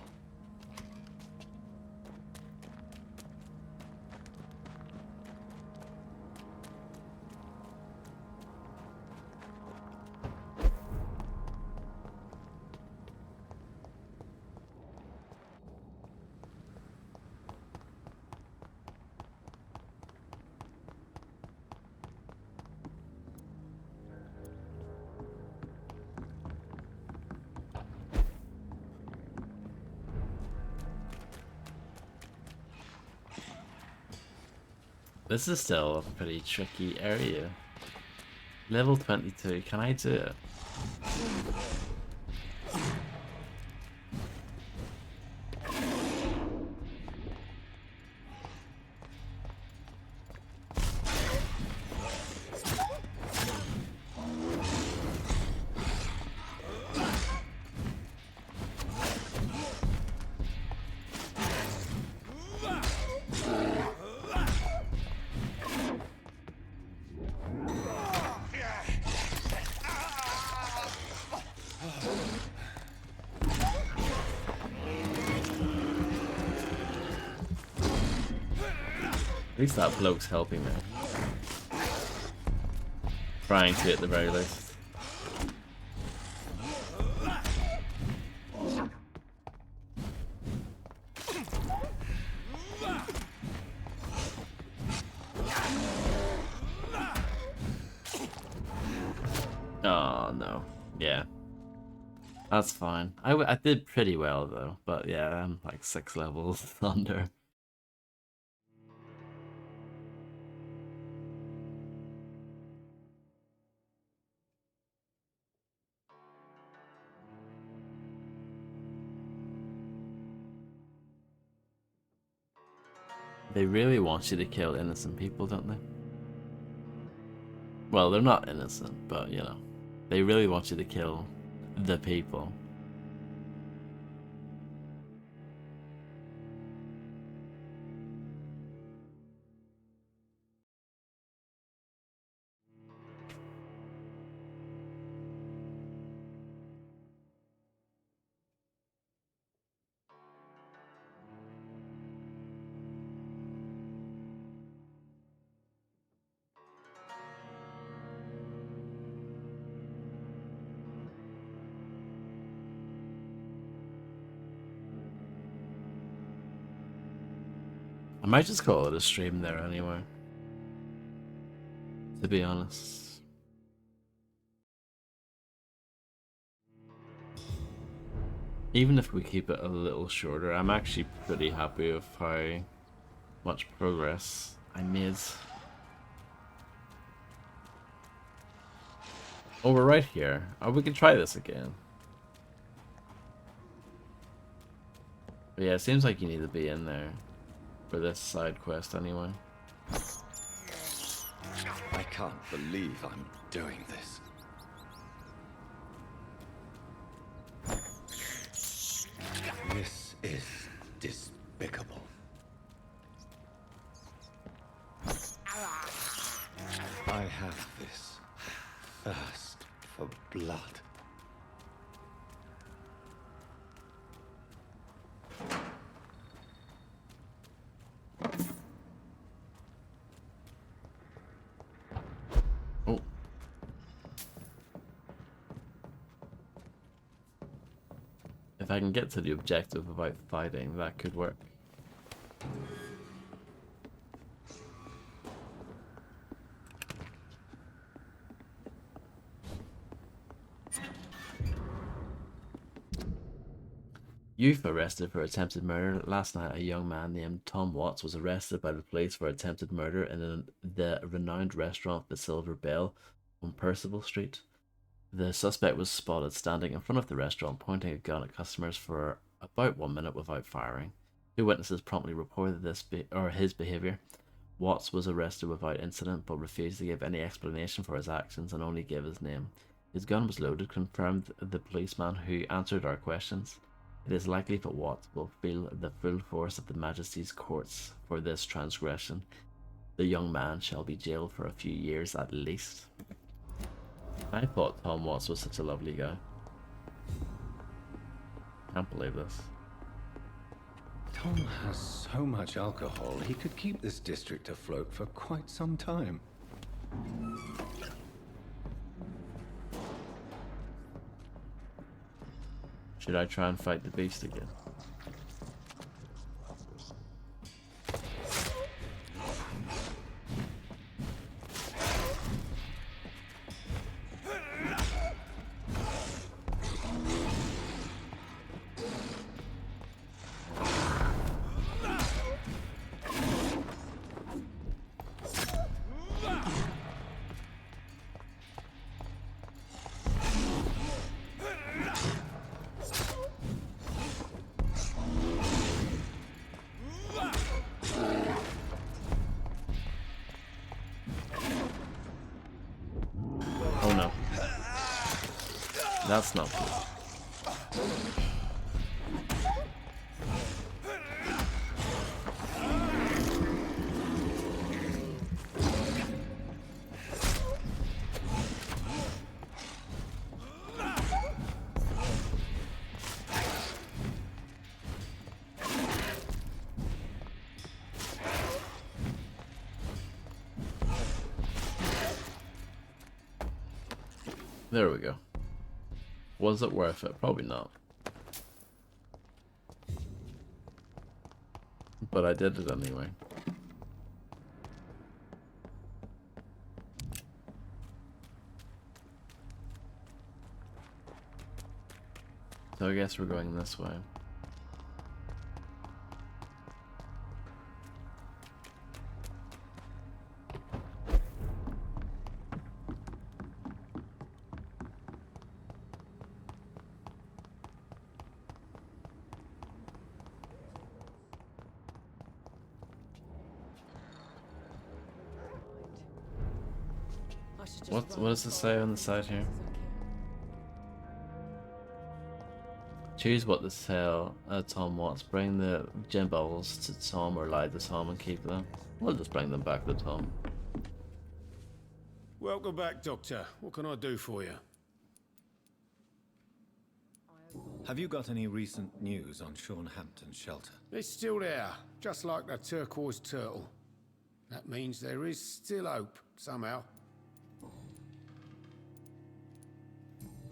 This is still a pretty tricky area. Level 22, can I do it? least that bloke's helping me. Trying to at the very least. Oh no. Yeah. That's fine. I did pretty well though, but yeah, I'm like 6 levels under. They really want you to kill innocent people, don't they? Well, they're not innocent, but you know, they really want you to kill the people. I might just call it a stream there anyway, to be honest. Even if we keep it a little shorter, I'm actually pretty happy with how much progress I made. Oh, we're right here. Oh, we can try this again. But yeah, it seems like you need to be in there for this side quest anyway. I can't believe I'm doing this. This is despicable. I have this thirst for blood. Oh. If I can get to the objective without fighting, that could work. Youth arrested for attempted murder. Last night, a young man named Tom Watts was arrested by the police for attempted murder in the renowned restaurant The Silver Bell on Percival Street. The suspect was spotted standing in front of the restaurant, pointing a gun at customers for about 1 minute without firing. 2 witnesses promptly reported his behavior. Watts was arrested without incident, but refused to give any explanation for his actions and only gave his name. His gun was loaded, confirmed the policeman who answered our questions. It is likely that Watts will feel the full force of the Majesty's courts for this transgression. The young man shall be jailed for a few years at least. I thought Tom Watts was such a lovely guy. Can't believe this. Tom has so much alcohol, he could keep this district afloat for quite some time. Should I try and fight the beast again? That's not good. There we go. Was it worth it? Probably not. But I did it anyway. So I guess we're going this way. What does it say on the side here? Choose what to tell Tom Watts. Bring the gin bottles to Tom or lie to Tom and keep them. We'll just bring them back to Tom. Welcome back, Doctor. What can I do for you? Have you got any recent news on Sean Hampton's shelter? It's still there, just like the turquoise turtle. That means there is still hope, somehow.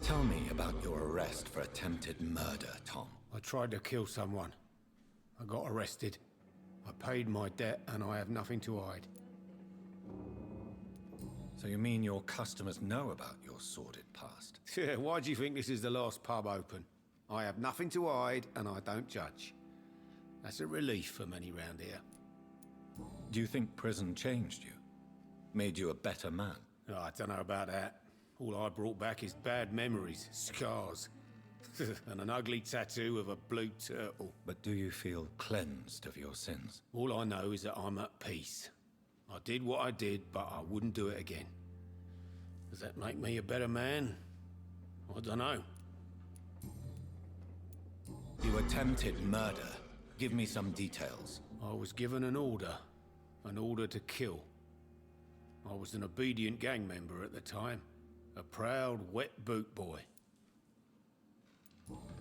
Tell me about your arrest for attempted murder, Tom. I tried to kill someone. I got arrested. I paid my debt and I have nothing to hide. So you mean your customers know about your sordid past? Yeah, why do you think this is the last pub open? I have nothing to hide and I don't judge. That's a relief for many round here. Do you think prison changed you? Made you a better man? Oh, I don't know about that. All I brought back is bad memories, scars, and an ugly tattoo of a blue turtle. But do you feel cleansed of your sins? All I know is that I'm at peace. I did what I did, but I wouldn't do it again. Does that make me a better man? I don't know. You attempted murder. Give me some details. I was given an order to kill. I was an obedient gang member at the time. A proud, wet boot boy.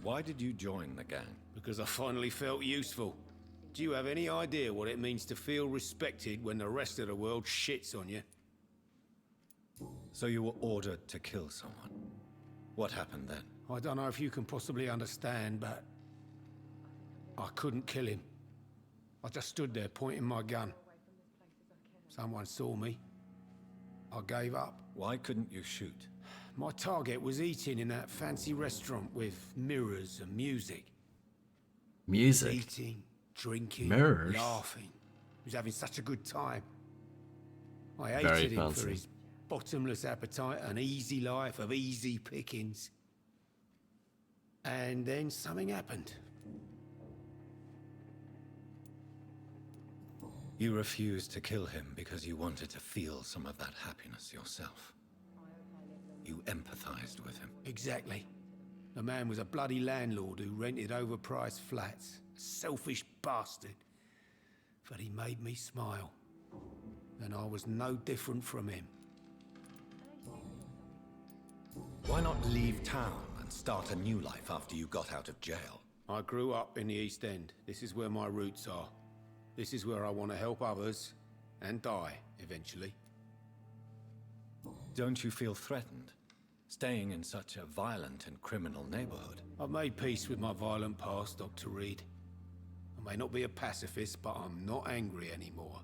Why did you join the gang? Because I finally felt useful. Do you have any idea what it means to feel respected when the rest of the world shits on you? So you were ordered to kill someone. What happened then? I don't know if you can possibly understand, but I couldn't kill him. I just stood there pointing my gun. Someone saw me. I gave up. Why couldn't you shoot? My target was eating in that fancy restaurant with mirrors and music. Music? Eating, drinking, mirrors, laughing. He was having such a good time. I Very hated him fancy. for his bottomless appetite and easy life of easy pickings. And then something happened. You refused to kill him because you wanted to feel some of that happiness yourself. You empathized with him. Exactly. The man was a bloody landlord who rented overpriced flats. A selfish bastard. But he made me smile. And I was no different from him. Why not leave town and start a new life after you got out of jail? I grew up in the East End. This is where my roots are. This is where I want to help others and die eventually. Don't you feel threatened, staying in such a violent and criminal neighborhood? I've made peace with my violent past, Dr. Reed. I may not be a pacifist, but I'm not angry anymore.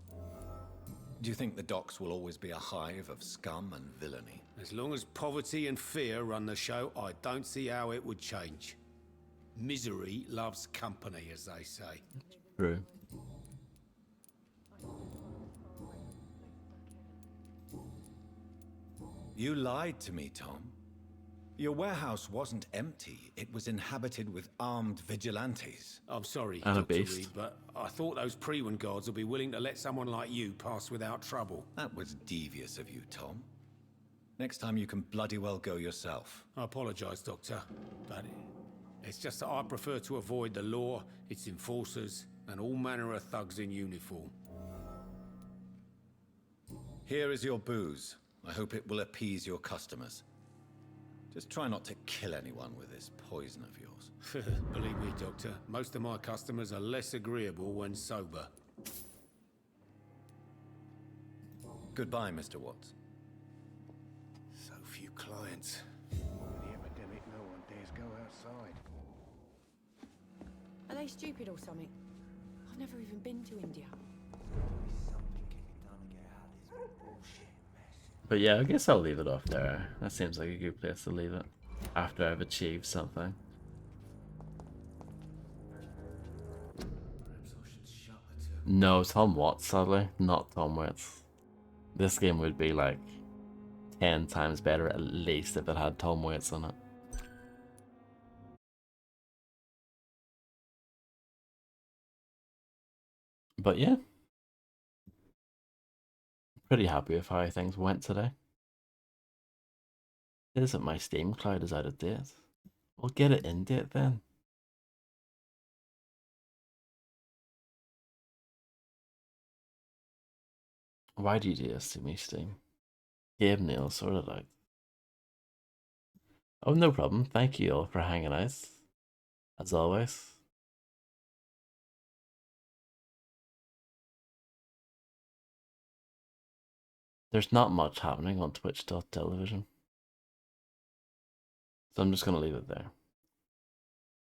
Do you think the docks will always be a hive of scum and villainy? As long as poverty and fear run the show, I don't see how it would change. Misery loves company, as they say. True. You lied to me, Tom. Your warehouse wasn't empty. It was inhabited with armed vigilantes. I'm sorry, And a Dr. beast. Reed, but I thought those Pre-Wen guards would be willing to let someone like you pass without trouble. That was devious of you, Tom. Next time you can bloody well go yourself. I apologize, Doctor, but it's just that I prefer to avoid the law, its enforcers, and all manner of thugs in uniform. Here is your booze. I hope it will appease your customers. Just try not to kill anyone with this poison of yours. Believe me, Doctor, most of my customers are less agreeable when sober. Goodbye, Mr. Watts. So few clients. outside. Are they stupid or something? I've never even been to India. But yeah, I guess I'll leave it off there. That seems like a good place to leave it. After I've achieved something. No, Tom Watts, sadly. Not Tom Waits. This game would be like 10 times better at least if it had Tom Waits in it. But yeah. Pretty happy with how things went today. It isn't my Steam cloud is out of date. We'll get it in date then. Why do you do this to me, Steam? Gabe Neal, sort it out. Oh, no problem. Thank you all for hanging out. As always. There's not much happening on Twitch.television. So I'm just going to leave it there.